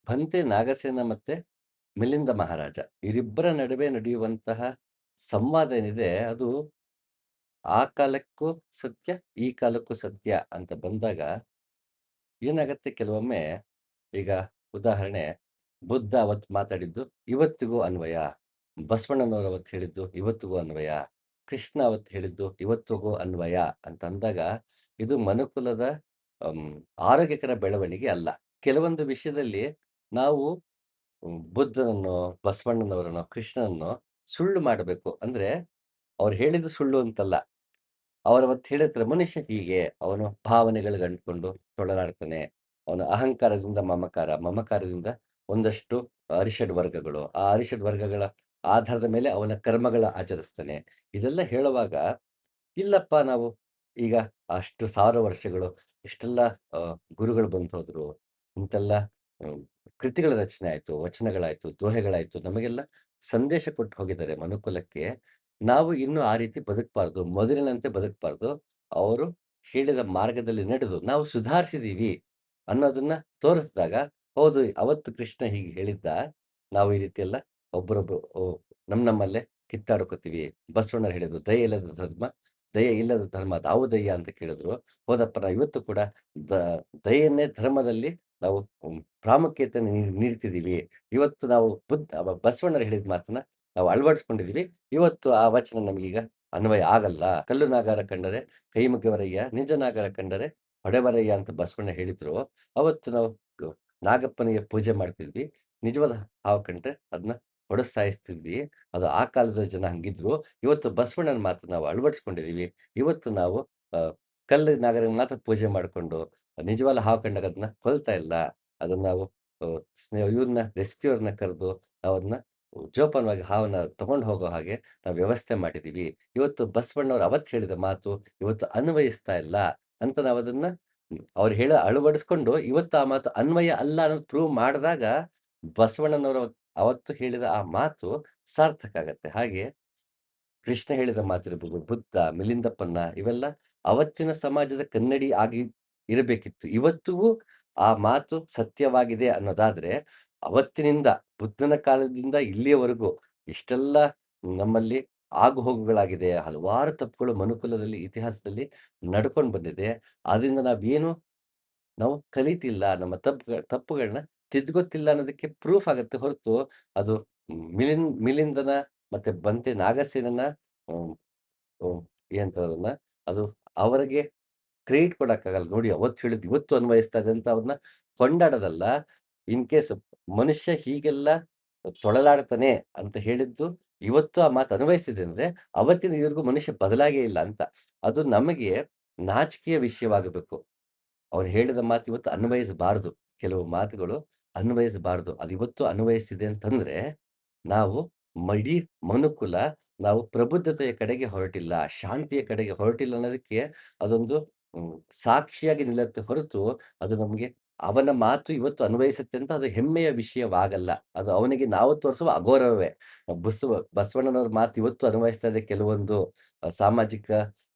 ಭಂತೆ ನಾಗಸೇನ ಮತ್ತೆ ಮಿಲಿಂದ ಮಹಾರಾಜ ಇವರಿಬ್ಬರ ನಡುವೆ ನಡೆಯುವಂತಹ ಸಂವಾದ ಏನಿದೆ ಅದು ಆ ಕಾಲಕ್ಕೂ ಸತ್ಯ, ಈ ಕಾಲಕ್ಕೂ ಸತ್ಯ ಅಂತ ಬಂದಾಗ ಏನಾಗತ್ತೆ ಕೆಲವೊಮ್ಮೆ ಈಗ ಉದಾಹರಣೆ ಬುದ್ಧ ಅವತ್ತು ಮಾತಾಡಿದ್ದು ಇವತ್ತಿಗೂ ಅನ್ವಯ, ಬಸವಣ್ಣನವರು ಅವತ್ತು ಹೇಳಿದ್ದು ಇವತ್ತಿಗೂ ಅನ್ವಯ, ಕೃಷ್ಣ ಅವತ್ತು ಹೇಳಿದ್ದು ಇವತ್ತಿಗೂ ಅನ್ವಯ ಅಂತ ಅಂದಾಗ ಇದು ಮನುಕುಲದ ಅಂ, ಆರೋಗ್ಯಕರ ಬೆಳವಣಿಗೆ ಅಲ್ಲ. ಕೆಲವೊಂದು ವಿಷಯದಲ್ಲಿ ನಾವು ಬುದ್ಧನನ್ನೋ, ಬಸವಣ್ಣನವರನ್ನೋ, ಕೃಷ್ಣನನ್ನೋ ಸುಳ್ಳು ಮಾಡಬೇಕು ಅಂದ್ರೆ ಅವ್ರು ಹೇಳಿದ್ದು ಸುಳ್ಳು ಅಂತಲ್ಲ. ಅವರವತ್ತು ಹೇಳಿರ್ತಾರೆ ಮನುಷ್ಯ ಹೀಗೆ, ಅವನು ಭಾವನೆಗಳಿಗೆ ಅಂಟ್ಕೊಂಡು ತೊಳಲಾಡ್ತಾನೆ. ಅವನ ಅಹಂಕಾರದಿಂದ ಮಮಕಾರ, ಮಮಕಾರದಿಂದ ಒಂದಷ್ಟು ಅರಿಷಡ್ ವರ್ಗಗಳು. ಆ ಅರಿಷಡ್ ವರ್ಗಗಳ ಆಧಾರದ ಮೇಲೆ ಅವನ ಕರ್ಮಗಳ ಆಚರಿಸ್ತಾನೆ. ಇದೆಲ್ಲ ಹೇಳುವಾಗ ಇಲ್ಲಪ್ಪ ನಾವು ಈಗ ಅಷ್ಟು ಸಾವಿರ ವರ್ಷಗಳು ಇಷ್ಟೆಲ್ಲ ಅ, ಗುರುಗಳು ಬಂದು ಹೋದ್ರು. ಇಂತೆಲ್ಲ ಹ್ಮ್, ಕೃತಿಗಳ ರಚನೆ ಆಯ್ತು, ವಚನಗಳಾಯ್ತು, ದೋಹೆಗಳಾಯ್ತು. ನಮಗೆಲ್ಲ ಸಂದೇಶ ಕೊಟ್ಟು ಹೋಗಿದ್ದಾರೆ ಮನುಕುಲಕ್ಕೆ. ನಾವು ಇನ್ನು ಆ ರೀತಿ ಬದುಕಬಾರ್ದು. ಮೊದಲಿನಂತೆ ಬದುಕಬಾರ್ದು. ಅವರು ಹೇಳಿದ ಮಾರ್ಗದಲ್ಲಿ ನಡೆದು ನಾವು ಸುಧಾರಿಸಿದೀವಿ ಅನ್ನೋದನ್ನ ತೋರಿಸಿದಾಗ, ಹೌದು ಅವತ್ತು ಕೃಷ್ಣ ಹೀಗೆ ಹೇಳಿದ್ದ. ನಾವು ಈ ರೀತಿ ಎಲ್ಲ ಒಬ್ಬರೊಬ್ರು ನಮ್ಮಲ್ಲೇ ಕಿತ್ತಾಡ್ಕೋತೀವಿ. ಬಸವಣ್ಣರು ಹೇಳಿದ್ರು, "ದಯೆ ಇಲ್ಲದ ಧರ್ಮ ದಯೆ ಇಲ್ಲದ ಧರ್ಮ ಅದಾವುದಯ್ಯ" ಅಂತ ಕೇಳಿದ್ರು. ಹೌದಪ್ಪ ನಾವು ಇವತ್ತು ಕೂಡ ದ ದಯೆಯನ್ನೇ ಧರ್ಮದಲ್ಲಿ ನಾವು ಪ್ರಾಮುಖ್ಯತೆಯನ್ನು ನೀಡ್ತಿದ್ದೀವಿ. ಇವತ್ತು ನಾವು ಬಸವಣ್ಣರು ಹೇಳಿದ ಮಾತನ್ನ ನಾವು ಅಳವಡಿಸ್ಕೊಂಡಿದ್ದೀವಿ. ಇವತ್ತು ಆ ವಚನ ನಮಗೀಗ ಅನ್ವಯ ಆಗಲ್ಲ. "ಕಲ್ಲು ನಾಗಾರ ಕಂಡರೆ ಕೈ ಮುಗಿಯವರಯ್ಯ, ನಿಜ ನಾಗರ ಕಂಡರೆ ಹೊಡೆವರಯ್ಯ" ಅಂತ ಬಸವಣ್ಣ ಹೇಳಿದ್ರು. ಅವತ್ತು ನಾವು ಗ ನಾಗಪ್ಪನಿಗೆ ಪೂಜೆ ಮಾಡ್ತಿದ್ವಿ. ನಿಜವಾದ ಹಾವು ಕಂಡ್ರೆ ಅದನ್ನ ಹೊಡೆದು ಸಾಯಿಸ್ತಿದ್ವಿ. ಅದು ಆ ಕಾಲದ ಜನ ಹಂಗಿದ್ರು. ಇವತ್ತು ಬಸವಣ್ಣನ ಮಾತು ನಾವು ಅಳವಡಿಸ್ಕೊಂಡಿದೀವಿ. ಇವತ್ತು ನಾವು ಅ ಕಲ್ಲು ನಾಗರಿಗ ಮಾತ್ರ ಪೂಜೆ ಮಾಡ್ಕೊಂಡು, ನಿಜವಾದ ಹಾವು ಕಂಡಾಗ ಅದನ್ನ ಕೊಲ್ತಾ ಇಲ್ಲ. ಅದನ್ನ ನಾವು ಇವ್ರನ್ನ ರೆಸ್ಕ್ಯೂಯರ್‌ನ ಕರೆದು ನಾವು ಅದನ್ನ ಜೋಪಾನವಾಗಿ ಹಾವನ್ನ ತಗೊಂಡು ಹೋಗೋ ಹಾಗೆ ನಾವು ವ್ಯವಸ್ಥೆ ಮಾಡಿದೀವಿ. ಇವತ್ತು ಬಸವಣ್ಣವ್ರು ಅವತ್ತು ಹೇಳಿದ ಮಾತು ಇವತ್ತು ಅನ್ವಯಿಸ್ತಾ ಇಲ್ಲ ಅಂತ ನಾವದನ್ನ ಅವ್ರು ಅಳವಡಿಸ್ಕೊಂಡು ಇವತ್ತು ಆ ಮಾತು ಅನ್ವಯ ಅಲ್ಲ ಅನ್ನೋದು ಪ್ರೂವ್ ಮಾಡಿದಾಗ ಬಸವಣ್ಣನವರು ಅವತ್ತು ಹೇಳಿದ ಆ ಮಾತು ಸಾರ್ಥಕ ಆಗತ್ತೆ. ಹಾಗೆ ಕೃಷ್ಣ ಹೇಳಿದ ಮಾತಿರ್ಬೋದು, ಬುದ್ಧ, ಮಿಲಿಂದಪ್ಪನ್ನ ಇವೆಲ್ಲ ಅವತ್ತಿನ ಸಮಾಜದ ಕನ್ನಡಿ ಆಗಿ ಇರಬೇಕಿತ್ತು. ಇವತ್ತಿಗೂ ಆ ಮಾತು ಸತ್ಯವಾಗಿದೆ ಅನ್ನೋದಾದ್ರೆ, ಅವತ್ತಿನಿಂದ ಬುದ್ಧನ ಕಾಲದಿಂದ ಇಲ್ಲಿಯವರೆಗೂ ಇಷ್ಟೆಲ್ಲ ನಮ್ಮಲ್ಲಿ ಆಗುಹೋಗುಗಳಾಗಿದೆ. ಹಲವಾರು ತಪ್ಪುಗಳು ಮನುಕುಲದಲ್ಲಿ ಇತಿಹಾಸದಲ್ಲಿ ನಡ್ಕೊಂಡು ಬಂದಿದೆ. ಆದ್ರಿಂದ ನಾವು ಕಲಿತಿಲ್ಲ. ನಮ್ಮ ತಪ್ಪುಗಳನ್ನ ತಿದ್ದುಗೊತ್ತಿಲ್ಲ ಅನ್ನೋದಕ್ಕೆ ಪ್ರೂಫ್ ಆಗತ್ತೆ ಹೊರತು, ಅದು ಮಿಲಿಂದನ ಮತ್ತೆ ಬಂತೆ ನಾಗಸೇನನ ಹ್ಮ್, ಹ್ಮ್, ಏನಂತಾರೆ ಅದು ಅವರಿಗೆ ಕ್ರೆಡಿಟ್ ಕೊಡಕ್ಕಾಗಲ್ಲ. ನೋಡಿ ಅವತ್ತು ಹೇಳಿದ್ದು ಇವತ್ತು ಅನ್ವಯಿಸ್ತಾ ಇದೆ ಅಂತ ಅವ್ರನ್ನ ಕೊಂಡಾಡೋದಲ್ಲ. ಇನ್ ಕೇಸ್ ಮನುಷ್ಯ ಹೀಗೆಲ್ಲ ತೊಳಲಾಡ್ತಾನೆ ಅಂತ ಹೇಳಿದ್ದು ಇವತ್ತು ಆ ಮಾತು ಅನ್ವಯಿಸ್ತಿದೆ ಅಂದ್ರೆ, ಅವತ್ತಿನ ಇವ್ರಿಗೂ ಮನುಷ್ಯ ಬದಲಾಗೇ ಇಲ್ಲ ಅಂತ. ಅದು ನಮಗೆ ನಾಚಿಕೆಯ ವಿಷಯವಾಗಬೇಕು. ಅವ್ರು ಹೇಳಿದ ಮಾತು ಇವತ್ತು ಅನ್ವಯಿಸಬಾರದು. ಕೆಲವು ಮಾತುಗಳು ಅನ್ವಯಿಸಬಾರದು. ಅದು ಇವತ್ತು ಅನ್ವಯಿಸ್ತಿದೆ ಅಂತಂದ್ರೆ, ನಾವು ಇಡೀ ಮನುಕುಲ ನಾವು ಪ್ರಬುದ್ಧತೆಯ ಕಡೆಗೆ ಹೊರಟಿಲ್ಲ, ಶಾಂತಿಯ ಕಡೆಗೆ ಹೊರಟಿಲ್ಲ ಅನ್ನೋದಕ್ಕೆ ಅದೊಂದು ಹ್ಮ್, ಸಾಕ್ಷಿಯಾಗಿ ನಿಲ್ಲತ್ತೆ ಹೊರತು, ಅದು ನಮ್ಗೆ ಅವನ ಮಾತು ಇವತ್ತು ಅನ್ವಯಿಸುತ್ತೆ ಅಂತ ಅದು ಹೆಮ್ಮೆಯ ವಿಷಯವಾಗಲ್ಲ. ಅದು ಅವನಿಗೆ ನಾವು ತೋರಿಸುವ ಅಗೌರವವೇ. ಬಸವಣ್ಣನವರ ಮಾತು ಇವತ್ತು ಅನ್ವಯಿಸ್ತಾ ಇದೆ ಕೆಲವೊಂದು ಸಾಮಾಜಿಕ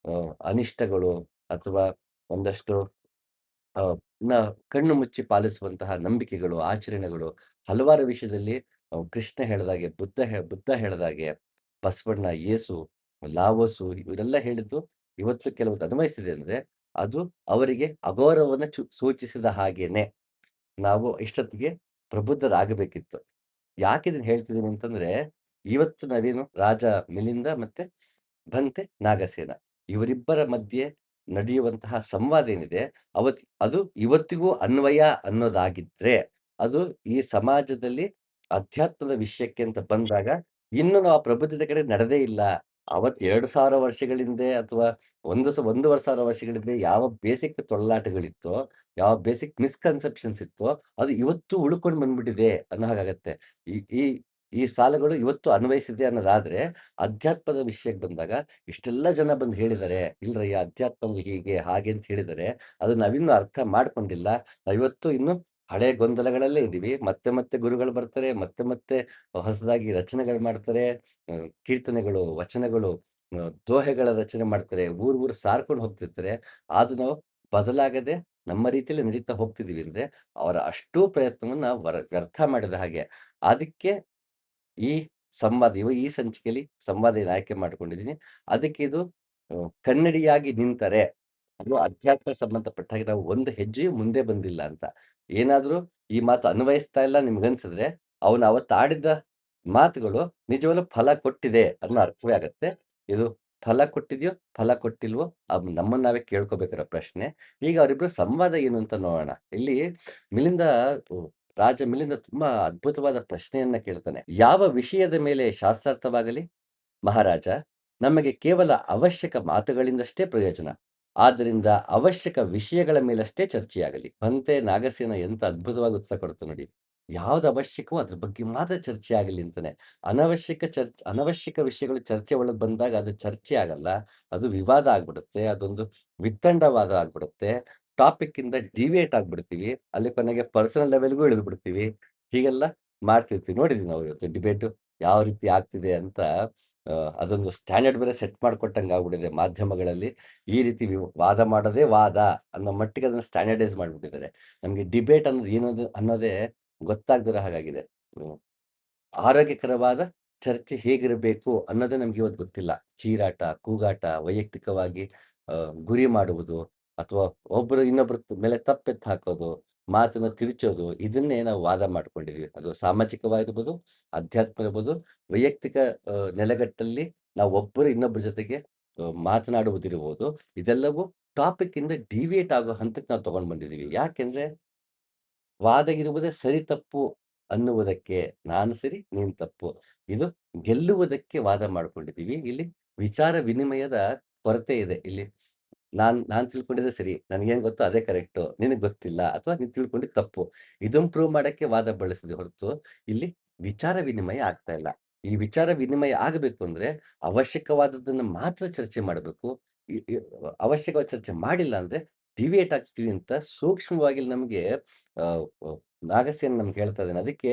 ಅನಿಷ್ಟಗಳು ಅಥವಾ ಒಂದಷ್ಟು ಅ ನ ಕಣ್ಣು ಮುಚ್ಚಿ ಪಾಲಿಸುವಂತಹ ನಂಬಿಕೆಗಳು, ಆಚರಣೆಗಳು ಹಲವಾರು ವಿಷಯದಲ್ಲಿ ಕೃಷ್ಣ ಹೇಳ್ದಾಗೆ, ಬುದ್ಧ ಹೇಳ್ದಾಗೆ, ಬಸವಣ್ಣ, ಯೇಸು, ಲಾವೋಸು ಇವರೆಲ್ಲ ಹೇಳಿದ್ದು ಇವತ್ತು ಕೆಲವೊಂದು ಅನ್ವಯಿಸ್ತಿದೆ ಅಂದ್ರೆ, ಅದು ಅವರಿಗೆ ಅಗೌರವವನ್ನ ಸೂಚಿಸಿದ ಹಾಗೇನೆ. ನಾವು ಇಷ್ಟೊತ್ತಿಗೆ ಪ್ರಬುದ್ಧರಾಗಬೇಕಿತ್ತು. ಯಾಕೆ ಇದನ್ನ ಹೇಳ್ತಿದ್ದೀನಿ ಅಂತಂದ್ರೆ, ಇವತ್ತು ನಾವೇನು ರಾಜ ಮಿಲಿಂದ ಮತ್ತೆ ಭಂತೆ ನಾಗಸೇನ ಇವರಿಬ್ಬರ ಮಧ್ಯೆ ನಡೆಯುವಂತಹ ಸಂವಾದ ಏನಿದೆ, ಅದು ಇವತ್ತಿಗೂ ಅನ್ವಯ ಅನ್ನೋದಾಗಿದ್ರೆ, ಅದು ಈ ಸಮಾಜದಲ್ಲಿ ಅಧ್ಯಾತ್ಮದ ವಿಷಯಕ್ಕೆ ಅಂತ ಬಂದಾಗ, ಇನ್ನು ನಾವು ಆ ಪ್ರಬುದ್ಧತೆ ಕಡೆ ನಡೆದೇ ಇಲ್ಲ. ಅವತ್ತು 2000 ವರ್ಷಗಳ ಹಿಂದೆ ಅಥವಾ 1,500 ವರ್ಷಗಳ ಹಿಂದೆ ಯಾವ ಬೇಸಿಕ್ ತೊಳಲಾಟಗಳಿತ್ತೋ, ಯಾವ ಬೇಸಿಕ್ ಮಿಸ್‌ಕನ್ಸೆಪ್ಷನ್ಸ್ ಇತ್ತೋ, ಅದು ಇವತ್ತು ಉಳ್ಕೊಂಡು ಬಂದ್ಬಿಟ್ಟಿದೆ ಅನ್ನೋ ಹಾಗಾಗತ್ತೆ. ಈ ಈ ಈ ಸಾಲುಗಳು ಇವತ್ತು ಅನ್ವಯಿಸಿದೆ ಅನ್ನೋದಾದ್ರೆ, ಅಧ್ಯಾತ್ಮದ ವಿಷಯಕ್ಕೆ ಬಂದಾಗ ಇಷ್ಟೆಲ್ಲ ಜನ ಬಂದು ಹೇಳಿದ್ದಾರೆ, "ಇಲ್ರಯ್ಯ ಅಧ್ಯಾತ್ಮ ಅಂದ್ರೆ ಹೀಗೆ, ಹಾಗೆ" ಅಂತ ಹೇಳಿದ್ದಾರೆ. ಅದು ನಾವಿನ್ನೂ ಅರ್ಥ ಮಾಡ್ಕೊಂಡಿಲ್ಲ. ನಾವಿವತ್ತು ಇನ್ನು ಹಳೆ ಗೊಂದಲಗಳಲ್ಲೇ ಇದ್ದೀವಿ. ಮತ್ತೆ ಮತ್ತೆ ಗುರುಗಳು ಬರ್ತಾರೆ. ಮತ್ತೆ ಮತ್ತೆ ಹೊಸದಾಗಿ ರಚನೆಗಳು ಮಾಡ್ತಾರೆ. ಕೀರ್ತನೆಗಳು, ವಚನಗಳು, ದೋಹೆಗಳ ರಚನೆ ಮಾಡ್ತಾರೆ. ಊರು ಸಾರ್ಕೊಂಡು ಹೋಗ್ತಿರ್ತಾರೆ. ಆದ್ರೂ ನಾವು ಬದಲಾಗದೆ ನಮ್ಮ ರೀತಿಯಲ್ಲಿ ನಡೀತಾ ಹೋಗ್ತಿದೀವಿ ಅಂದ್ರೆ, ಅವರ ಅಷ್ಟೂ ಪ್ರಯತ್ನವನ್ನ ವ್ಯರ್ಥ ಮಾಡಿದ ಹಾಗೆ. ಅದಕ್ಕೆ ಈ ಈ ಸಂಚಿಕೆಯಲ್ಲಿ ಸಂವಾದ ಏನ್ ಆಯ್ಕೆ ಮಾಡ್ಕೊಂಡಿದ್ದೀನಿ. ಅದಕ್ಕೆ ಇದು ಕನ್ನಡಿಯಾಗಿ ನಿಂತರೆ, ಅದು ಅಧ್ಯಾತ್ಮ ಸಂಬಂಧಪಟ್ಟ ಹಾಗೆ ನಾವು ಒಂದು ಹೆಜ್ಜೆಯೂ ಮುಂದೆ ಬಂದಿಲ್ಲ ಅಂತ. ಏನಾದ್ರೂ ಈ ಮಾತು ಅನ್ವಯಿಸ್ತಾ ಇಲ್ಲ ನಿಮ್ಗನ್ಸಿದ್ರೆ, ಅವನು ಅವತ್ತು ಆಡಿದ ಮಾತುಗಳು ನಿಜವಾಗ್ಲೂ ಫಲ ಕೊಟ್ಟಿದೆ ಅನ್ನೋ ಅರ್ಥವೇ ಆಗತ್ತೆ. ಇದು ಫಲ ಕೊಟ್ಟಿದೆಯೋ, ಫಲ ಕೊಟ್ಟಿಲ್ವೋ ನಮ್ಮನ್ನ ನಾವೇ ಕೇಳ್ಕೋಬೇಕಿರೋ ಪ್ರಶ್ನೆ. ಈಗ ಅವರಿಬ್ಬರ ಸಂವಾದ ಏನು ಅಂತ ನೋಡೋಣ. ಇಲ್ಲಿ ಮಿಲಿಂದ ರಾಜ ಮಿಲಿಂದ ತುಂಬಾ ಅದ್ಭುತವಾದ ಪ್ರಶ್ನೆಯನ್ನ ಕೇಳ್ತಾನೆ. ಯಾವ ವಿಷಯದ ಮೇಲೆ ಶಾಸ್ತ್ರಾರ್ಥವಾಗಲಿ ಮಹಾರಾಜ, ನಮಗೆ ಕೇವಲ ಅವಶ್ಯಕ ಮಾತುಗಳಿಂದಷ್ಟೇ ಪ್ರಯೋಜನ. ಆದ್ದರಿಂದ ಅವಶ್ಯಕ ವಿಷಯಗಳ ಮೇಲಷ್ಟೇ ಚರ್ಚೆಯಾಗಲಿ. ಬಂತೆ ನಾಗಸೇನ ಎಂತ ಅದ್ಭುತವಾಗಿ ಉತ್ತರ ಕೊಡ್ತಾನೆ ನೋಡಿ. ಯಾವ್ದು ಅವಶ್ಯಕವೋ ಅದ್ರ ಬಗ್ಗೆ ಮಾತ್ರ ಚರ್ಚೆ ಆಗಲಿ ಅಂತಾನೆ. ಅನವಶ್ಯಕ ವಿಷಯಗಳು ಚರ್ಚೆ ಒಳಗೆ ಬಂದಾಗ ಅದು ಚರ್ಚೆ ಆಗಲ್ಲ. ಅದು ವಿವಾದ ಆಗ್ಬಿಡುತ್ತೆ. ಅದೊಂದು ವಿತ್ತಂಡವಾದ ಆಗ್ಬಿಡುತ್ತೆ. ಟಾಪಿಕ್ ಇಂದ ಡಿವಿಯೇಟ್ ಆಗ್ಬಿಡ್ತೀವಿ. ಅಲ್ಲಿ ಕೊನೆಗೆ ಪರ್ಸನಲ್ ಲೆವೆಲ್‌ಗೂ ಇಳಿದು ಬಿಡ್ತೀವಿ. ಹೀಗೆಲ್ಲ ಮಾಡ್ತಿರ್ತೀವಿ. ನೋಡಿದ್ವಿ ನಾವು ಇವತ್ತು ಡಿಬೇಟು ಯಾವ ರೀತಿ ಆಗ್ತಿದೆ ಅಂತ. ಅದೊಂದು ಸ್ಟ್ಯಾಂಡರ್ಡ್ ಬೇರೆ ಸೆಟ್ ಮಾಡ್ಕೊಟ್ಟಂಗೆ ಆಗ್ಬಿಟ್ಟಿದೆ ಮಾಧ್ಯಮಗಳಲ್ಲಿ. ಈ ರೀತಿ ವಾದ ಮಾಡೋದೇ ವಾದ ಅನ್ನೋ ಮಟ್ಟಿಗೆ ಅದನ್ನ ಸ್ಟ್ಯಾಂಡರ್ಡೈಸ್ ಮಾಡ್ಬಿಟ್ಟಿದ್ದಾರೆ. ನಮ್ಗೆ ಡಿಬೇಟ್ ಅನ್ನೋದು ಅನ್ನೋದೇ ಗೊತ್ತಾಗ್ದಿರೋ ಹಾಗಾಗಿದೆ. ಹ್ಮ್. ಆರೋಗ್ಯಕರವಾದ ಚರ್ಚೆ ಹೇಗಿರಬೇಕು ಅನ್ನೋದೇ ನಮ್ಗೆ ಇವತ್ತು ಗೊತ್ತಿಲ್ಲ. ಚೀರಾಟ, ಕೂಗಾಟ, ವೈಯಕ್ತಿಕವಾಗಿ ಗುರಿ ಮಾಡುವುದು ಅಥವಾ ಒಬ್ರು ಇನ್ನೊಬ್ರ ಮೇಲೆ ತಪ್ಪೆತ್ತಿ ಹಾಕೋದು, ಮಾತನ್ನ ತಿರುಚೋದು, ಇದನ್ನೇ ನಾವು ವಾದ ಮಾಡ್ಕೊಂಡಿದೀವಿ. ಅದು ಸಾಮಾಜಿಕವಾಗಿರ್ಬೋದು, ಅಧ್ಯಾತ್ಮ ಇರ್ಬೋದು, ವೈಯಕ್ತಿಕ ನೆಲೆಗಟ್ಟಲ್ಲಿ ನಾವು ಒಬ್ಬರು ಇನ್ನೊಬ್ಬರ ಜೊತೆಗೆ ಮಾತನಾಡುವುದಿರ್ಬೋದು, ಇದೆಲ್ಲವೂ ಟಾಪಿಕ್ ಇಂದ ಡಿವಿಯೇಟ್ ಆಗೋ ಹಂತಕ್ಕೆ ನಾವು ತಗೊಂಡ್ ಬಂದಿದೀವಿ. ಯಾಕೆಂದ್ರೆ ವಾದ ಇರುವುದೇ ಸರಿ ತಪ್ಪು ಅನ್ನುವುದಕ್ಕೆ ನಾನು ಸರಿ, ನೀನು ತಪ್ಪು. ಇದು ಗೆಲ್ಲುವುದಕ್ಕೆ ವಾದ ಮಾಡ್ಕೊಂಡಿದ್ದೀವಿ. ಇಲ್ಲಿ ವಿಚಾರ ವಿನಿಮಯದ ಕೊರತೆ ಇದೆ. ಇಲ್ಲಿ ನಾನ್ ತಿಳ್ಕೊಂಡಿದ್ದೆ ಸರಿ. ನನಗೇನ್ ಗೊತ್ತೋ ಅದೇ ಕರೆಕ್ಟು. ನಿನಗ್ ಗೊತ್ತಿಲ್ಲ ಅಥವಾ ನೀನ್ ತಿಳ್ಕೊಂಡಿದ್ದು ತಪ್ಪು. ಇದನ್ನ ಪ್ರೂವ್ ಮಾಡಕ್ಕೆ ವಾದ ಬಳಸಿದೆ ಹೊರತು, ಇಲ್ಲಿ ವಿಚಾರ ವಿನಿಮಯ ಆಗ್ತಾ ಇಲ್ಲ. ಈ ವಿಚಾರ ವಿನಿಮಯ ಆಗಬೇಕು ಅಂದ್ರೆ ಅವಶ್ಯಕವಾದದ್ದನ್ನ ಮಾತ್ರ ಚರ್ಚೆ ಮಾಡಬೇಕು. ಇ ಇ ಅವಶ್ಯಕವಾದ ಚರ್ಚೆ ಮಾಡಿಲ್ಲ ಅಂದ್ರೆ ಡಿವಿಯೇಟ್ ಆಗ್ತೀವಿ ಅಂತ ಸೂಕ್ಷ್ಮವಾಗಿ ನಮ್ಗೆ ಅ ಅ ನಾಗಸೇನ ನಮ್ಗೆ ಹೇಳ್ತಾ ಇದ್ದಾನೆ. ಅದಕ್ಕೆ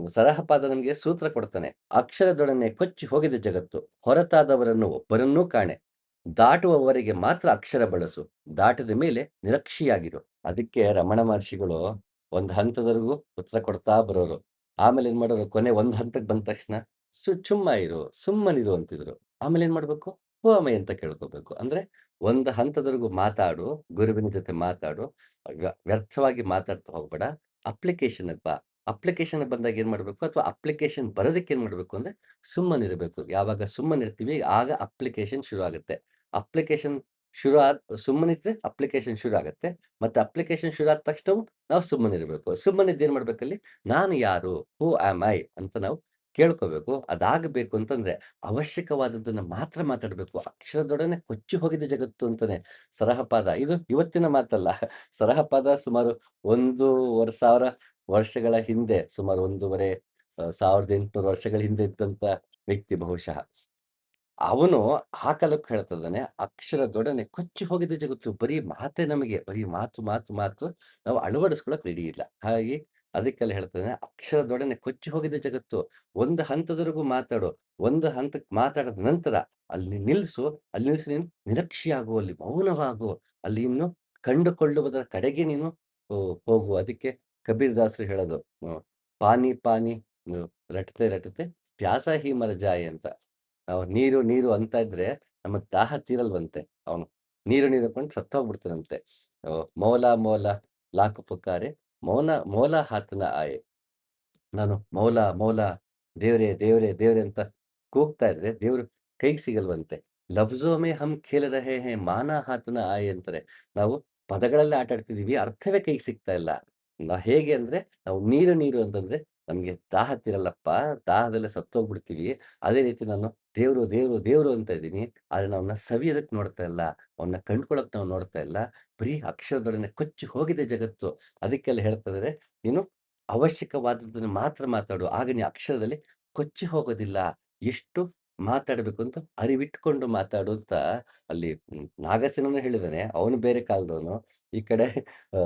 ಸರಹಪಾದ ನಮ್ಗೆ ಸೂತ್ರ ಕೊಡ್ತಾನೆ. ಅಕ್ಷರದೊಡನೆ ಕೊಚ್ಚಿ ಹೋಗಿದೆ ಜಗತ್ತು. ಹೊರತಾದವರನ್ನು ಒಬ್ಬರನ್ನೂ ಕಾಣೆ. ದಾಟುವವರೆಗೆ ಮಾತ್ರ ಅಕ್ಷರ ಬಳಸು. ದಾಟಿದ ಮೇಲೆ ನಿರಕ್ಷಿಯಾಗಿರು. ಅದಕ್ಕೆ ರಮಣ ಮಹರ್ಷಿಗಳು ಒಂದು ಹಂತದವರೆಗೂ ಉತ್ತರ ಕೊಡ್ತಾ ಬರೋರು. ಆಮೇಲೆ ಏನ್ ಮಾಡೋರು, ಕೊನೆ ಒಂದು ಹಂತಕ್ಕೆ ಬಂದ ತಕ್ಷಣ ಚುಮ್ಮ ಇರು, ಸುಮ್ಮನಿರು ಅಂತಿದ್ರು. ಆಮೇಲೆ ಏನ್ ಮಾಡ್ಬೇಕು? ಅಮೈ ಅಂತ ಕೇಳ್ಕೋಬೇಕು. ಅಂದ್ರೆ ಒಂದು ಹಂತದವರೆಗೂ ಮಾತಾಡು, ಗುರುವಿನ ಜೊತೆ ಮಾತಾಡು. ವ್ಯರ್ಥವಾಗಿ ಮಾತಾಡ್ತಾ ಹೋಗ್ಬೇಡ. ಅಪ್ಲಿಕೇಶನ್‌ಗೆ ಬಾ. ಅಪ್ಲಿಕೇಶನ್ ಬಂದಾಗ ಏನ್ ಮಾಡ್ಬೇಕು? ಅಥವಾ ಅಪ್ಲಿಕೇಶನ್ ಬರೋದಕ್ಕೆ ಏನ್ ಮಾಡ್ಬೇಕು ಅಂದ್ರೆ ಸುಮ್ಮನಿರಬೇಕು. ಯಾವಾಗ ಸುಮ್ಮನಿರ್ತೀವಿ ಆಗ ಅಪ್ಲಿಕೇಶನ್ ಶುರು ಆಗುತ್ತೆ. ಅಪ್ಲಿಕೇಶನ್ ಸುಮ್ಮನಿದ್ರೆ ಅಪ್ಲಿಕೇಶನ್ ಶುರು ಆಗತ್ತೆ. ಮತ್ತೆ ಅಪ್ಲಿಕೇಶನ್ ಶುರು ಆದ ತಕ್ಷಣವೂ ನಾವು ಸುಮ್ಮನಿರ್ಬೇಕು. ಸುಮ್ಮನಿದ್ದು ಏನ್ ಮಾಡ್ಬೇಕಲ್ಲಿ? ನಾನು ಯಾರು? ಹೂ ಆಮ್ ಐ ಅಂತ ನಾವು ಕೇಳ್ಕೋಬೇಕು. ಅದಾಗಬೇಕು ಅಂತಂದ್ರೆ ಅವಶ್ಯಕವಾದದ್ದನ್ನ ಮಾತ್ರ ಮಾತಾಡಬೇಕು. ಅಕ್ಷರದೊಡನೆ ಕೊಚ್ಚಿ ಹೋಗಿದೆ ಜಗತ್ತು ಅಂತಾನೆ ಸರಹಪಾದ. ಇದು ಇವತ್ತಿನ ಮಾತಲ್ಲ. ಸರಹಪಾದ ಸುಮಾರು 1,500 ವರ್ಷಗಳ ಹಿಂದೆ, ಸುಮಾರು 1 1800 ವರ್ಷಗಳ ಹಿಂದೆ ಇದ್ದಂತ ವ್ಯಕ್ತಿ ಬಹುಶಃ. ಅವನು ಆ ಕಾಲಕ್ಕೆ ಹೇಳ್ತಾ ಇದ್ದಾನೆ, ಅಕ್ಷರದೊಡನೆ ಕೊಚ್ಚಿ ಹೋಗಿದೆ ಜಗತ್ತು. ಬರೀ ಮಾತೇ ನಮಗೆ, ಬರೀ ಮಾತು, ಮಾತು, ಮಾತು ನಾವು ಅಳವಡಿಸ್ಕೊಳ್ಳೋಕೆ ರೆಡಿ ಇಲ್ಲ. ಹಾಗಾಗಿ ಅದಕ್ಕೆಲ್ಲ ಹೇಳ್ತಾ ಇದ್ದಾನೆ, ಅಕ್ಷರದೊಡನೆ ಕೊಚ್ಚಿ ಹೋಗಿದೆ ಜಗತ್ತು. ಒಂದು ಹಂತದವರೆಗೂ ಮಾತಾಡು. ಒಂದು ಹಂತಕ್ಕೆ ಮಾತಾಡಿದ ನಂತರ ಅಲ್ಲಿ ನಿಲ್ಸು. ಅಲ್ಲಿ ನಿಲ್ಸಿ ನೀನು ನಿರಕ್ಷಿಯಾಗು, ಅಲ್ಲಿ ಮೌನವಾಗು. ಅಲ್ಲಿ ಇನ್ನು ಕಂಡುಕೊಳ್ಳುವುದರ ಕಡೆಗೆ ನೀನು ಹೋಗು. ಅದಕ್ಕೆ ಕಬೀರ್ ದಾಸರು ಹೇಳೋದು, ಪಾನಿ ಪಾನಿ ರಟತೆ ರಟತೆ ಪ್ಯಾಸ ಹಿ ಮರ ಜಾಯೆ ಅಂತ. ನಾವು ನೀರು, ನೀರು ಅಂತ ಇದ್ರೆ ನಮಗ್ ದಾಹ ತೀರಲ್ವಂತೆ. ಅವನು ನೀರು, ನೀರು ಅಂದ್ಕೊಂಡು ಸತ್ತೋಗ್ಬಿಡ್ತಾನಂತೆ. ಮೌಲ ಮೌಲ ಲಾಖ ಪುಕಾರೆ ಮೌನ ಮೌಲ ಹಾತ್ ನ ಆಯೆ. ನಾನು ಮೌಲ ಮೌಲ ದೇವ್ರೇ ದೇವ್ರೇ ದೇವ್ರೇ ಅಂತ ಕೂಗ್ತಾ ಇದ್ರೆ ದೇವ್ರು ಕೈಗೆ ಸಿಗಲ್ವಂತೆ. ಲಫ್ಜೋ ಮೇ ಹಮ್ ಖೇಲ್ ರಹೆ ಹೈ ಮಾನಾ ಹಾತ್ ನ ಆಯೆ ಅಂತಾರೆ. ನಾವು ಪದಗಳಲ್ಲಿ ಆಟ ಆಡ್ತಿದೀವಿ, ಅರ್ಥವೇ ಕೈಗೆ ಸಿಗ್ತಾ ಇಲ್ಲ. ಹೇಗೆ ಅಂದ್ರೆ ನಾವು ನೀರು ನೀರು ಅಂತಂದ್ರೆ ನಮ್ಗೆ ದಾಹ ತೀರಲ್ಲಪ್ಪ, ದಾಹದಲ್ಲೇ ಸತ್ತೋಗ್ಬಿಡ್ತೀವಿ. ಅದೇ ರೀತಿ ನಾನು ದೇವ್ರು ದೇವ್ರು ದೇವ್ರು ಅಂತ ಇದ್ದೀನಿ. ಆದ್ರೆ ನಾವನ್ನ ಸವಿಯೋದಕ್ಕೆ ನೋಡ್ತಾ ಇಲ್ಲ. ಅವನ್ನ ಕಂಡ್ಕೊಳಕ್ ನಾವು ನೋಡ್ತಾ ಇಲ್ಲ. ಬರೀ ಅಕ್ಷರದೊಡನೆ ಕೊಚ್ಚಿ ಹೋಗಿದೆ ಜಗತ್ತು. ಅದಕ್ಕೆಲ್ಲ ಹೇಳ್ತಾ ಇದಾರೆ, ನೀನು ಅವಶ್ಯಕವಾದದ್ದನ್ನು ಮಾತ್ರ ಮಾತಾಡು. ಆಗ ನೀ ಅಕ್ಷರದಲ್ಲಿ ಕೊಚ್ಚಿ ಹೋಗೋದಿಲ್ಲ. ಎಷ್ಟು ಮಾತಾಡಬೇಕು ಅಂತ ಅರಿವಿಟ್ಟುಕೊಂಡು ಮಾತಾಡು ಅಂತ ಅಲ್ಲಿ ನಾಗಸೇನನು ಹೇಳಿದಾನೆ. ಅವನು ಬೇರೆ ಕಾಲದವನು. ಈ ಕಡೆ ಅ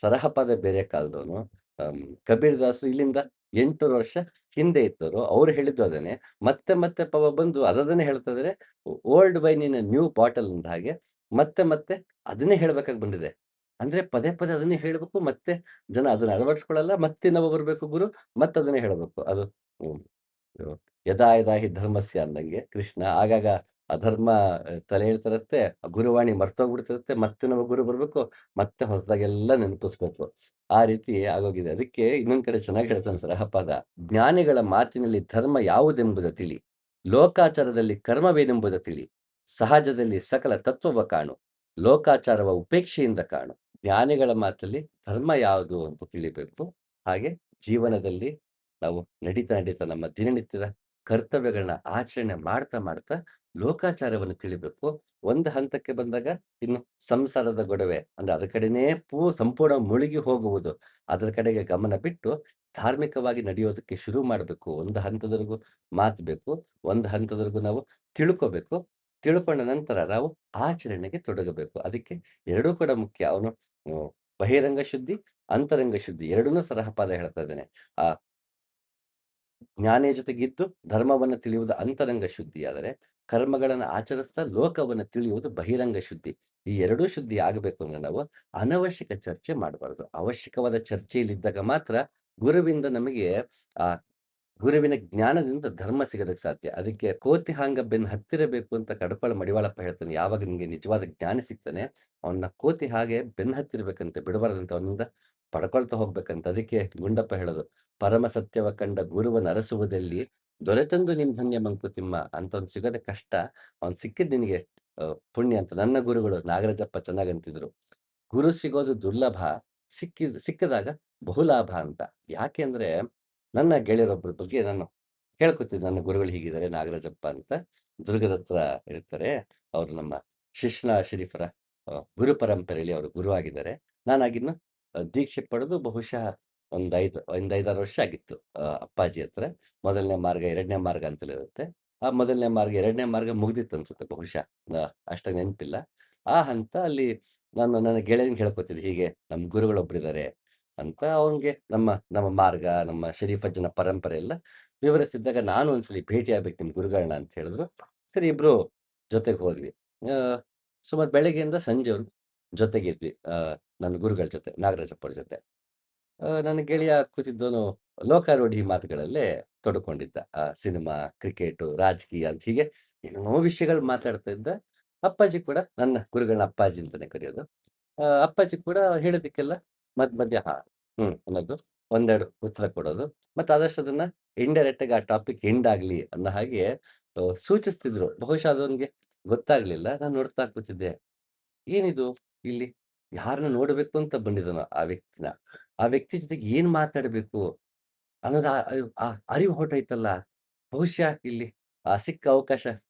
ಸರಹಪಾದ ಬೇರೆ ಕಾಲದವನು. ಕಬೀರ್ ದಾಸರು ಇಲ್ಲಿಂದ 800 ವರ್ಷ ಹಿಂದೆ ಇದ್ದವರು. ಅವ್ರು ಹೇಳಿದ್ದು ಅದನ್ನೇ. ಮತ್ತೆ ಮತ್ತೆ ಬಂದು ಅದನ್ನೇ ಹೇಳ್ತಾ ಇದಾರೆ. Old wine in a new bottle ಅಂದ ಹಾಗೆ ಮತ್ತೆ ಮತ್ತೆ ಅದನ್ನೇ ಹೇಳ್ಬೇಕಾಗಿ ಬಂದಿದೆ. ಅಂದ್ರೆ ಪದೇ ಪದೇ ಅದನ್ನೇ ಹೇಳ್ಬೇಕು. ಮತ್ತೆ ಜನ ಅದನ್ನ ಅಳವಡಿಸ್ಕೊಳ್ಳಲ್ಲ. ಮತ್ತೆ ಇನ್ನೊಬ್ಬ ಬರ್ಬೇಕು ಗುರು, ಮತ್ತದನ್ನೇ ಹೇಳಬೇಕು. ಅದು ಹ್ಮ್. ಹ್ಮ್. ಯದಾ ಯದಾ ಹಿ ಧರ್ಮಸ್ಯ ಅಂದಂಗೆ ಕೃಷ್ಣ ಆಗಾಗ ಅಧರ್ಮ ತಲೆ ಎಳ್ತಿರತ್ತೆ. ಗುರುವಾಣಿ ಮರ್ತೋಗ್ಬಿಡ್ತಿರತ್ತೆ. ಮತ್ತೆ ನಮ್ಮ ಗುರು ಬರ್ಬೇಕು. ಮತ್ತೆ ಹೊಸದಾಗೆಲ್ಲ ನೆನಪಿಸ್ಬೇಕು. ಆ ರೀತಿ ಆಗೋಗಿದೆ. ಅದಕ್ಕೆ ಇನ್ನೊಂದ್ ಕಡೆ ಚೆನ್ನಾಗಿ ಹೇಳ್ತಾನೆ ಸರಹಪಾದ. ಜ್ಞಾನಿಗಳ ಮಾತಿನಲ್ಲಿ ಧರ್ಮ ಯಾವುದೆಂಬುದ ತಿಳಿ. ಲೋಕಾಚಾರದಲ್ಲಿ ಕರ್ಮವೇನೆಂಬುದ ತಿಳಿ. ಸಹಜದಲ್ಲಿ ಸಕಲ ತತ್ವವ ಕಾಣು. ಲೋಕಾಚಾರವ ಉಪೇಕ್ಷೆಯಿಂದ ಕಾಣು. ಜ್ಞಾನಿಗಳ ಮಾತಲ್ಲಿ ಧರ್ಮ ಯಾವುದು ಅಂತ ತಿಳಿಬೇಕು. ಹಾಗೆ ಜೀವನದಲ್ಲಿ ನಾವು ನಡೀತಾ ನಡೀತಾ ನಮ್ಮ ದಿನನಿತ್ಯದ ಕರ್ತವ್ಯಗಳನ್ನ ಆಚರಣೆ ಮಾಡ್ತಾ ಮಾಡ್ತಾ ಲೋಕಾಚಾರವನ್ನು ತಿಳಿಬೇಕು. ಒಂದು ಹಂತಕ್ಕೆ ಬಂದಾಗ ಇನ್ನು ಸಂಸಾರದ ಗೊಡವೆ ಅಂದ್ರೆ ಅದರ ಕಡೆನೇ ಸಂಪೂರ್ಣ ಮುಳುಗಿ ಹೋಗುವುದು. ಅದರ ಕಡೆಗೆ ಗಮನ ಬಿಟ್ಟು ಧಾರ್ಮಿಕವಾಗಿ ನಡೆಯೋದಕ್ಕೆ ಶುರು ಮಾಡಬೇಕು. ಒಂದು ಹಂತದವರೆಗೂ ಮಾತು ಬೇಕು. ಒಂದು ಹಂತದವರೆಗೂ ನಾವು ತಿಳ್ಕೋಬೇಕು. ತಿಳ್ಕೊಂಡ ನಂತರ ನಾವು ಆಚರಣೆಗೆ ತೊಡಗಬೇಕು. ಅದಕ್ಕೆ ಎರಡೂ ಕೂಡ ಮುಖ್ಯ. ಅವನು ಹ್ಮ್, ಬಹಿರಂಗ ಶುದ್ಧಿ, ಅಂತರಂಗ ಶುದ್ಧಿ ಎರಡನ್ನೂ ಸರಹಪಾದ ಹೇಳ್ತಾ ಇದ್ದಾನೆ. ಆ ಜ್ಞಾನಿಯ ಜೊತೆಗಿದ್ದು ಧರ್ಮವನ್ನು ತಿಳಿಯುವುದು ಅಂತರಂಗ ಶುದ್ಧಿಯಾದರೆ, ಕರ್ಮಗಳನ್ನು ಆಚರಿಸ್ತಾ ಲೋಕವನ್ನು ತಿಳಿಯುವುದು ಬಹಿರಂಗ ಶುದ್ಧಿ. ಈ ಎರಡೂ ಶುದ್ಧಿ ಆಗಬೇಕು ಅಂದ್ರೆ ನಾವು ಅನವಶ್ಯಕ ಚರ್ಚೆ ಮಾಡಬಾರದು. ಅವಶ್ಯಕವಾದ ಚರ್ಚೆಯಲ್ಲಿದ್ದಾಗ ಮಾತ್ರ ಗುರುವಿಂದ ನಮಗೆ ಆ ಗುರುವಿನ ಜ್ಞಾನದಿಂದ ಧರ್ಮ ಸಿಗೋದಕ್ಕೆ ಸಾಧ್ಯ. ಅದಕ್ಕೆ ಕೋತಿ ಹಾಂಗ ಬೆನ್ನು ಹತ್ತಿರಬೇಕು ಅಂತ ಕಡಪಾಳ ಮಡಿವಾಳಪ್ಪ ಹೇಳ್ತಾನೆ. ಯಾವಾಗ ನಿಮಗೆ ನಿಜವಾದ ಜ್ಞಾನ ಸಿಗ್ತಾನೆ, ಅವನ್ನ ಕೋತಿ ಹಾಗೆ ಬೆನ್ನು ಹತ್ತಿರಬೇಕಂತೆ, ಬಿಡಬಾರದಂತೆ, ಅವನಿಂದ ಪಡ್ಕೊಳ್ತಾ ಹೋಗ್ಬೇಕಂತ. ಅದಕ್ಕೆ ಗುಂಡಪ್ಪ ಹೇಳೋದು, "ಪರಮ ಸತ್ಯವ ಕಂಡ ಗುರುವನ ಅರಸುವುದೆಲ್ಲಿ, ದೊರೆತಂದು ನಿಮ್ ಧನ್ಯ ಮಂಕುತಿಮ್ಮ" ಅಂತವ್ನು ಸಿಗೋದೇ ಕಷ್ಟ. ಅವ್ನು ಸಿಕ್ಕಿದ್ ನಿನಗೆ ಪುಣ್ಯ ಅಂತ. ನನ್ನ ಗುರುಗಳು ನಾಗರಾಜಪ್ಪ ಚೆನ್ನಾಗಂತಿದ್ರು. ಗುರು ಸಿಗೋದು ದುರ್ಲಭ, ಸಿಕ್ಕಿದಾಗ ಬಹುಲಾಭ ಅಂತ. ಯಾಕೆ ಅಂದ್ರೆ, ನನ್ನ ಗೆಳೆಯರೊಬ್ಬರ ಬಗ್ಗೆ ನಾನು ಕೇಳ್ಕೊತಿದ್ದೆ. ನನ್ನ ಗುರುಗಳು ಹೀಗಿದ್ದಾರೆ ನಾಗರಾಜಪ್ಪ ಅಂತ. ದುರ್ಗದ ಹತ್ರ ಇರ್ತಾರೆ. ಅವರು ನಮ್ಮ ಶಿಶ್ನ ಶರೀಫರ ಗುರು ಪರಂಪರೆಯಲ್ಲಿ ಅವರು ಗುರು ಆಗಿದ್ದಾರೆ. ನಾನಾಗಿನ್ನು ದೀಕ್ಷೆ ಪಡೆದು ಬಹುಶಃ ಒಂದು 5, 6 ವರ್ಷ ಆಗಿತ್ತು ಅಪ್ಪಾಜಿ ಹತ್ರ. ಮೊದಲನೇ ಮಾರ್ಗ, 2ನೇ ಮಾರ್ಗ ಅಂತಲಿರುತ್ತೆ. ಆ ಮೊದಲನೇ ಮಾರ್ಗ, 2ನೇ ಮಾರ್ಗ ಮುಗ್ದಿತ್ತು ಅನ್ಸುತ್ತೆ ಬಹುಶಃ. ಅಷ್ಟಾಗಿ ನೆನಪಿಲ್ಲ. ಆ ಹಂತ ಅಲ್ಲಿ ನಾನು ನನ್ನ ಗೆಳೆಯನಿಗೆ ಹೇಳ್ಕೊತಿದ್ದೆ, ಹೀಗೆ ನಮ್ಮ ಗುರುಗಳೊಬ್ರಿದ್ದಾರೆ ಅಂತ. ಅವನಿಗೆ ನಮ್ಮ ನಮ್ಮ ಮಾರ್ಗ, ನಮ್ಮ ಶರೀಫಜ್ಜನ ಪರಂಪರೆ ಎಲ್ಲ ವಿವರಿಸಿದ್ದಾಗ, ನಾನು ಒಂದ್ಸಲಿ ಭೇಟಿ ಆಗ್ಬೇಕು ನಿಮ್ಮ ಗುರುಗಳನ್ನ ಅಂತ ಹೇಳಿದ್ರು. ಸರಿ ಇಬ್ರು ಜೊತೆಗೆ ಹೋದ್ವಿ. ಆ, ಸುಮಾರು ಬೆಳಗ್ಗೆಯಿಂದ ಸಂಜೆವರೆಗೂ ಜೊತೆಗಿದ್ವಿ. ನನ್ನ ಗುರುಗಳ ಜೊತೆ, ನಾಗರಾಜಪ್ಪವ್ರ ಜೊತೆ. ನನ್ನ ಗೆಳೆಯ ಕೂತಿದ್ದವನು ಲೋಕಾರೂಢಿ ಮಾತುಗಳಲ್ಲೇ ತೊಡ್ಕೊಂಡಿದ್ದ. ಸಿನಿಮಾ, ಕ್ರಿಕೆಟು, ರಾಜಕೀಯ ಅಂತ ಹೀಗೆ ಏನೇನೋ ವಿಷಯಗಳು ಮಾತಾಡ್ತಾ ಇದ್ದ. ಅಪ್ಪಾಜಿ ಕೂಡ ನನ್ನ ಗುರುಗಳನ್ನ ಅಪ್ಪಾಜಿ ಅಂತಾನೆ ಕರೆಯೋದು. ಅಪ್ಪಾಜಿ ಕೂಡ ಹೇಳಿದ್ದಕ್ಕೆಲ್ಲ ಮಧ್ಯ ಅನ್ನೋದು, ಒಂದೆರಡು ಉತ್ತರ ಕೊಡೋದು. ಮತ್ತೆ ಆದಷ್ಟು ಅದನ್ನ ಇಂಡೈರೆಕ್ಟ್ ಆಗಿ ಆ ಟಾಪಿಕ್ ಎಂಡ್ ಆಗ್ಲಿ ಅನ್ನೋ ಹಾಗೆ ಸೂಚಿಸ್ತಿದ್ರು. ಬಹುಶಃ ಅದು ಅವ್ನಿಗೆ ಗೊತ್ತಾಗ್ಲಿಲ್ಲ. ನಾನು ನೋಡ್ತಾ ಕೂತಿದ್ದೆ. ಏನಿದು ಇಲ್ಲಿ? ಯಾರನ್ನ ನೋಡ್ಬೇಕು ಅಂತ ಬಂದಿದ್ದಾನೋ ಆ ವ್ಯಕ್ತಿನ. ಆ ವ್ಯಕ್ತಿ ಜೊತೆಗೆ ಏನ್ ಮಾತಾಡ್ಬೇಕು ಅನ್ನೋದು ಆ ಅರಿವು ಹೊರ್ಟೋಯ್ತಲ್ಲ. ಬಹುಶಃ ಇಲ್ಲಿ ಸಿಕ್ಕ ಅವಕಾಶ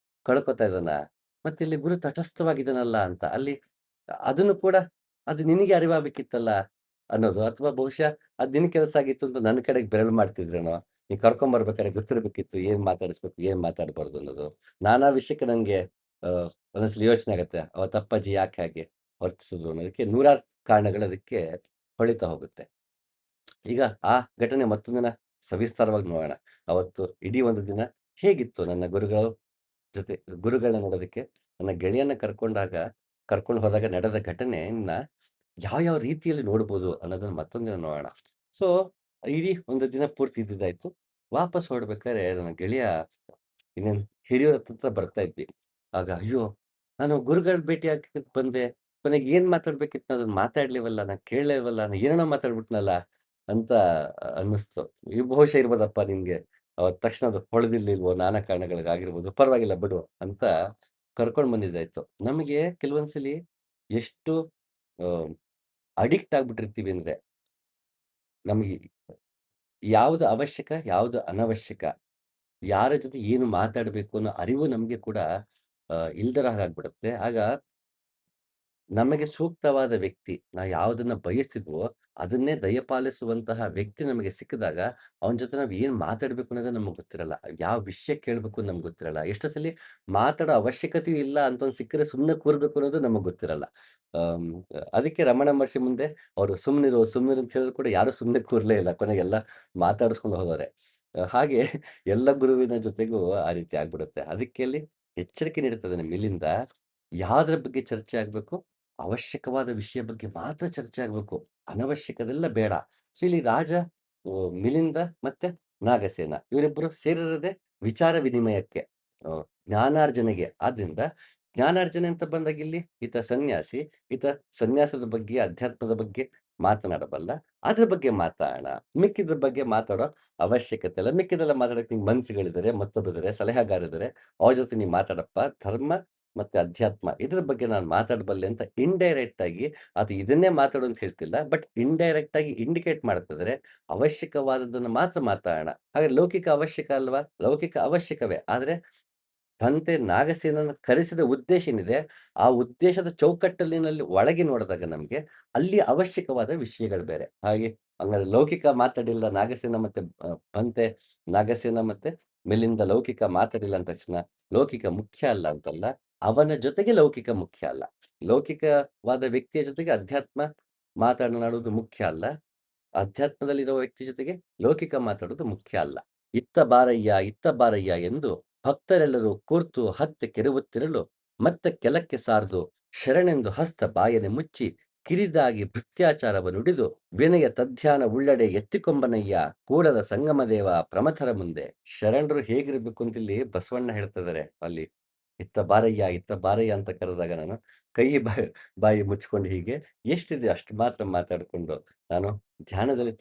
ಕಳ್ಕೊತಾ ಇದ್ದಾನ. ಮತ್ತೆ ಇಲ್ಲಿ ಗುರು ತಟಸ್ಥವಾಗಿದ್ದಾನಲ್ಲ ಅಂತ. ಅಲ್ಲಿ ಅದನ್ನು ಕೂಡ ಅದು ನಿನಗೆ ಅರಿವಾಗಬೇಕಿತ್ತಲ್ಲ ಅನ್ನೋದು. ಅಥವಾ ಬಹುಶಃ ಅದ್ ನಿನ್ ಕೆಲಸ ಆಗಿತ್ತು ಅಂತ ನನ್ನ ಕಡೆಗೆ ಬೆರಳು ಮಾಡ್ತಿದ್ರೇನೋ. ನೀ ಕರ್ಕೊಂಡ್ ಬರ್ಬೇಕಾದ್ರೆ ಗೊತ್ತಿರ್ಬೇಕಿತ್ತು ಏನ್ ಮಾತಾಡಿಸ್ಬೇಕು, ಏನ್ ಮಾತಾಡ್ಬಾರ್ದು ಅನ್ನೋದು. ನಾನಾ ವಿಷಯಕ್ಕೆ ನಂಗೆ ಒಂದೊಂದ್ಸಲಿ ಯೋಚನೆ ಆಗತ್ತೆ. ಅವತ್ತು ಅಪ್ಪಾಜಿ ಯಾಕೆ ಹಾಗೆ ವರ್ತಿಸಿದ್ರು ಅನ್ನೋದಕ್ಕೆ ನೂರಾರು ಕಾರಣಗಳು ಅದಕ್ಕೆ ಹೊಳಿತಾ ಹೋಗುತ್ತೆ. ಈಗ ಆ ಘಟನೆ ಮತ್ತೊಂದಿನ ಸವಿಸ್ತಾರವಾಗಿ ನೋಡೋಣ. ಅವತ್ತು ಇಡೀ ಒಂದು ದಿನ ಹೇಗಿತ್ತು ನನ್ನ ಜೊತೆ ಗುರುಗಳನ್ನ ನೋಡೋದಕ್ಕೆ, ನನ್ನ ಗೆಳೆಯನ್ನ ಕರ್ಕೊಂಡು ಹೋದಾಗ ನಡೆದ ಘಟನೆಯನ್ನ ಯಾವ್ಯಾವ ರೀತಿಯಲ್ಲಿ ನೋಡ್ಬೋದು ಅನ್ನೋದನ್ನ ಮತ್ತೊಂದು ದಿನ ನೋಡೋಣ. ಸೊ, ಇಡೀ ಒಂದು ದಿನ ಪೂರ್ತಿ ಇದ್ದಿದ್ದಾಯ್ತು. ವಾಪಸ್ ಹೊರಡ್ಬೇಕಾದ್ರೆ ನನ್ನ ಗೆಳೆಯ ಇನ್ನೇನು ಹಿರಿಯೂರ ಹತ್ರ ಬರ್ತಾ ಇದ್ವಿ. ಆಗ ಅಯ್ಯೋ! ನಾನು ಗುರುಗಳ ಭೇಟಿ ಆಗಕ್ಕೆ ಬಂದೆ. ಕೊನೆಗೆ ಏನ್ ಮಾತಾಡ್ಬೇಕಿತ್ತು ಅದನ್ನ ಮಾತಾಡ್ಲಿವಲ್ಲ, ನಾನು ಕೇಳಲೇವಲ್ಲ, ನಾನು ಏನೇನೋ ಮಾತಾಡ್ಬಿಟ್ನಲ್ಲ ಅಂತ ಅನ್ನಿಸ್ತು. ಬಹುಶಃ ಇರ್ಬೋದಪ್ಪ ನಿನ್ಗೆ ತಕ್ಷಣ ಅದು ಹೊಳೆದಿರ್ಲಿಲ್ವೋ, ನಾನಾ ಕಾರಣಗಳಿಗಾಗಿರ್ಬೋದು. ಪರವಾಗಿಲ್ಲ ಬಿಡು ಅಂತ ಕರ್ಕೊಂಡ್ ಬಂದಿದ್ದಾಯ್ತು. ನಮಗೆ ಕೆಲವೊಂದ್ಸಲಿ ಎಷ್ಟು ಅ ಅಡಿಕ್ಟ್ ಆಗ್ಬಿಟ್ಟಿರ್ತೀವಿ ಅಂದ್ರೆ, ನಮಗೆ ಯಾವ್ದು ಅವಶ್ಯಕ, ಯಾವ್ದು ಅನವಶ್ಯಕ, ಯಾರ ಜೊತೆ ಏನು ಮಾತಾಡಬೇಕು ಅನ್ನೋ ಅರಿವು ನಮ್ಗೆ ಕೂಡ ಇಲ್ದರ ಹಾಗಾಗ್ಬಿಡುತ್ತೆ. ಆಗ ನಮಗೆ ಸೂಕ್ತವಾದ ವ್ಯಕ್ತಿ, ನಾವು ಯಾವುದನ್ನ ಬಯಸ್ತಿದ್ವೋ, ಅದನ್ನೇ ದಯಪಾಲಿಸುವಂತಹ ವ್ಯಕ್ತಿ ನಮಗೆ ಸಿಕ್ಕಿದಾಗ, ಅವನ ಜೊತೆ ನಾವು ಏನ್ ಮಾತಾಡ್ಬೇಕು ಅನ್ನೋದೇ ನಮಗೆ ಗೊತ್ತಿರಲ್ಲ. ಯಾವ ವಿಷಯ ಕೇಳ್ಬೇಕು ನಮ್ಗೆ ಗೊತ್ತಿರಲ್ಲ. ಎಷ್ಟೋ ಸಲಿ ಮಾತಾಡೋ ಅವಶ್ಯಕತೆಯೂ ಇಲ್ಲ ಅಂತವ್ನು ಸಿಕ್ಕಿದ್ರೆ ಸುಮ್ನೆ ಕೂರ್ಬೇಕು ಅನ್ನೋದು ನಮಗ್ ಗೊತ್ತಿರಲ್ಲ. ಆಮ್, ಅದಕ್ಕೆ ರಮಣ ಮಹರ್ಷಿ ಮುಂದೆ ಅವರು ಸುಮ್ನಿರು, ಸುಮ್ನಿರು ಅಂತ ಹೇಳಿದ್ರು ಕೂಡ ಯಾರು ಸುಮ್ನೆ ಕೂರ್ಲೇ ಇಲ್ಲ. ಕೊನೆಗೆಲ್ಲ ಮಾತಾಡಿಸ್ಕೊಂಡು ಹೋದವ್ರೆ. ಹಾಗೆ ಎಲ್ಲ ಗುರುವಿನ ಜೊತೆಗೂ ಆ ರೀತಿ ಆಗ್ಬಿಡುತ್ತೆ. ಅದಕ್ಕೆ ಅಲ್ಲಿ ಎಚ್ಚರಿಕೆ ನೀಡುತ್ತದೆ ಮೇಲಿಂದ ಯಾವ್ದ್ರ ಬಗ್ಗೆ ಚರ್ಚೆ ಆಗ್ಬೇಕು, ಅವಶ್ಯಕವಾದ ವಿಷಯ ಬಗ್ಗೆ ಮಾತ್ರ ಚರ್ಚೆ ಆಗ್ಬೇಕು. ಅನವಶ್ಯಕದೆಲ್ಲ ಬೇಡ. ಸೊ ಇಲ್ಲಿ ರಾಜ, ಮಿಲಿಂದ ಮತ್ತೆ ನಾಗಸೇನ ಇವರಿಬ್ಬರು ಸೇರಿರೋದೇ ವಿಚಾರ ವಿನಿಮಯಕ್ಕೆ, ಜ್ಞಾನಾರ್ಜನೆಗೆ. ಆದ್ರಿಂದ ಜ್ಞಾನಾರ್ಜನೆ ಅಂತ ಬಂದಾಗ ಇಲ್ಲಿ ಈತ ಸನ್ಯಾಸಿ, ಈತ ಸನ್ಯಾಸದ ಬಗ್ಗೆ, ಅಧ್ಯಾತ್ಮದ ಬಗ್ಗೆ ಮಾತನಾಡಬಲ್ಲ. ಅದ್ರ ಬಗ್ಗೆ ಮಾತಾಡೋಣ. ಮಿಕ್ಕಿದ್ರ ಬಗ್ಗೆ ಮಾತಾಡೋ ಅವಶ್ಯಕತೆ ಇಲ್ಲ. ಮಿಕ್ಕಿದೆಲ್ಲ ಮಾತಾಡಕ್ಕೆ ನಿಂಗೆ ಮನ್ಸಿಗಳಿದ್ದಾರೆ, ಮತ್ತೊಬ್ಬರಿದ್ದಾರೆ, ಸಲಹೆಗಾರರಿದ್ದಾರೆ. ಅವ್ರ ಜೊತೆ ನೀ ಮಾತಾಡಪ್ಪ. ಧರ್ಮ ಮತ್ತೆ ಅಧ್ಯಾತ್ಮ ಇದ್ರ ಬಗ್ಗೆ ನಾನು ಮಾತಾಡಬಲ್ಲೆ ಅಂತ ಇಂಡೈರೆಕ್ಟ್ ಆಗಿ, ಅದು ಇದನ್ನೇ ಮಾತಾಡು ಅಂತ ಹೇಳ್ತಿಲ್ಲ. ಬಟ್ ಇಂಡೈರೆಕ್ಟ್ ಆಗಿ ಇಂಡಿಕೇಟ್ ಮಾಡ್ತಿದ್ದಾರೆ. ಅವಶ್ಯಕವಾದದ್ದನ್ನ ಮಾತ್ರ ಮಾತಾಡೋಣ. ಹಾಗೆ ಲೌಕಿಕ ಅವಶ್ಯಕ ಅಲ್ವಾ? ಲೌಕಿಕ ಅವಶ್ಯಕವೇ. ಆದ್ರೆ ಹಂತೆ ನಾಗಸೇನನ ಕರೆಸಿದ ಉದ್ದೇಶ ಏನಿದೆ, ಆ ಉದ್ದೇಶದ ಚೌಕಟ್ಟಲಿನಲ್ಲಿ ಒಳಗೆ ನೋಡಿದಾಗ ನಮ್ಗೆ ಅಲ್ಲಿ ಅವಶ್ಯಕವಾದ ವಿಷಯಗಳು ಬೇರೆ. ಹಾಗೆ ಹಂಗಾರೆ ಲೌಕಿಕ ಮಾತಾಡಿಲ್ಲ ನಾಗಸೇನ ಮತ್ತೆ ಪಂತೆ, ನಾಗಸೇನ ಮತ್ತೆ ಮಿಲಿಂದ ಲೌಕಿಕ ಮಾತಾಡಿಲ್ಲ ಅಂದ ತಕ್ಷಣ ಲೌಕಿಕ ಮುಖ್ಯ ಅಲ್ಲ ಅಂತಲ್ಲ. ಅವನ ಜೊತೆಗೆ ಲೌಕಿಕ ಮುಖ್ಯ ಅಲ್ಲ. ಲೌಕಿಕವಾದ ವ್ಯಕ್ತಿಯ ಜೊತೆಗೆ ಅಧ್ಯಾತ್ಮ ಮಾತನಾಡುವುದು ಮುಖ್ಯ ಅಲ್ಲ. ಅಧ್ಯಾತ್ಮದಲ್ಲಿರುವ ವ್ಯಕ್ತಿ ಜೊತೆಗೆ ಲೌಕಿಕ ಮಾತಾಡುವುದು ಮುಖ್ಯ ಅಲ್ಲ. ಇತ್ತ ಬಾರಯ್ಯ, ಇತ್ತ ಬಾರಯ್ಯ ಎಂದು ಭಕ್ತರೆಲ್ಲರೂ ಕೂರ್ತು ಹತ್ತೆ ಕೆರವುತ್ತಿರಲು ಮತ್ತೆ ಕೆಲಕ್ಕೆ ಸಾರ್ದು ಶರಣೆಂದು ಹಸ್ತ ಬಾಯನೆ ಮುಚ್ಚಿ ಕಿರಿದಾಗಿ ಭೃತ್ಯಾಚಾರವ ನುಡಿದು ವಿನಯ ತದ್ಧ್ಯಾನ ಉಳ್ಳಡೆ ಎತ್ತಿಕೊಂಬನಯ್ಯ ಕೂಡದ ಸಂಗಮದೇವ ಪ್ರಮಥರ ಮುಂದೆ. ಶರಣರು ಹೇಗಿರ್ಬೇಕು ಅಂತ ಇಲ್ಲಿ ಬಸವಣ್ಣ ಹೇಳ್ತಿದ್ದಾರೆ ಅಲ್ಲಿ. ಇತ್ತ ಬಾರಯ್ಯ, ಇತ್ತ ಬಾರಯ್ಯ ಅಂತ ಕರೆದಾಗ ನಾನು ಕೈ ಬಾಯಿ ಮುಚ್ಕೊಂಡು ಹೀಗೆ ಎಷ್ಟಿದೆ ಅಷ್ಟು ಮಾತ್ರ ಮಾತಾಡಿಕೊಂಡು ನಾನು ಧ್ಯಾನದಲ್ಲಿ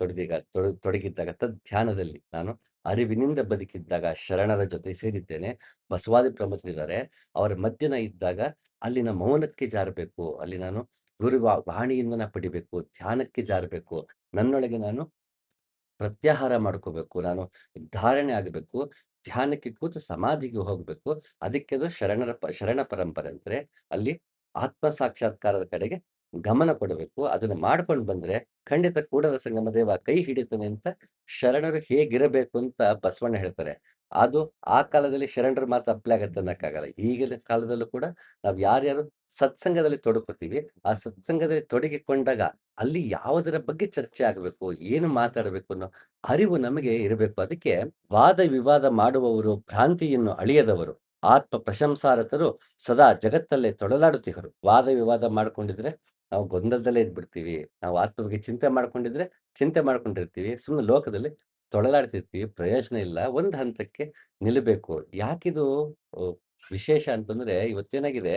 ತೊಡಗಿದ್ದಾಗ ತದ್ಧ್ಯಾನದಲ್ಲಿ ನಾನು ಅರಿವಿನಿಂದ ಬದುಕಿದ್ದಾಗ ಶರಣರ ಜೊತೆ ಸೇರಿದ್ದೇನೆ. ಬಸವಾದಿ ಪ್ರಮುಖರಿದ್ದಾರೆ. ಅವರ ಮಧ್ಯನ ಇದ್ದಾಗ ಅಲ್ಲಿನ ಮೌನಕ್ಕೆ ಜಾರಬೇಕು. ಅಲ್ಲಿ ನಾನು ಗುರುವ ವಾಣಿಯಿಂದ ಪಡಿಬೇಕು. ಧ್ಯಾನಕ್ಕೆ ಜಾರಬೇಕು. ನನ್ನೊಳಗೆ ನಾನು ಪ್ರತ್ಯಾಹಾರ ಮಾಡ್ಕೋಬೇಕು. ನಾನು ಧಾರಣೆ ಆಗಬೇಕು. ಧ್ಯಾನಕ್ಕೆ ಕೂತು ಸಮಾಧಿಗೆ ಹೋಗ್ಬೇಕು. ಅದಕ್ಕೆ ಅದು ಶರಣ ಪರಂಪರೆ ಅಂದ್ರೆ ಅಲ್ಲಿ ಆತ್ಮ ಸಾಕ್ಷಾತ್ಕಾರದ ಕಡೆಗೆ ಗಮನ ಕೊಡಬೇಕು. ಅದನ್ನ ಮಾಡ್ಕೊಂಡು ಬಂದ್ರೆ ಖಂಡಿತ ಕೂಡಲ ಸಂಗಮ ದೇವ ಕೈ ಹಿಡಿತಾನೆ ಅಂತ ಶರಣರು ಹೇಗಿರಬೇಕು ಅಂತ ಬಸವಣ್ಣ ಹೇಳ್ತಾರೆ. ಅದು ಆ ಕಾಲದಲ್ಲಿ ಶರಣರ ಮಾತು ಅಪ್ಲೈ ಆಗತ್ತೆ ಅನ್ನಕ್ಕಾಗಲ್ಲ. ಈಗಿನ ಕಾಲದಲ್ಲೂ ಕೂಡ ನಾವ್ ಯಾರ್ಯಾರು ಸತ್ಸಂಗದಲ್ಲಿ ತೊಡಗುತ್ತೀವಿ, ಆ ಸತ್ಸಂಗದಲ್ಲಿ ತೊಡಗಿಕೊಂಡಾಗ ಅಲ್ಲಿ ಯಾವುದರ ಬಗ್ಗೆ ಚರ್ಚೆ ಆಗಬೇಕು, ಏನು ಮಾತಾಡಬೇಕು ಅನ್ನೋ ಅರಿವು ನಮಗೆ ಇರಬೇಕು. ಅದಕ್ಕೆ ವಾದ ವಿವಾದ ಮಾಡುವವರು ಭ್ರಾಂತಿಯನ್ನು ಅಳಿಯದವರು, ಆತ್ಮ ಪ್ರಶಂಸಾರತರು ಸದಾ ಜಗತ್ತಲ್ಲೇ ತೊಳಲಾಡುತ್ತಿಹರು. ವಾದ ವಿವಾದ ಮಾಡ್ಕೊಂಡಿದ್ರೆ ನಾವು ಗೊಂದಲದಲ್ಲೇ ಇದ್ಬಿಡ್ತೀವಿ. ನಾವು ಆತ್ಮ ಬಗ್ಗೆ ಚಿಂತೆ ಮಾಡ್ಕೊಂಡಿದ್ರೆ ಚಿಂತೆ ಮಾಡ್ಕೊಂಡಿರ್ತೀವಿ. ಸುಮ್ಮನೆ ಲೋಕದಲ್ಲಿ ತೊಳಲಾಡ್ತಿರ್ತೀವಿ. ಪ್ರಯೋಜನ ಇಲ್ಲ. ಒಂದು ಹಂತಕ್ಕೆ ನಿಲ್ಲಬೇಕು. ಯಾಕಿದು ಅ, ವಿಶೇಷ ಅಂತಂದ್ರೆ ಇವತ್ತೇನಾಗಿದೆ,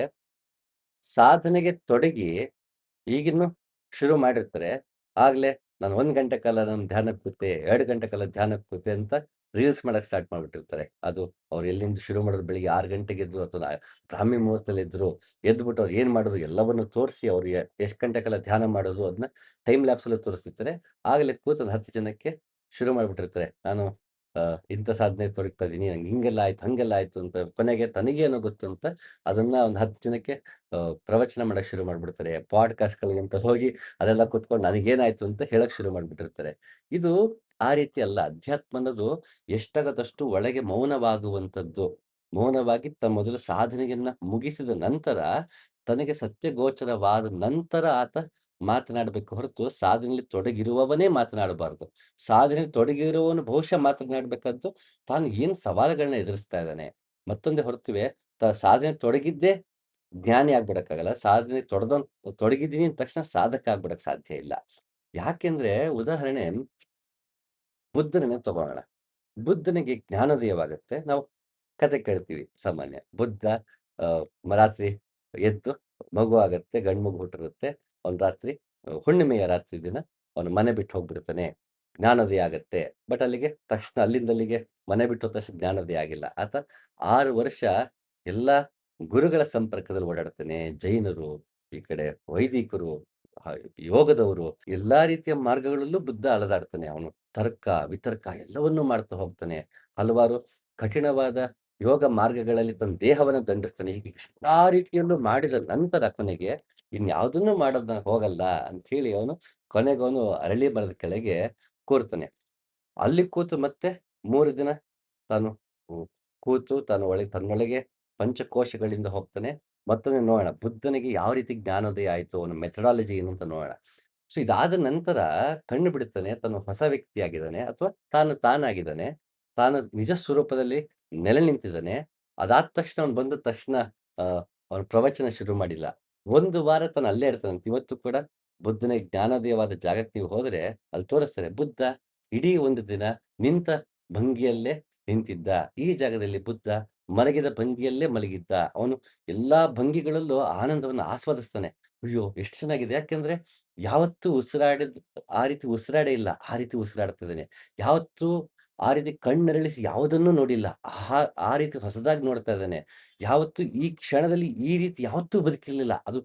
ಸಾಧನೆಗೆ ತೊಡಗಿ ಈಗಿನ್ನು ಶುರು ಮಾಡಿರ್ತಾರೆ. ಆಗ್ಲೇ ನಾನು 1 ಗಂಟೆ ಕಾಲ ನಾನು ಧ್ಯಾನಕ್ಕೆ ಕೂತೆ, 2 ಗಂಟೆ ಕಾಲ ಧ್ಯಾನಕ್ಕೆ ಕೂತೆ ಅಂತ ರೀಲ್ಸ್ ಮಾಡಕ್ ಸ್ಟಾರ್ಟ್ ಮಾಡ್ಬಿಟ್ಟಿರ್ತಾರೆ. ಅದು ಅವ್ರು ಎಲ್ಲಿಂದ ಶುರು ಮಾಡಿದ್ರು, ಬೆಳಿಗ್ಗೆ 6 ಗಂಟೆಗೆ ಎದ್ರು ಅಥವಾ ಬ್ರಾಹ್ಮಿ ಮುಹೂರ್ತದಲ್ಲಿ ಎದ್ರು. ಎದ್ಬಿಟ್ಟು ಅವ್ರು ಏನ್ ಮಾಡಿದ್ರು ಎಲ್ಲವನ್ನೂ ತೋರಿಸಿ ಅವ್ರು ಎಷ್ಟು ಗಂಟೆ ಕಾಲ ಧ್ಯಾನ ಮಾಡೋದು ಅದನ್ನ ಟೈಮ್ ಲ್ಯಾಪ್ಸಲ್ಲೂ ತೋರಿಸ್ತಿರ್ತಾರೆ. ಆಗಲೇ ಕೂತು ಒಂದು 10 ಜನಕ್ಕೆ ಶುರು ಮಾಡ್ಬಿಟ್ಟಿರ್ತಾರೆ. ನಾನು ಇಂಥ ಸಾಧನೆ ತೊಡಗ್ತಾ ಇದೀನಿ. ನಂಗೆ ಹಿಂಗೆಲ್ಲ ಆಯ್ತು, ಹಂಗೆಲ್ಲ ಆಯ್ತು ಅಂತ ಕೊನೆಗೆ ತನಗೇನೋ ಗೊತ್ತು ಅಂತ ಅದನ್ನ ಒಂದು 10 ಜನಕ್ಕೆ ಪ್ರವಚನ ಮಾಡಕ್ ಶುರು ಮಾಡ್ಬಿಡ್ತಾರೆ. ಪಾಡ್‌ಕಾಸ್ಟ್‌ಗಳಿಗಂತ ಹೋಗಿ ಅದೆಲ್ಲ ಕೂತ್ಕೊಂಡು ನನಗೇನಾಯ್ತು ಅಂತ ಹೇಳಕ್ ಶುರು ಮಾಡ್ಬಿಟ್ಟಿರ್ತಾರೆ. ಇದು ಆ ರೀತಿ ಅಲ್ಲ. ಅಧ್ಯಾತ್ಮ ಅನ್ನೋದು ಎಷ್ಟಾಗತ್ತಷ್ಟು ಒಳಗೆ ಮೌನವಾಗುವಂಥದ್ದು. ಮೌನವಾಗಿ ಮೊದಲು ಸಾಧನೆಯನ್ನ ಮುಗಿಸಿದ ನಂತರ, ತನಗೆ ಸತ್ಯಗೋಚರವಾದ ನಂತರ ಆತ ಮಾತನಾಡಬೇಕು ಹೊರತು ಸಾಧನೆಯಲ್ಲಿ ತೊಡಗಿರುವವನೇ ಮಾತನಾಡಬಾರದು. ಸಾಧನೆಯಲ್ಲಿ ತೊಡಗಿರುವವನು ಬಹುಶಃ ಮಾತನಾಡಬೇಕಾದ್ದು ತಾನು ಏನು ಸವಾಲುಗಳನ್ನ ಎದುರಿಸ್ತಾ ಇದ್ದಾನೆ. ಮತ್ತೊಂದೇ ಹೊರತುವೆ ಸಾಧನೆ ತೊಡಗಿದ್ದೇ ಜ್ಞಾನಿ ಆಗ್ಬಿಡಕ್ಕಾಗಲ್ಲ. ಸಾಧನೆ ತೊಡಗಿದ್ದೀನಿ ಅಂದ ತಕ್ಷಣ ಸಾಧಕ ಆಗ್ಬಿಡಕ್ ಸಾಧ್ಯ ಇಲ್ಲ. ಯಾಕೆಂದ್ರೆ ಉದಾಹರಣೆ ಬುದ್ಧನನ್ನೇ ತಗೊಳ್ಳೋಣ. ಬುದ್ಧನಿಗೆ ಜ್ಞಾನೋದಯವಾಗುತ್ತೆ. ನಾವು ಕತೆ ಕೇಳ್ತೀವಿ ಸಾಮಾನ್ಯ. ಬುದ್ಧ ಅ, ರಾತ್ರಿ ಎದ್ದು ಮಗು ಆಗತ್ತೆ, ಗಂಡು ಮಗು ಹುಟ್ಟಿರುತ್ತೆ. ಅವ್ನು ರಾತ್ರಿ ಹುಣ್ಣಿಮೆಯ ರಾತ್ರಿ ದಿನ ಅವನು ಮನೆ ಬಿಟ್ಟು ಹೋಗ್ಬಿಡ್ತಾನೆ. ಜ್ಞಾನೋದಯ ಆಗತ್ತೆ. ಬಟ್ ಅಲ್ಲಿಗೆ ತಕ್ಷಣ ಅಲ್ಲಿಂದ ಅಲ್ಲಿಗೆ ಮನೆ ಬಿಟ್ಟು ಹೋದ ತಕ್ಷಣ ಜ್ಞಾನೋದಯ ಆಗಿಲ್ಲ. ಆತ 6 ವರ್ಷ ಎಲ್ಲಾ ಗುರುಗಳ ಸಂಪರ್ಕದಲ್ಲಿ ಓಡಾಡ್ತಾನೆ. ಜೈನರು, ಈ ಕಡೆ ವೈದಿಕರು, ಹ ಯೋಗದವರು ಎಲ್ಲಾ ರೀತಿಯ ಮಾರ್ಗಗಳಲ್ಲೂ ಬುದ್ಧ ಅಲೆದಾಡ್ತಾನೆ. ಅವನು ತರ್ಕ, ವಿತರ್ಕ ಎಲ್ಲವನ್ನೂ ಮಾಡ್ತಾ ಹೋಗ್ತಾನೆ. ಹಲವಾರು ಕಠಿಣವಾದ ಯೋಗ ಮಾರ್ಗಗಳಲ್ಲಿ ತನ್ನ ದೇಹವನ್ನ ದಂಡಿಸ್ತಾನೆ. ಹೀಗೆ ಎಲ್ಲಾ ರೀತಿಯಲ್ಲೂ ಮಾಡಿದ ನಂತರ ಕೊನೆಗೆ ಇನ್ಯಾವುದನ್ನೂ ಮಾಡೋದನ್ನ ಹೋಗಲ್ಲ ಅಂತ ಹೇಳಿ ಕೊನೆಗೆ ಅವನು ಅರಳಿ ಮರದ ಕೆಳಗೆ ಕೂರ್ತಾನೆ. ಅಲ್ಲಿ ಕೂತು ಮತ್ತೆ 3 ದಿನ ತಾನು ಹ್ಮ್, ಕೂತು ತಾನು ತನ್ನೊಳಗೆ ಪಂಚಕೋಶಗಳಿಂದ ಹೋಗ್ತಾನೆ. ಮತ್ತೊಮ್ಮೆ ನೋಡೋಣ ಬುದ್ಧನಿಗೆ ಯಾವ ರೀತಿ ಜ್ಞಾನೋದಯ ಆಯ್ತು, ಅವನ ಮೆಥಡಾಲಜಿ ಏನು ಅಂತ ನೋಡೋಣ. ಸೊ ಇದಾದ ನಂತರ ಕಣ್ಣು ಬಿಡುತ್ತಾನೆ. ತಾನು ಹೊಸ ವ್ಯಕ್ತಿಯಾಗಿದ್ದಾನೆ ಅಥವಾ ತಾನಾಗಿದ್ದಾನೆ. ತಾನು ನಿಜ ಸ್ವರೂಪದಲ್ಲಿ ನೆಲೆ ನಿಂತಿದ್ದಾನೆ. ಅದಾದ ತಕ್ಷಣ ಅವನು ಬಂದ ತಕ್ಷಣ ಅವನು ಪ್ರವಚನ ಶುರು ಮಾಡಿಲ್ಲ. 1 ವಾರ ತಾನು ಅಲ್ಲೇ ಇರ್ತಾನಂತೆ. ಇವತ್ತು ಕೂಡ ಬುದ್ಧನ ಜ್ಞಾನೋದಯವಾದ ಜಾಗಕ್ಕೆ ನೀವು ಹೋದ್ರೆ ಅಲ್ಲಿ ತೋರಿಸ್ತಾರೆ. ಬುದ್ಧ ಇಡೀ ಒಂದು ದಿನ ನಿಂತ ಭಂಗಿಯಲ್ಲೇ ನಿಂತಿದ್ದ. ಈ ಜಾಗದಲ್ಲಿ ಬುದ್ಧ ಮಲಗಿದ ಭಂಗಿಯಲ್ಲೇ ಮಲಗಿದ್ದ. ಅವನು ಎಲ್ಲಾ ಭಂಗಿಗಳಲ್ಲೂ ಆನಂದವನ್ನು ಆಸ್ವಾದಿಸ್ತಾನೆ. ಅಯ್ಯೋ! ಎಷ್ಟು ಚೆನ್ನಾಗಿದೆ. ಯಾಕೆಂದ್ರೆ ಯಾವತ್ತೂ ಉಸಿರಾಡಿದ್ ಆ ರೀತಿ ಉಸಿರಾಡೇ ಇಲ್ಲ. ಆ ರೀತಿ ಉಸಿರಾಡ್ತಿದ್ದಾನೆ. ಯಾವತ್ತೂ ಆ ರೀತಿ ಕಣ್ಣರಳಿಸಿ ಯಾವುದನ್ನೂ ನೋಡಿಲ್ಲ. ಆ ರೀತಿ ಹೊಸದಾಗಿ ನೋಡ್ತಾ ಇದ್ದಾನೆ. ಯಾವತ್ತೂ ಈ ಕ್ಷಣದಲ್ಲಿ ಈ ರೀತಿ ಯಾವತ್ತೂ ಬದುಕಿರ್ಲಿಲ್ಲ. ಅದು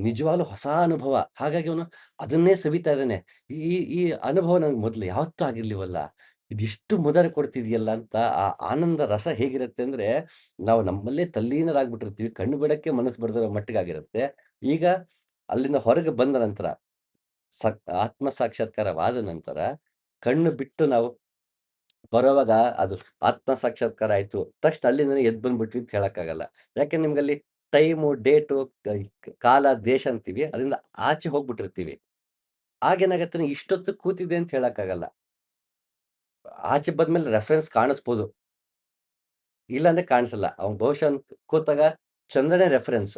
ನಿಜವಾಗ್ಲೂ ಹೊಸ ಅನುಭವ. ಹಾಗಾಗಿ ಅವನು ಅದನ್ನೇ ಸವಿತಾ ಇದ್ದಾನೆ. ಈ ಈ ಅನುಭವ ನನಗೆ ಮೊದಲು ಯಾವತ್ತೂ ಆಗಿರ್ಲಿವಲ್ಲ. ಇದಿಷ್ಟು ಮುದ ಕೊಡ್ತಿದೆಯಲ್ಲ ಅಂತ ಆ ಆನಂದ ರಸ ಹೇಗಿರುತ್ತೆ ಅಂದ್ರೆ, ನಾವು ನಮ್ಮಲ್ಲೇ ತಲ್ಲೀನರಾಗ್ಬಿಟ್ಟಿರ್ತೀವಿ. ಕಣ್ಣು ಬಿಡಕ್ಕೆ ಮನಸ್ಸು ಬರದಿರೋ ಮಟ್ಟಿಗಾಗಿರುತ್ತೆ. ಈಗ ಅಲ್ಲಿಂದ ಹೊರಗೆ ಬಂದ ನಂತರ ಆತ್ಮ ಸಾಕ್ಷಾತ್ಕಾರವಾದ ನಂತರ ಕಣ್ಣು ಬಿಟ್ಟು ನಾವು ಬರೋವಾಗ ಅದು ಆತ್ಮ ಸಾಕ್ಷಾತ್ಕಾರ ಆಯ್ತು. ತಕ್ಷಣ ಅಲ್ಲಿಂದನೇ ಎದ್ದು ಬಂದ್ಬಿಟ್ವಿ ಅಂತ ಹೇಳಕ್ಕಾಗಲ್ಲ. ಯಾಕೆ ನಿಮ್ಗಲ್ಲಿ ಟೈಮು, ಡೇಟು, ಕಾಲ, ದೇಶ ಅಂತೀವಿ. ಅದರಿಂದ ಆಚೆ ಹೋಗ್ಬಿಟ್ಟಿರ್ತೀವಿ. ಆಗೇನಾಗತ್ತೆ ಇಷ್ಟೊತ್ತು ಕೂತಿದ್ದೆ ಅಂತ ಹೇಳಕ್ಕಾಗಲ್ಲ. ಆಚೆ ಬಂದ್ಮೇಲೆ ರೆಫರೆನ್ಸ್ ಕಾಣಿಸ್ಬೋದು. ಇಲ್ಲಾಂದ್ರೆ ಕಾಣಿಸಲ್ಲ. ಅವ್ನು ಬಹುಶಃ ಕೂತಾಗ ಚಂದ್ರನೇ ರೆಫರೆನ್ಸ್.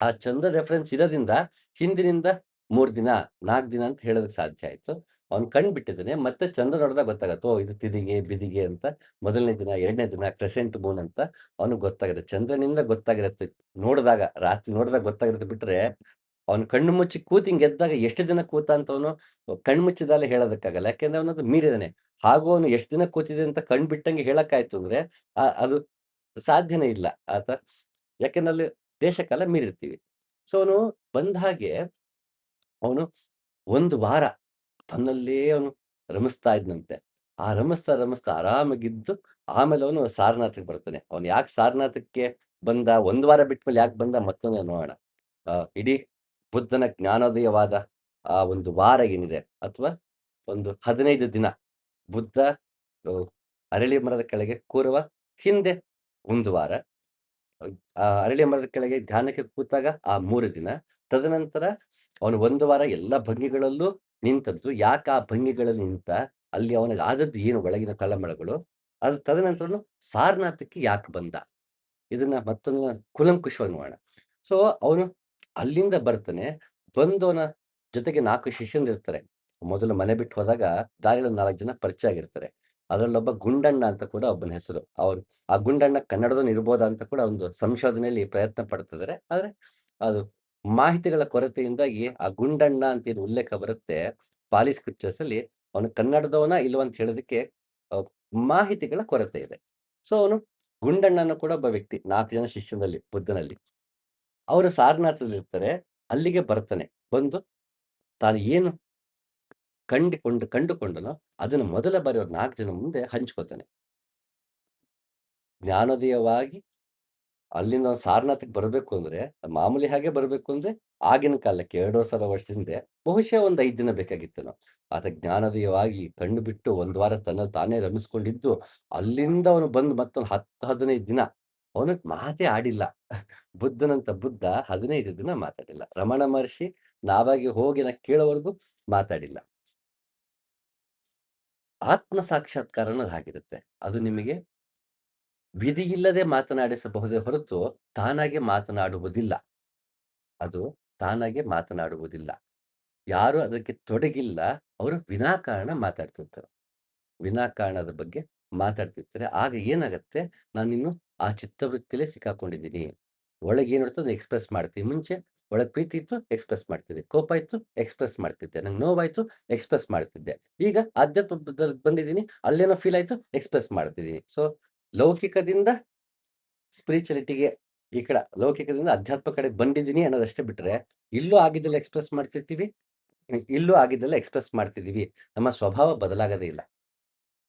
ಆ ಚಂದ್ರ ರೆಫರೆನ್ಸ್ ಇರೋದ್ರಿಂದ ಹಿಂದಿನಿಂದ 3 ದಿನ, 4 ದಿನ ಅಂತ ಹೇಳೋದಕ್ಕೆ ಸಾಧ್ಯ ಆಯ್ತು. ಅವ್ನು ಕಣ್ಣ್ ಬಿಟ್ಟಿದ್ದಾನೆ. ಮತ್ತೆ ಚಂದ್ರ ನೋಡಿದಾಗ ಗೊತ್ತಾಗತ್ತೆ. ಓಹ್! ಇದು ತಿದಿಗೆ, ಬಿದಿಗೆ ಅಂತ. ಮೊದಲನೇ ದಿನ, 2ನೇ ದಿನ ಕ್ರೆಸೆಂಟ್ ಮೂನ್ ಅಂತ ಅವನಿಗೆ ಗೊತ್ತಾಗುತ್ತೆ. ಚಂದ್ರನಿಂದ ಗೊತ್ತಾಗಿರುತ್ತೆ. ನೋಡಿದಾಗ, ರಾತ್ರಿ ನೋಡಿದಾಗ ಗೊತ್ತಾಗಿರುತ್ತೆ ಬಿಟ್ರೆ, ಅವನು ಕಣ್ಣು ಮುಚ್ಚಿ ಕೂತು ಹಿಂಗೆ ಎದ್ದಾಗ ಎಷ್ಟು ದಿನ ಕೂತ ಅಂತ ಅವನು ಕಣ್ಮುಚ್ಚಿದಲ್ಲೇ ಹೇಳೋದಕ್ಕಾಗಲ್ಲ. ಯಾಕೆಂದ್ರೆ ಅವನದು ಮೀರಿದಾನೆ. ಹಾಗೂ ಅವನು ಎಷ್ಟು ದಿನ ಕೂತಿದೆ ಅಂತ ಕಣ್ಣು ಬಿಟ್ಟಂಗೆ ಹೇಳಕ್ಕಾಯ್ತು ಅಂದ್ರೆ, ಅದು ಸಾಧ್ಯನೇ ಇಲ್ಲ. ಆತ ಯಾಕೆಂದ್ರೆ ಅಲ್ಲಿ ದೇಶ ಕಾಲ ಮೀರಿರ್ತೀವಿ. ಸೊ ಅವನು ಬಂದ ಹಾಗೆ ಅವನು 1 ವಾರ ತನ್ನಲ್ಲೇ ಅವನು ರಮಿಸ್ತಾ ಇದ್ನಂತೆ. ಆ ರಮಿಸ್ತಾ, ರಮಿಸ್ತಾ ಆರಾಮಾಗಿದ್ದು ಆಮೇಲೆ ಅವನು ಸಾರನಾಥ್‌ಗೆ ಬರ್ತಾನೆ. ಅವನು ಯಾಕೆ ಸಾರನಾಥಕ್ಕೆ ಬಂದ, 1 ವಾರ ಬಿಟ್ಮೇಲೆ ಯಾಕೆ ಬಂದ ಮತ್ತೊಮ್ಮೆ ನೋಡೋಣ. ಇಡೀ ಬುದ್ಧನ ಜ್ಞಾನೋದಯವಾದ ಆ ಒಂದು ವಾರ ಏನಿದೆ ಅಥವಾ ಒಂದು 15 ದಿನ ಬುದ್ಧ ಅ ಅರಳಿ ಮರದ ಕೆಳಗೆ ಕೂರುವ ಹಿಂದೆ 1 ವಾರ. ಅರಳಿ ಮರದ ಕೆಳಗೆ ಧ್ಯಾನಕ್ಕೆ ಕೂತಾಗ ಆ 3 ದಿನ. ತದನಂತರ ಅವನು 1 ವಾರ ಎಲ್ಲ ಭಂಗಿಗಳಲ್ಲೂ ನಿಂತದ್ದು. ಯಾಕೆ ಆ ಭಂಗಿಗಳಲ್ಲಿ ನಿಂತ? ಅಲ್ಲಿ ಅವನಿಗೆ ಆದದ್ದು ಏನು ಒಳಗಿನ ತಳಮಳಗಳು? ಅದು ತದನಂತರ ಸಾರನಾಥಕ್ಕೆ ಯಾಕೆ ಬಂದ? ಇದನ್ನ ಮತ್ತೊಂದು ಕೂಲಂಕುಷವಾಗಿ ನೋಡೋಣ. ಸೊ, ಅವನು ಅಲ್ಲಿಂದ ಬರ್ತಾನೆ. ಬಂದವನ ಜೊತೆಗೆ 4 ಶಿಷ್ಯಂದಿರ್ತಾರೆ. ಮೊದಲು ಮನೆ ಬಿಟ್ಟು ಹೋದಾಗ ದಾರಿಯಲ್ಲಿ 4 ಜನ ಪರಿಚಯ ಆಗಿರ್ತಾರೆ. ಅದರಲ್ಲೊಬ್ಬ ಗುಂಡಣ್ಣ ಅಂತ ಕೂಡ ಒಬ್ಬನ ಹೆಸರು. ಅವನು ಆ ಗುಂಡಣ್ಣ ಕನ್ನಡದವನು ಇರ್ಬೋದಾ ಅಂತ ಕೂಡ ಒಂದು ಸಂಶೋಧನೆಯಲ್ಲಿ ಪ್ರಯತ್ನ ಪಡ್ತಿದ್ದಾರೆ. ಆದ್ರೆ ಅದು ಮಾಹಿತಿಗಳ ಕೊರತೆಯಿಂದಾಗಿ ಆ ಗುಂಡಣ್ಣ ಅಂತ ಏನು ಉಲ್ಲೇಖ ಬರುತ್ತೆ ಪಾಲಿ ಸ್ಕ್ರಿಪ್ಚರ್ಸ್ ಅಲ್ಲಿ ಅವನು ಕನ್ನಡದವನ ಇಲ್ವಾ ಅಂತ ಹೇಳೋದಕ್ಕೆ ಅ, ಮಾಹಿತಿಗಳ ಕೊರತೆ ಇದೆ. ಸೊ, ಅವನು ಗುಂಡಣ್ಣನ ಕೂಡ ಒಬ್ಬ ವ್ಯಕ್ತಿ 4 ಜನ ಶಿಷ್ಯನಲ್ಲಿ ಬುದ್ಧನಲ್ಲಿ. ಅವರು ಸಾರನಾಥದಲ್ಲಿರ್ತಾರೆ. ಅಲ್ಲಿಗೆ ಬರ್ತಾನೆ. ಬಂದು ತಾನು ಏನು ಕಂಡುಕೊಂಡನೋ ಅದನ್ನು ಮೊದಲ ಬಾರಿ ಅವ್ರು 4 ಜನ ಮುಂದೆ ಹಂಚ್ಕೋತಾನೆ. ಜ್ಞಾನೋದಯವಾಗಿ ಅಲ್ಲಿಂದ ಸಾರನಾಥಕ್ಕೆ ಬರಬೇಕು ಅಂದ್ರೆ, ಮಾಮೂಲಿ ಹಾಗೆ ಬರಬೇಕು ಅಂದ್ರೆ, ಆಗಿನ ಕಾಲಕ್ಕೆ 2,500 ವರ್ಷದ ಹಿಂದೆ ಬಹುಶಃ ಒಂದು 5 ದಿನ ಬೇಕಾಗಿತ್ತೇನೋ. ಆತ ಜ್ಞಾನೋದಯವಾಗಿ ಕಣ್ಣು ಬಿಟ್ಟು 1 ವಾರ ತನ್ನಲ್ಲಿ ತಾನೇ ರಮಿಸ್ಕೊಂಡಿದ್ದು, ಅಲ್ಲಿಂದ ಅವನು ಬಂದು ಮತ್ತೊಂದು 10, 15 ದಿನ ಅವನು ಮಾತೇ ಆಡಿಲ್ಲ. ಬುದ್ಧನಂತ ಬುದ್ಧ 15 ದಿನ ಮಾತಾಡಿಲ್ಲ. ರಮಣ ಮಹರ್ಷಿ ನಾವಾಗಿ ಹೋಗಿ ಕೇಳೋವರೆಗೂ ಮಾತಾಡಿಲ್ಲ. ಆತ್ಮ ಸಾಕ್ಷಾತ್ಕಾರ ಅನ್ನೋದು ಹಾಗಿರುತ್ತೆ. ಅದು ನಿಮಗೆ ವಿಧಿಯಿಲ್ಲದೆ ಮಾತನಾಡಿಸಬಹುದೇ ಹೊರತು ತಾನಾಗೆ ಮಾತನಾಡುವುದಿಲ್ಲ. ಅದು ತಾನಾಗೆ ಮಾತನಾಡುವುದಿಲ್ಲ. ಯಾರು ಅದಕ್ಕೆ ತೊಡಗಿಲ್ಲ, ಅವರು ವಿನಾಕಾರಣ ಮಾತಾಡ್ತಿರ್ತಾರೆ. ವಿನಾಕಾರಣದ ಬಗ್ಗೆ ಮಾತಾಡ್ತಿರ್ತಾರೆ. ಆಗ ಏನಾಗತ್ತೆ, ನಾನಿನ್ನು ಆ ಚಿತ್ತವೃತ್ತಿಲೇ ಸಿಕ್ಕಾಕೊಂಡಿದ್ದೀನಿ. ಒಳಗೆ ಏನಿರುತ್ತೋ ಅದನ್ನ ಎಕ್ಸ್‌ಪ್ರೆಸ್ ಮಾಡ್ತೀನಿ. ಮುಂಚೆ ಒಳಗೆ ಪ್ರೀತಿ ಇತ್ತು ಎಕ್ಸ್‌ಪ್ರೆಸ್ ಮಾಡ್ತಿದ್ದೆ. ಕೋಪ ಇತ್ತು ಎಕ್ಸ್‌ಪ್ರೆಸ್ ಮಾಡ್ತಿದ್ದೆ. ನಂಗೆ ನೋವಾಯ್ತು ಎಕ್ಸ್‌ಪ್ರೆಸ್ ಮಾಡ್ತಿದ್ದೆ. ಈಗ ಆಧ್ಯಾತ್ಮದಲ್ಲಿ ಬಂದಿದ್ದೀನಿ. ಅಲ್ಲೇನೋ ಫೀಲ್ ಆಯ್ತು ಎಕ್ಸ್‌ಪ್ರೆಸ್ ಮಾಡ್ತಿದ್ದೀನಿ. ಸೊ, ಲೌಕಿಕದಿಂದ ಸ್ಪಿರಿಚುಯಾಲಿಟಿಗೆ ಈ ಕಡೆ ಲೌಕಿಕದಿಂದ ಅಧ್ಯಾತ್ಮ ಕಡೆಗೆ ಬಂದಿದ್ದೀನಿ ಅನ್ನೋದಷ್ಟೇ ಬಿಟ್ರೆ, ಇಲ್ಲೂ ಆಗಿದ್ದೆಲ್ಲ ಎಕ್ಸ್‌ಪ್ರೆಸ್ ಮಾಡ್ತಿರ್ತೀವಿ. ಇಲ್ಲೂ ಆಗಿದ್ದೆಲ್ಲ ಎಕ್ಸ್‌ಪ್ರೆಸ್ ಮಾಡ್ತಿದ್ದೀವಿ. ನಮ್ಮ ಸ್ವಭಾವ ಬದಲಾಗೋದೇ ಇಲ್ಲ.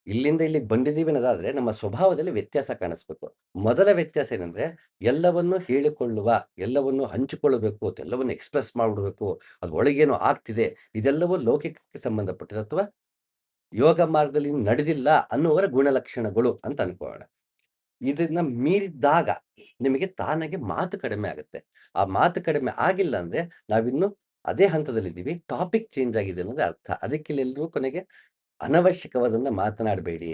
ಇಲ್ಲಿಂದ ಇಲ್ಲಿಗೆ ಬಂದಿದ್ದೀವಿ ಅನ್ನೋದಾದ್ರೆ ನಮ್ಮ ಸ್ವಭಾವದಲ್ಲಿ ವ್ಯತ್ಯಾಸ ಕಾಣಿಸ್ಬೇಕು. ಮೊದಲ ವ್ಯತ್ಯಾಸ ಏನಂದ್ರೆ, ಎಲ್ಲವನ್ನೂ ಹೇಳಿಕೊಳ್ಳುವ, ಎಲ್ಲವನ್ನೂ ಹಂಚಿಕೊಳ್ಳಬೇಕು, ಎಲ್ಲವನ್ನೂ ಎಕ್ಸ್‌ಪ್ರೆಸ್ ಮಾಡ್ಬಿಡ್ಬೇಕು. ಅದು ಒಳಗೇನೋ ಆಗ್ತಿದೆ. ಇದೆಲ್ಲವೂ ಲೌಕಿಕಕ್ಕೆ ಸಂಬಂಧಪಟ್ಟಿದೆ ಅಥವಾ ಯೋಗ ಮಾರ್ಗದಲ್ಲಿ ನಡೆದಿಲ್ಲ ಅನ್ನುವರ ಗುಣಲಕ್ಷಣಗಳು ಅಂತ ಅನ್ಕೊಳ್ಳೋಣ. ಇದನ್ನ ಮೀರಿದ್ದಾಗ ನಿಮಗೆ ತಾನಾಗೆ ಮಾತು ಕಡಿಮೆ ಆಗುತ್ತೆ. ಆ ಮಾತು ಕಡಿಮೆ ಆಗಿಲ್ಲ ಅಂದ್ರೆ ನಾವಿನ್ನು ಅದೇ ಹಂತದಲ್ಲಿದ್ದೀವಿ. ಟಾಪಿಕ್ ಚೇಂಜ್ ಆಗಿದೆ ಅನ್ನೋದೇ ಅರ್ಥ. ಅದಕ್ಕೆ ಇಲ್ಲಿ ಎಲ್ರೂ ಕೊನೆಗೆ ಅನವಶ್ಯಕವಾದನ್ನ ಮಾತನಾಡಬೇಡಿ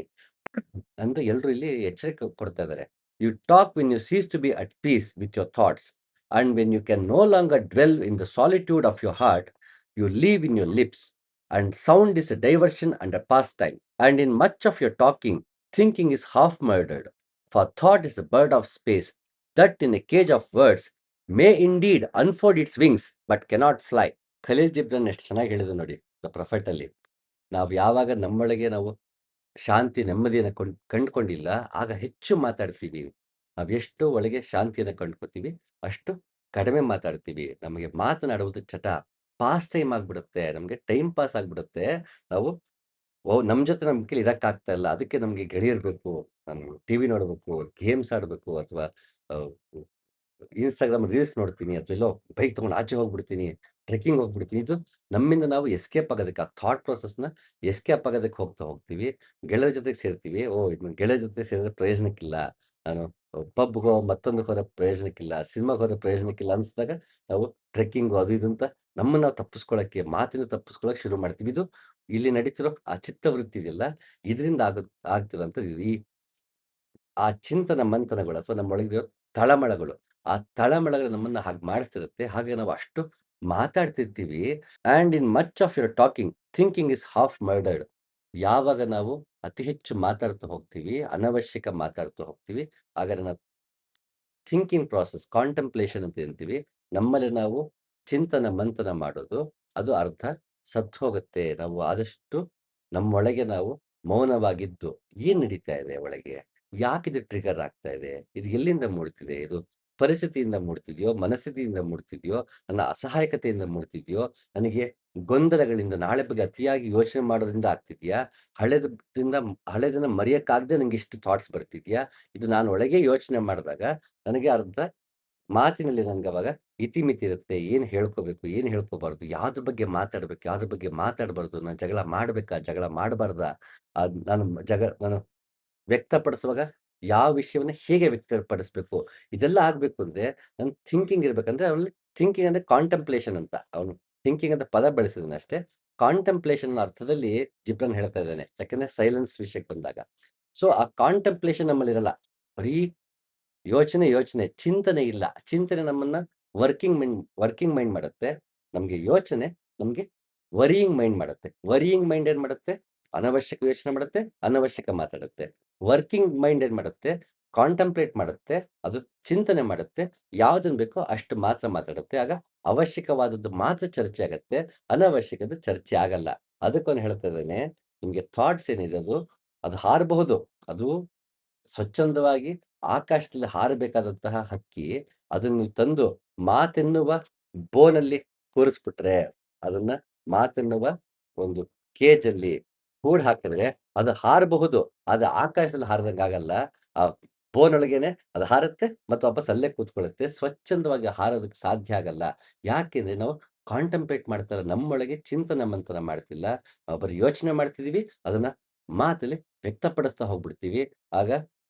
ಅಂತ ಎಲ್ರೂ ಇಲ್ಲಿ ಎಚ್ಚರಿಕೆ ಕೊಡ್ತಾ ಇದ್ದಾರೆ. You talk when you cease to be at peace with your thoughts. And when you can no longer dwell in the solitude of your heart, you live in your lips, and sound is a diversion and a pastime. And in much of your talking, thinking is half murdered, for thought is a bird of space that in a cage of words may indeed unfold its wings but cannot fly. Kahlil Gibran ಎಷ್ಟು ಚೆನ್ನಾಗಿ ಹೇಳಿದ್ರು ನೋಡಿ the prophet ಅಲ್ಲಿ. ನಾವು ಯಾವಾಗ ನಮ್ಮೊಳಗೆ ನಾವು ಶಾಂತಿ ನೆಮ್ಮದಿಯನ್ನು ಕಂಡುಕೊಂಡಿಲ್ಲ, ಆಗ ಹೆಚ್ಚು ಮಾತಾಡ್ತೀವಿ. ನಾವೆಷ್ಟು ಒಳಗೆ ಶಾಂತಿಯನ್ನು ಕಂಡ್ಕೋತೀವಿ, ಅಷ್ಟು ಕಡಿಮೆ ಮಾತಾಡ್ತೀವಿ. ನಮಗೆ ಮಾತನಾಡುವುದು ಚಟ, ಪಾಸ್ ಟೈಮ್ ಆಗ್ಬಿಡುತ್ತೆ. ನಮಗೆ ಟೈಮ್ ಪಾಸ್ ಆಗ್ಬಿಡುತ್ತೆ. ನಾವು ನಮ್ಮ ಜೊತೆ ನಮ್ಮ ಕೈಲಿ ಇರಕ್ಕಾಗ್ತಾ ಇಲ್ಲ. ಅದಕ್ಕೆ ನಮಗೆ ಗೆಳೆಯರು ಬೇಕು. ನಾನು ಟಿವಿ ನೋಡ್ಬೇಕು, ಗೇಮ್ಸ್ ಆಡ್ಬೇಕು ಅಥವಾ ಅ ಇನ್‌ಸ್ಟಾಗ್ರಾಮ್ ರೀಲ್ಸ್ ನೋಡ್ತೀನಿ ಅಥವಾ ಎಲ್ಲೋ ಬೈಕ್ ತಗೊಂಡು ಆಚೆ ಹೋಗ್ಬಿಡ್ತೀನಿ, ಟ್ರೆಕ್ಕಿಂಗ್ ಹೋಗ್ಬಿಡ್ತೀನಿ. ಇದು ನಮ್ಮಿಂದ ನಾವು ಎಸ್ಕೇಪ್ ಆಗೋದಕ್ಕೆ, ಆ ಥಾಟ್ ಪ್ರೊಸೆಸ್‌ನ ಎಸ್ಕೇಪ್ ಆಗೋದಕ್ಕೆ ಹೋಗ್ತೀವಿ. ಗೆಳೆಯರ ಜೊತೆಗೆ ಸೇರ್ತೀವಿ. ಓಹ್! ಇದು ಗೆಳೆಯರ ಜೊತೆ ಸೇರಿದ್ರೆ ಪ್ರಯೋಜನಕ್ಕಿಲ್ಲ. ನಾನು ಪಬ್‌ಗೋ ಮತ್ತೊಂದಕ್ಕೆ ಹೋದ್ರೆ ಪ್ರಯೋಜನಕ್ಕಿಲ್ಲ, ಸಿನಿಮಾಗೆ ಹೋದ್ರೆ ಪ್ರಯೋಜನಕ್ಕಿಲ್ಲ ಅನ್ಸ್ದಾಗ ನಾವು ಟ್ರೆಕ್ಕಿಂಗು ಅದು ಇದು ಅಂತ ನಮ್ಮನ್ನ ನಾವು ತಪ್ಪಿಸ್ಕೊಳ್ಳೋಕ್ಕೆ, ಮಾತಿಂದ ತಪ್ಪಿಸ್ಕೊಳ್ಳೋಕೆ ಶುರು ಮಾಡ್ತೀವಿ. ಇದು ಇಲ್ಲಿ ನಡೀತಿರೋ ಆ ಚಿತ್ತವೃತ್ತಿ ಇದೆಯಲ್ಲ, ಇದರಿಂದ ಆಗ್ತಿರೋಂಥದ್ದು ಇದು. ಆ ಚಿಂತನ ಮಂಥನಗಳು ಅಥವಾ ನಮ್ಮೊಳಗಿರೋ ತಳಮಳಗಳು, ಆ ತಳಮಳಗಳು ನಮ್ಮನ್ನ ಹಾಗೆ ಮಾಡಿಸ್ತಿರುತ್ತೆ. ಹಾಗೆ ನಾವು ಅಷ್ಟು ಮಾತಾಡ್ತಿರ್ತೀವಿ. And in much of your talking, thinking is half murdered. ಯಾವಾಗ ನಾವು ಅತಿ ಹೆಚ್ಚು ಮಾತಾಡ್ತಾ ಹೋಗ್ತೀವಿ, ಅನವಶ್ಯಕ ಮಾತಾಡ್ತಾ ಹೋಗ್ತೀವಿ, ಆಗ ಥಿಂಕಿಂಗ್ ಪ್ರಾಸೆಸ್, ಕಾಂಟೆಂಪ್ಲೇಷನ್ ಅಂತ ಅಂತೀವಿ. ನಮ್ಮಲ್ಲಿ ನಾವು ಚಿಂತನ ಮಂಥನ ಮಾಡೋದು, ಅದು ಅರ್ಧ ಸತ್ತು ಹೋಗುತ್ತೆ. ನಾವು ಆದಷ್ಟು ನಮ್ಮೊಳಗೆ ನಾವು ಮೌನವಾಗಿದ್ದು, ಏನ್ ನಡೀತಾ ಇದೆ ಒಳಗೆ? ಯಾಕಿದು ಟ್ರಿಗರ್ ಆಗ್ತಾ ಇದೆ? ಇದು ಎಲ್ಲಿಂದ ಮೂಡ್ತಿದೆ? ಇದು ಪರಿಸ್ಥಿತಿಯಿಂದ ಮೂಡ್ತಿದೆಯೋ? ಮನಸ್ಥಿತಿಯಿಂದ ಮೂಡ್ತಿದೆಯೋ? ನನ್ನ ಅಸಹಾಯಕತೆಯಿಂದ ಮೂಡ್ತಿದೆಯೋ? ನನಗೆ ಗೊಂದಲಗಳಿಂದ ನಾಳೆ ಬಗ್ಗೆ ಅತಿಯಾಗಿ ಯೋಚನೆ ಮಾಡೋದ್ರಿಂದ ಆಗ್ತಿದೆಯಾ? ಹಳೆದದಿಂದ ಹಳೆದನ್ನ ಮರೆಯಕ್ಕಾಗದೆ ನಂಗೆ ಇಷ್ಟು ಥಾಟ್ಸ್ ಬರ್ತಿದ್ಯಾ? ಇದು ನಾನು ಒಳಗೆ ಯೋಚನೆ ಮಾಡಿದಾಗ ನನಗೆ ಅರ್ಧ ಮಾತಿನಲ್ಲಿ ನನ್ಗವಾಗ ಇತಿಮಿತಿ ಇರುತ್ತೆ. ಏನ್ ಹೇಳ್ಕೋಬೇಕು, ಏನ್ ಹೇಳ್ಕೋಬಾರ್ದು, ಯಾವ್ದ್ರ ಬಗ್ಗೆ ಮಾತಾಡ್ಬೇಕು, ಯಾವ್ದ್ರ ಬಗ್ಗೆ ಮಾತಾಡ್ಬಾರ್ದು, ನಾನು ಜಗಳ ಮಾಡ್ಬೇಕಾ, ಜಗಳ ಮಾಡ್ಬಾರ್ದಾ? ನಾನು ವ್ಯಕ್ತಪಡಿಸುವಾಗ ಯಾವ ವಿಷಯವನ್ನ ಹೇಗೆ ವ್ಯಕ್ತಪಡಿಸ್ಬೇಕು? ಇದೆಲ್ಲ ಆಗ್ಬೇಕು ಅಂದ್ರೆ ನನ್ ಥಿಂಕಿಂಗ್ ಇರ್ಬೇಕಂದ್ರೆ ಅವನಲ್ಲಿ ಥಿಂಕಿಂಗ್ ಅಂದ್ರೆ ಕಾಂಟೆಂಪ್ಲೇಷನ್ ಅಂತ. ಅವನು ಥಿಂಕಿಂಗ್ ಅಂತ ಪದ ಬಳಸಿದನಷ್ಟೇ. ಕಾಂಟೆಂಪ್ಲೇಷನ್ ಅರ್ಥದಲ್ಲಿ ಜಿಬ್ರನ್ ಹೇಳ್ತಾ ಇದ್ದಾನೆ. ಯಾಕಂದ್ರೆ ಸೈಲೆನ್ಸ್ ವಿಷಯಕ್ಕೆ ಬಂದಾಗ. ಸೊ ಆ ಕಾಂಟೆಂಪ್ಲೇಷನ್ ನಮ್ಮಲ್ಲಿರಲ್ಲ. ಬರೀ ಯೋಚನೆ, ಚಿಂತನೆ ಇಲ್ಲ. ಚಿಂತನೆ ನಮ್ಮನ್ನ ವರ್ಕಿಂಗ್ ಮೈಂಡ್ ಮಾಡುತ್ತೆ. ನಮ್ಗೆ ಯೋಚನೆ ನಮ್ಗೆ ವರಿಯಿಂಗ್ ಮೈಂಡ್ ಮಾಡುತ್ತೆ. ವರಿಯಿಂಗ್ ಮೈಂಡ್ ಏನ್ ಮಾಡುತ್ತೆ? ಅನವಶ್ಯಕ ಯೋಚನೆ ಮಾಡುತ್ತೆ, ಅನವಶ್ಯಕ ಮಾತಾಡುತ್ತೆ. ವರ್ಕಿಂಗ್ ಮೈಂಡ್ ಏನ್ ಮಾಡುತ್ತೆ? ಕಾಂಟೆಂಪ್ಲೇಟ್ ಮಾಡುತ್ತೆ, ಅದು ಚಿಂತನೆ ಮಾಡುತ್ತೆ. ಯಾವ್ದನ್ ಬೇಕೋ ಅಷ್ಟು ಮಾತ್ರ ಮಾತಾಡುತ್ತೆ. ಆಗ ಅವಶ್ಯಕವಾದದ್ದು ಮಾತ್ರ ಚರ್ಚೆ ಆಗತ್ತೆ. ಅನವಶ್ಯಕದ ಚರ್ಚೆ ಆಗಲ್ಲ. ಅದಕ್ಕೊಂದು ಹೇಳ್ತಾ ಇದ್ದೇನೆ, ನಿಮ್ಗೆ ಥಾಟ್ಸ್ ಏನಿದೆ ಅದು ಹಾರಬಹುದು. ಅದು ಸ್ವಚ್ಛಂದವಾಗಿ ಆಕಾಶದಲ್ಲಿ ಹಾರಬೇಕಾದಂತಹ ಹಕ್ಕಿ, ಅದನ್ನ ನೀವು ತಂದು ಮಾತೆನ್ನುವ ಬೋನಲ್ಲಿ ಕೂರಿಸ್ಬಿಟ್ರೆ, ಅದನ್ನ ಮಾತೆನ್ನುವ ಒಂದು ಕೇಜಲ್ಲಿ ಕೂಡ್ ಹಾಕಿದ್ರೆ ಅದು ಹಾರಬಹುದು. ಅದು ಆಕಾಶದಲ್ಲಿ ಹಾರದಂಗಾಗಲ್ಲ. ಆ ಬೋನೊಳಗೇನೆ ಅದು ಹಾರುತ್ತೆ ಮತ್ತು ವಾಪಸ್ ಅಲ್ಲೇ ಕೂತ್ಕೊಳ್ಳುತ್ತೆ. ಸ್ವಚ್ಛಂದವಾಗಿ ಹಾರೋದಕ್ಕೆ ಸಾಧ್ಯ ಆಗಲ್ಲ. ಯಾಕೆಂದ್ರೆ ನಾವು ಕಾಂಟೆಂಪ್ಲೇಟ್ ಮಾಡ್ತಾ ಇಲ್ಲ. ನಮ್ಮೊಳಗೆ ಚಿಂತನ ಮಂಥನ ಮಾಡ್ತಿಲ್ಲ. ನಾವು ಬರೀ ಯೋಚನೆ ಮಾಡ್ತಿದೀವಿ. ಅದನ್ನ ಮಾತಲ್ಲಿ ವ್ಯಕ್ತಪಡಿಸ್ತಾ ಹೋಗ್ಬಿಡ್ತೀವಿ. ಆಗ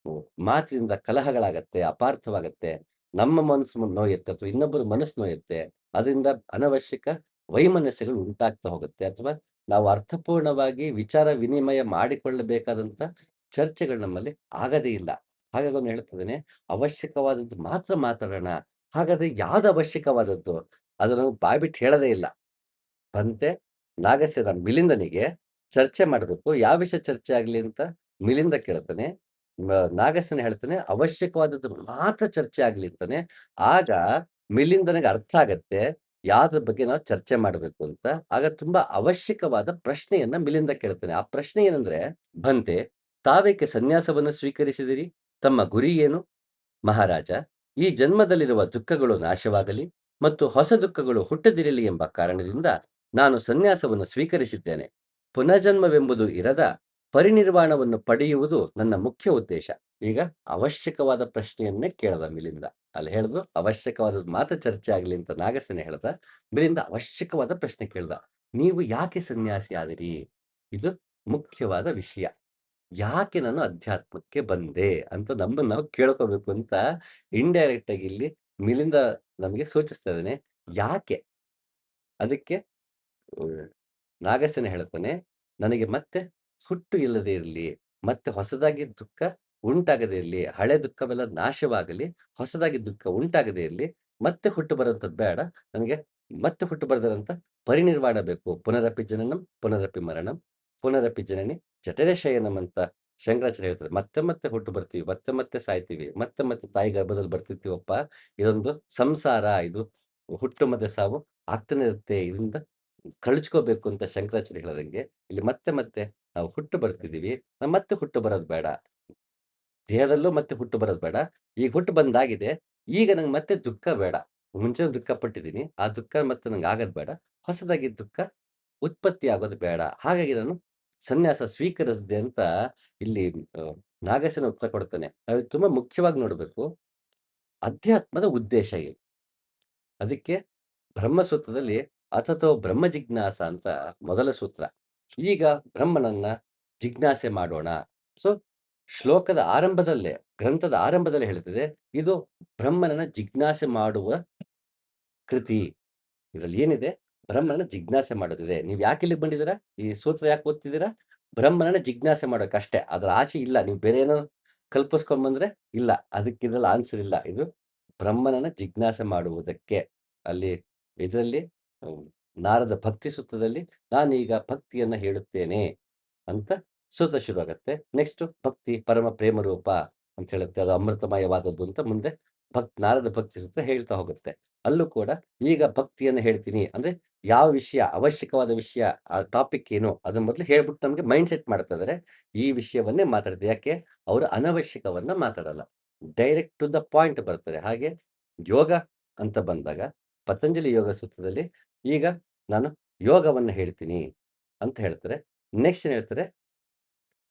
ಮಾತಿನಿಂದ ಕಲಹಗಳಾಗತ್ತೆ, ಅಪಾರ್ಥವಾಗತ್ತೆ. ನಮ್ಮ ಮನಸ್ಸು ನೋಯುತ್ತೆ ಅಥವಾ ಇನ್ನೊಬ್ಬರ ಮನಸ್ಸು ನೋಯುತ್ತೆ. ಅದರಿಂದ ಅನವಶ್ಯಕ ವೈಮನಸ್ಯಗಳು ಉಂಟಾಗ್ತಾ ಹೋಗುತ್ತೆ. ಅಥವಾ ನಾವು ಅರ್ಥಪೂರ್ಣವಾಗಿ ವಿಚಾರ ವಿನಿಮಯ ಮಾಡಿಕೊಳ್ಳಬೇಕಾದಂತ ಚರ್ಚೆಗಳು ನಮ್ಮಲ್ಲಿ ಆಗದೇ ಇಲ್ಲ. ಹಾಗಾಗಿ ಅವ್ನು ಹೇಳ್ತಾ ಇದ್ದಾನೆ, ಅವಶ್ಯಕವಾದದ್ದು ಮಾತ್ರ ಮಾತಾಡೋಣ. ಹಾಗಾದ್ರೆ ಯಾವ್ದು ಅವಶ್ಯಕವಾದದ್ದು? ಅದನ್ನು ಬಾಯ್ಬಿಟ್ಟು ಹೇಳದೇ ಇಲ್ಲ. ಬಂತೆ ನಾಗಸೇನ ಮಿಲಿಂದನಿಗೆ ಚರ್ಚೆ ಮಾಡಬೇಕು. ಯಾವ ವಿಷಯ ಚರ್ಚೆ ಆಗ್ಲಿ ಅಂತ ಮಿಲಿಂದ ಕೇಳ್ತಾನೆ. ನಾಗಸೇನ ಹೇಳ್ತಾನೆ, ಅವಶ್ಯಕವಾದದ್ದು ಮಾತ್ರ ಚರ್ಚೆ ಆಗ್ಲಿ ಅಂತಾನೆ. ಆಗ ಮಿಲಿಂದನಿಗೆ ಅರ್ಥ ಆಗತ್ತೆ, ಯಾವ್ದ್ರ ಬಗ್ಗೆ ನಾವು ಚರ್ಚೆ ಮಾಡಬೇಕು ಅಂತ. ಆಗ ತುಂಬಾ ಅವಶ್ಯಕವಾದ ಪ್ರಶ್ನೆಯನ್ನ ಮಿಲಿಂದ ಕೇಳ್ತಾನೆ. ಆ ಪ್ರಶ್ನೆ ಏನಂದ್ರೆ, "ಭಂತೆ, ತಾವೇಕೆ ಸನ್ಯಾಸವನ್ನು ಸ್ವೀಕರಿಸಿದಿರಿ? ತಮ್ಮ ಗುರಿ ಏನು?" ಮಹಾರಾಜ, ಈ ಜನ್ಮದಲ್ಲಿರುವ ದುಃಖಗಳು ನಾಶವಾಗಲಿ ಮತ್ತು ಹೊಸ ದುಃಖಗಳು ಹುಟ್ಟದಿರಲಿ ಎಂಬ ಕಾರಣದಿಂದ ನಾನು ಸನ್ಯಾಸವನ್ನು ಸ್ವೀಕರಿಸಿದ್ದೇನೆ. ಪುನರ್ಜನ್ಮವೆಂಬುದು ಇರದ ಪರಿನಿರ್ವಾಣವನ್ನು ಪಡೆಯುವುದು ನನ್ನ ಮುಖ್ಯ ಉದ್ದೇಶ. ಈಗ ಅವಶ್ಯಕವಾದ ಪ್ರಶ್ನೆಯನ್ನೇ ಕೇಳದ ಮಿಲಿಂದ. ಅಲ್ಲಿ ಹೇಳಿದ್ರು ಅವಶ್ಯಕವಾದದ್ದು ಮಾತ್ರ ಚರ್ಚೆ ಆಗಲಿ ಅಂತ ನಾಗಸೇನ ಹೇಳ್ದ. ಮಿಲಿಂದ ಅವಶ್ಯಕವಾದ ಪ್ರಶ್ನೆ ಕೇಳ್ದ. ನೀವು ಯಾಕೆ ಸನ್ಯಾಸಿ ಆದಿರಿ? ಇದು ಮುಖ್ಯವಾದ ವಿಷಯ. ಯಾಕೆ ನಾನು ಅಧ್ಯಾತ್ಮಕ್ಕೆ ಬಂದೆ ಅಂತ ನಮ್ಮನ್ನ ನಾವು ಕೇಳ್ಕೋಬೇಕು ಅಂತ ಇಂಡೈರೆಕ್ಟ್ ಆಗಿ ಇಲ್ಲಿ ಮಿಲಿಂದ ನಮಗೆ ಸೂಚಿಸ್ತಾ ಇದ್ದಾನೆ. ಯಾಕೆ? ಅದಕ್ಕೆ ನಾಗಸೇನ ಹೇಳ್ತಾನೆ, ನನಗೆ ಮತ್ತೆ ಹುಟ್ಟು ಇಲ್ಲದೆ ಇರಲಿ, ಮತ್ತೆ ಹೊಸದಾಗಿ ದುಃಖ ಉಂಟಾಗದೇ ಇರಲಿ, ಹಳೆ ದುಃಖವೆಲ್ಲ ನಾಶವಾಗಲಿ, ಹೊಸದಾಗಿ ದುಃಖ ಉಂಟಾಗದೇ ಇರಲಿ. ಮತ್ತೆ ಹುಟ್ಟು ಬರುವಂಥದ್ದು ಬೇಡ. ನನಗೆ ಮತ್ತೆ ಹುಟ್ಟು ಬರದಂತ ಪರಿನಿರ್ವಾಣ ಬೇಕು. ಪುನರಪಿ ಜನನಂ, ಪುನರಪಿ ಮರಣಂ, ಪುನರಪಿ ಜನನಿ ಜಠರೇ ಶಯನಂ ಅಂತ ಶಂಕರಾಚಾರ್ಯ ಹೇಳ್ತಾರೆ. ಮತ್ತೆ ಮತ್ತೆ ಹುಟ್ಟು ಬರ್ತೀವಿ, ಮತ್ತೆ ಮತ್ತೆ ಸಾಯ್ತೀವಿ, ಮತ್ತೆ ಮತ್ತೆ ತಾಯಿ ಗರ್ಭದಲ್ಲಿ ಬರ್ತಿರ್ತೀವಪ್ಪ. ಇದೊಂದು ಸಂಸಾರ, ಇದು ಹುಟ್ಟು ಮತ್ತೆ ಸಾವು ಆಗ್ತಾನೆ ಇರುತ್ತೆ. ಇದರಿಂದ ಕಳಚ್ಕೋಬೇಕು ಅಂತ ಶಂಕರಾಚಾರ್ಯ ಹೇಳ್ದಂಗೆ, ಇಲ್ಲಿ ಮತ್ತೆ ಮತ್ತೆ ನಾವು ಹುಟ್ಟು ಬರ್ತಿದೀವಿ. ಮತ್ತೆ ಹುಟ್ಟು ಬರೋದು ಬೇಡ. ದೇಹದಲ್ಲೂ ಮತ್ತೆ ಹುಟ್ಟು ಬರೋದು ಬೇಡ. ಈಗ ಹುಟ್ಟು ಬಂದಾಗಿದೆ. ಈಗ ನಂಗೆ ಮತ್ತೆ ದುಃಖ ಬೇಡ. ಮುಂಚೆ ದುಃಖ ಪಟ್ಟಿದ್ದೀನಿ. ಆ ದುಃಖ ಮತ್ತೆ ನಂಗೆ ಆಗೋದು ಬೇಡ. ಹೊಸದಾಗಿ ದುಃಖ ಉತ್ಪತ್ತಿ ಆಗೋದು ಬೇಡ. ಹಾಗಾಗಿ ನಾನು ಸನ್ಯಾಸ ಸ್ವೀಕರಿಸಿದೆ ಅಂತ ಇಲ್ಲಿ ನಾಗಸೇನ ಉತ್ತರ ಕೊಡ್ತಾನೆ. ನಾವು ತುಂಬಾ ಮುಖ್ಯವಾಗಿ ನೋಡ್ಬೇಕು. ಅಧ್ಯಾತ್ಮದ ಉದ್ದೇಶ ಏನು? ಅದಕ್ಕೆ ಬ್ರಹ್ಮಸೂತ್ರದಲ್ಲಿ ಅಥತೋ ಬ್ರಹ್ಮ ಜಿಜ್ಞಾಸ ಅಂತ ಮೊದಲ ಸೂತ್ರ. ಈಗ ಬ್ರಹ್ಮನನ್ನ ಜಿಜ್ಞಾಸೆ ಮಾಡೋಣ. ಸೊ ಶ್ಲೋಕದ ಆರಂಭದಲ್ಲೇ, ಗ್ರಂಥದ ಆರಂಭದಲ್ಲೇ ಹೇಳ್ತದೆ, ಇದು ಬ್ರಹ್ಮನನ್ನ ಜಿಜ್ಞಾಸೆ ಮಾಡುವ ಕೃತಿ. ಇದ್ರಲ್ಲಿ ಏನಿದೆ? ಬ್ರಹ್ಮನನ್ನ ಜಿಜ್ಞಾಸೆ ಮಾಡೋದಿದೆ. ನೀವು ಯಾಕೆ ಇಲ್ಲಿಗೆ ಬಂದಿದ್ದೀರಾ? ಈ ಸೂತ್ರ ಯಾಕೆ ಓದ್ತಿದ್ದೀರಾ? ಬ್ರಹ್ಮನನ್ನ ಜಿಜ್ಞಾಸೆ ಮಾಡೋಕಷ್ಟೇ. ಅದರ ಆಚೆ ಇಲ್ಲ. ನೀವು ಬೇರೆ ಏನೋ ಕಲ್ಪಿಸ್ಕೊಂಡ್ ಬಂದ್ರೆ ಇಲ್ಲ. ಅದಕ್ಕೆ ಇದ್ರಲ್ಲಿ ಆನ್ಸರ್ ಇಲ್ಲ. ಇದು ಬ್ರಹ್ಮನನ್ನ ಜಿಜ್ಞಾಸೆ ಮಾಡುವುದಕ್ಕೆ. ಅಲ್ಲಿ ಇದರಲ್ಲಿ ಹ್ಮ್, ನಾರದ ಭಕ್ತಿ ಸೂತ್ರದಲ್ಲಿ ನಾನೀಗ ಭಕ್ತಿಯನ್ನ ಹೇಳುತ್ತೇನೆ ಅಂತ ಸೂತ್ರ ಶುರುವಾಗತ್ತೆ. ನೆಕ್ಸ್ಟ್ ಭಕ್ತಿ ಪರಮ ಪ್ರೇಮ ರೂಪ ಅಂತ ಹೇಳುತ್ತೆ. ಅದು ಅಮೃತಮಯವಾದದ್ದು ಅಂತ ಮುಂದೆ ನಾರದ ಭಕ್ತಿ ಸೂತ್ರ ಹೇಳ್ತಾ ಹೋಗುತ್ತೆ. ಅಲ್ಲೂ ಕೂಡ ಈಗ ಭಕ್ತಿಯನ್ನ ಹೇಳ್ತೀನಿ ಅಂದ್ರೆ ಯಾವ ವಿಷಯ ಅವಶ್ಯಕವಾದ ವಿಷಯ, ಆ ಟಾಪಿಕ್ ಏನು ಅದನ್ನ ಮೊದಲು ಹೇಳ್ಬಿಟ್ಟು ನಮಗೆ ಮೈಂಡ್ ಸೆಟ್ ಮಾಡ್ತಾ ಇದಾರೆ. ಈ ವಿಷಯವನ್ನೇ ಮಾತಾಡ್ತಾರೆ. ಯಾಕೆ? ಅವರು ಅನವಶ್ಯಕವನ್ನ ಮಾತಾಡಲ್ಲ. ಡೈರೆಕ್ಟ್ ಟು ದ ಪಾಯಿಂಟ್ ಬರ್ತಾರೆ. ಹಾಗೆ ಯೋಗ ಅಂತ ಬಂದಾಗ ಪತಂಜಲಿ ಯೋಗ ಸೂತ್ರದಲ್ಲಿ ಈಗ ನಾನು ಯೋಗವನ್ನ ಹೇಳ್ತೀನಿ ಅಂತ ಹೇಳ್ತಾರೆ. ನೆಕ್ಸ್ಟ್ ಏನ್ ಹೇಳ್ತಾರೆ?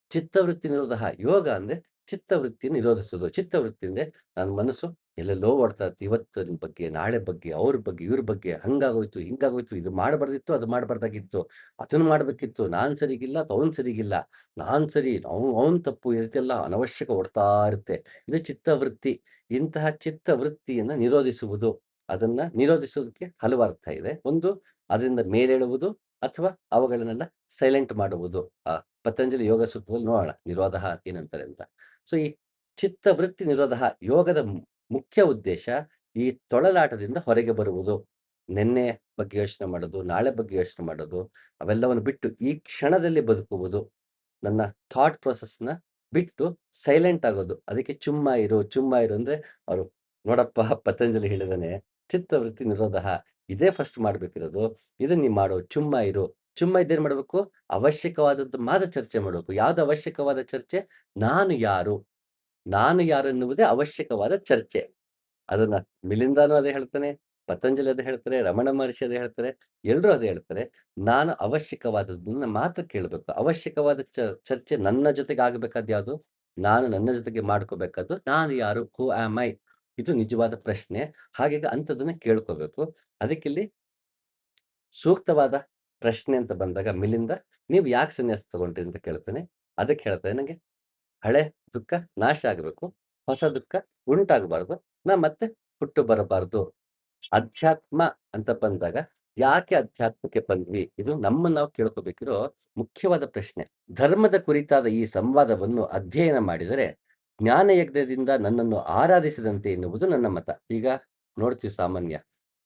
ಚಿತ್ತವೃತ್ತಿ ನಿರೋಧಃ. ಯೋಗ ಅಂದ್ರೆ ಚಿತ್ತವೃತ್ತಿ ನಿರೋಧಿಸುವುದು. ಚಿತ್ತವೃತ್ತಿ ಅಂದ್ರೆ ನನ್ನ ಮನಸ್ಸು ಎಲ್ಲೆಲ್ಲೋ ಓಡ್ತಾ ಇರುತ್ತೆ. ಇವತ್ತಿನ ಬಗ್ಗೆ, ನಾಳೆ ಬಗ್ಗೆ, ಅವ್ರ ಬಗ್ಗೆ, ಇವ್ರ ಬಗ್ಗೆ, ಹಂಗಾಗೋಯ್ತು, ಹಿಂಗಾಗೋಯ್ತು, ಇದು ಮಾಡಬಾರ್ದಿತ್ತು, ಅದು ಮಾಡಬಾರ್ದಾಗಿತ್ತು, ಅದನ್ನ ಮಾಡ್ಬೇಕಿತ್ತು, ನಾನ್ ಸರಿಗಿಲ್ಲ ಅಥವಾ ಅವ್ನ್ ಸರಿಗಿಲ್ಲ, ನಾನ್ ಸರಿ, ಅವ್ನ್ ತಪ್ಪು, ಈ ರೀತಿ ಎಲ್ಲ ಅನವಶ್ಯಕ ಓಡ್ತಾ ಇರುತ್ತೆ. ಇದು ಚಿತ್ತವೃತ್ತಿ. ಇಂತಹ ಚಿತ್ತವೃತ್ತಿಯನ್ನ ನಿರೋಧಿಸುವುದು. ಅದನ್ನ ನಿರೋಧಿಸುವುದಕ್ಕೆ ಹಲವು ಅರ್ಥ ಇದೆ. ಒಂದು, ಅದರಿಂದ ಮೇಲೇಳುವುದು ಅಥವಾ ಅವುಗಳನ್ನೆಲ್ಲ ಸೈಲೆಂಟ್ ಮಾಡುವುದು. ಪತಂಜಲಿ ಯೋಗ ಸೂತ್ರದಲ್ಲಿ ನೋಡೋಣ ನಿರೋಧಃ ಏನಂತಾರೆ ಅಂತ. ಸೊ ಈ ಚಿತ್ತವೃತ್ತಿ ನಿರೋಧಃ ಯೋಗದ ಮುಖ್ಯ ಉದ್ದೇಶ ಈ ತೊಳಲಾಟದಿಂದ ಹೊರಗೆ ಬರುವುದು. ನಿನ್ನೆ ಬಗ್ಗೆ ಯೋಚನೆ ಮಾಡೋದು, ನಾಳೆ ಬಗ್ಗೆ ಯೋಚನೆ ಮಾಡೋದು, ಅವೆಲ್ಲವನ್ನು ಬಿಟ್ಟು ಈ ಕ್ಷಣದಲ್ಲಿ ಬದುಕುವುದು. ನನ್ನ ಥಾಟ್ ಪ್ರೊಸೆಸ್‌ನ ಬಿಟ್ಟು ಸೈಲೆಂಟ್ ಆಗೋದು. ಅದಕ್ಕೆ ಚುಮ್ಮ ಇರು ಅಂದ್ರೆ ಅವರು ನೋಡಪ್ಪ ಪತಂಜಲಿ ಹೇಳಿದಾನೆ, ಚಿತ್ತವೃತ್ತಿ ನಿರೋಧಃ ಇದೇ ಫಸ್ಟ್ ಮಾಡ್ಬೇಕಿರೋದು. ಇದನ್ನ ನೀ ಮಾಡು, ಚುಮ್ಮ ಇರು. ಚುಮ್ಮ ಇದ್ದೇನ್ ಮಾಡ್ಬೇಕು? ಅವಶ್ಯಕವಾದದ್ದು ಮಾತ್ರ ಚರ್ಚೆ ಮಾಡ್ಬೇಕು. ಯಾವ್ದು ಅವಶ್ಯಕವಾದ ಚರ್ಚೆ? ನಾನು ಯಾರು? ನಾನು ಯಾರೆನ್ನುವುದೇ ಅವಶ್ಯಕವಾದ ಚರ್ಚೆ. ಅದನ್ನ ಮಿಲಿಂದಾನು ಅದೇ ಹೇಳ್ತಾನೆ, ಪತಂಜಲಿ ಅದೇ ಹೇಳ್ತಾರೆ, ರಮಣ ಮಹರ್ಷಿ ಅದೇ ಹೇಳ್ತಾರೆ, ಎಲ್ರೂ ಅದೇ ಹೇಳ್ತಾರೆ. ನಾನು ಅವಶ್ಯಕವಾದದ್ದನ್ನ ಮಾತ್ರ ಕೇಳ್ಬೇಕು. ಅವಶ್ಯಕವಾದ ಚರ್ಚೆ ನನ್ನ ಜೊತೆಗೆ ಆಗ್ಬೇಕಾದ್ದು ಯಾವುದು? ನಾನು ನನ್ನ ಜೊತೆಗೆ ಮಾಡ್ಕೋಬೇಕಾದ್ದು ನಾನು ಯಾರು? ಹೂ ಆಮ್ ಐ? ಇದು ನಿಜವಾದ ಪ್ರಶ್ನೆ. ಹಾಗಾಗಿ ಅಂಥದ್ದನ್ನ ಕೇಳ್ಕೋಬೇಕು. ಅದಕ್ಕಿಲ್ಲಿ ಸೂಕ್ತವಾದ ಪ್ರಶ್ನೆ ಅಂತ ಬಂದಾಗ ಮಿಲಿಂದ, "ನೀವು ಯಾಕೆ ಸನ್ಯಾಸ ತಗೊಂಡ್ರಿ?" ಅಂತ ಕೇಳ್ತಾನೆ. ಅದಕ್ಕೆ ಹೇಳ್ತಾನೆ, "ನಂಗೆ ಹಳೆ ದುಃಖ ನಾಶ ಆಗಬೇಕು. ಹೊಸ ದುಃಖ ಉಂಟಾಗಬಾರ್ದು. ನಾ ಮತ್ತೆ ಹುಟ್ಟು ಬರಬಾರ್ದು." ಅಧ್ಯಾತ್ಮ ಅಂತ ಬಂದಾಗ ಯಾಕೆ ಅಧ್ಯಾತ್ಮಕ್ಕೆ ಬಂದ್ವಿ? ಇದು ನಮ್ಮನ್ನ ನಾವು ಕೇಳ್ಕೋಬೇಕಿರೋ ಮುಖ್ಯವಾದ ಪ್ರಶ್ನೆ. ಧರ್ಮದ ಕುರಿತಾದ ಈ ಸಂವಾದವನ್ನು ಅಧ್ಯಯನ ಮಾಡಿದರೆ ಜ್ಞಾನಯಜ್ಞದಿಂದ ನನ್ನನ್ನು ಆರಾಧಿಸಿದಂತೆ ಎನ್ನುವುದು ನನ್ನ ಮತ. ಈಗ ನೋಡ್ತೀವಿ ಸಾಮಾನ್ಯ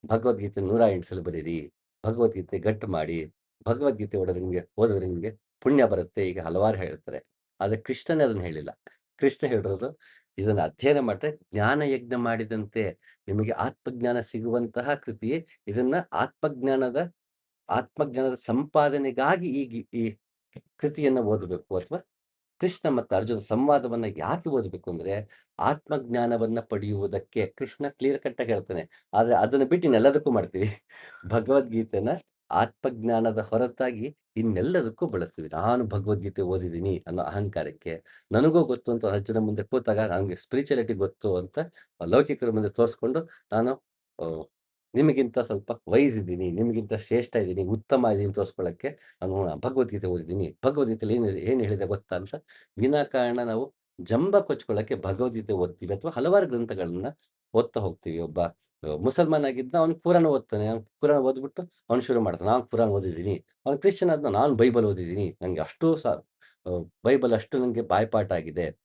ಭಗವದ್ಗೀತೆ 108 ಸಲ ಬರೀರಿ, ಭಗವದ್ಗೀತೆ ಗಟ್ಟು ಮಾಡಿ, ಭಗವದ್ಗೀತೆ ಓದಿದ್ರೆ ನಿಮ್ಗೆ ಪುಣ್ಯ ಬರುತ್ತೆ. ಈಗ ಹಲವಾರು ಹೇಳ್ತಾರೆ. ಆದ್ರೆ ಕೃಷ್ಣನೇ ಅದನ್ನ ಹೇಳಿಲ್ಲ. ಕೃಷ್ಣ ಹೇಳಿರೋದು ಇದನ್ನ ಅಧ್ಯಯನ ಮಾಡಿದ್ರೆ ಜ್ಞಾನ ಯಜ್ಞ ಮಾಡಿದಂತೆ ನಿಮಗೆ ಆತ್ಮಜ್ಞಾನ ಸಿಗುವಂತಹ ಕೃತಿ. ಇದನ್ನ ಆತ್ಮಜ್ಞಾನದ ಸಂಪಾದನೆಗಾಗಿ ಈ ಕೃತಿಯನ್ನ ಓದಬೇಕು. ಅಥವಾ ಕೃಷ್ಣ ಮತ್ತು ಅರ್ಜುನ ಸಂವಾದವನ್ನ ಯಾಕೆ ಓದಬೇಕು ಅಂದ್ರೆ ಆತ್ಮಜ್ಞಾನವನ್ನ ಪಡೆಯುವುದಕ್ಕೆ. ಕೃಷ್ಣ ಕ್ಲಿಯರ್ ಕಟ್ ಆಗಿ ಹೇಳ್ತಾನೆ. ಆದ್ರೆ ಅದನ್ನ ಬಿಟ್ಟು ಇನ್ನೆಲ್ಲದಕ್ಕೂ ಮಾಡ್ತೀವಿ. ಭಗವದ್ಗೀತೆನ ಆತ್ಮಜ್ಞಾನದ ಹೊರತಾಗಿ ಇನ್ನೆಲ್ಲದಕ್ಕೂ ಬಳಸ್ತೀವಿ. ನಾನು ಭಗವದ್ಗೀತೆ ಓದಿದ್ದೀನಿ ಅನ್ನೋ ಅಹಂಕಾರಕ್ಕೆ. ನನಗೂ ಗೊತ್ತು ಅಂತ ಅರ್ಜುನ ಮುಂದೆ ಕೂತಾಗ ನನಗೆ ಸ್ಪಿರಿಚುಯಾಲಿಟಿ ಗೊತ್ತು ಅಂತ ಲೌಕಿಕರ ಮುಂದೆ ತೋರಿಸ್ಕೊಂಡು ನಾನು ಅಹ್, ನಿಮಗಿಂತ ಸ್ವಲ್ಪ ವೈಸ್ ಇದ್ದೀನಿ, ನಿಮಗಿಂತ ಶ್ರೇಷ್ಠ ಇದ್ದೀನಿ, ಉತ್ತಮ ಇದ್ದೀನಿ ತೋರಿಸ್ಕೊಳ್ಳಕ್ಕೆ ನಾನು ಭಗವದ್ಗೀತೆ ಓದಿದ್ದೀನಿ. ಭಗವದ್ಗೀತೆಯಲ್ಲಿ ಏನ್ ಹೇಳಿದೆ ಗೊತ್ತಾ ಅಂತ ವಿನಾಕಾರಣ ನಾವು ಜಂಬ ಕೊಚ್ಕೊಳ್ಳಕ್ಕೆ ಭಗವದ್ಗೀತೆ ಓದ್ತೀವಿ ಅಥವಾ ಹಲವಾರು ಗ್ರಂಥಗಳನ್ನ ಓದ್ತಾ ಹೋಗ್ತೀವಿ. ಒಬ್ಬ ಮುಸಲ್ಮಾನ್ ಆಗಿದ್ದ ಅವನು ಕುರಾನ್ ಓದ್ತಾನೆ. ಅವ್ನು ಕುರಾನ್ ಓದ್ಬಿಟ್ಟು ಅವ್ನು ಶುರು ಮಾಡ್ತಾನೆ. ನಾನು ಕುರಾನ್ ಓದಿದ್ದೀನಿ. ಅವ್ನು ಕ್ರಿಶ್ಚಿಯನ್ ಆದ್ನ ನಾನು ಬೈಬಲ್ ಓದಿದ್ದೀನಿ. ನಂಗೆ ಅಷ್ಟು ಬೈಬಲ್ ಅಷ್ಟು ನಂಗೆ ಬಾಯ್ಪಾಠ ಆಗಿದೆ.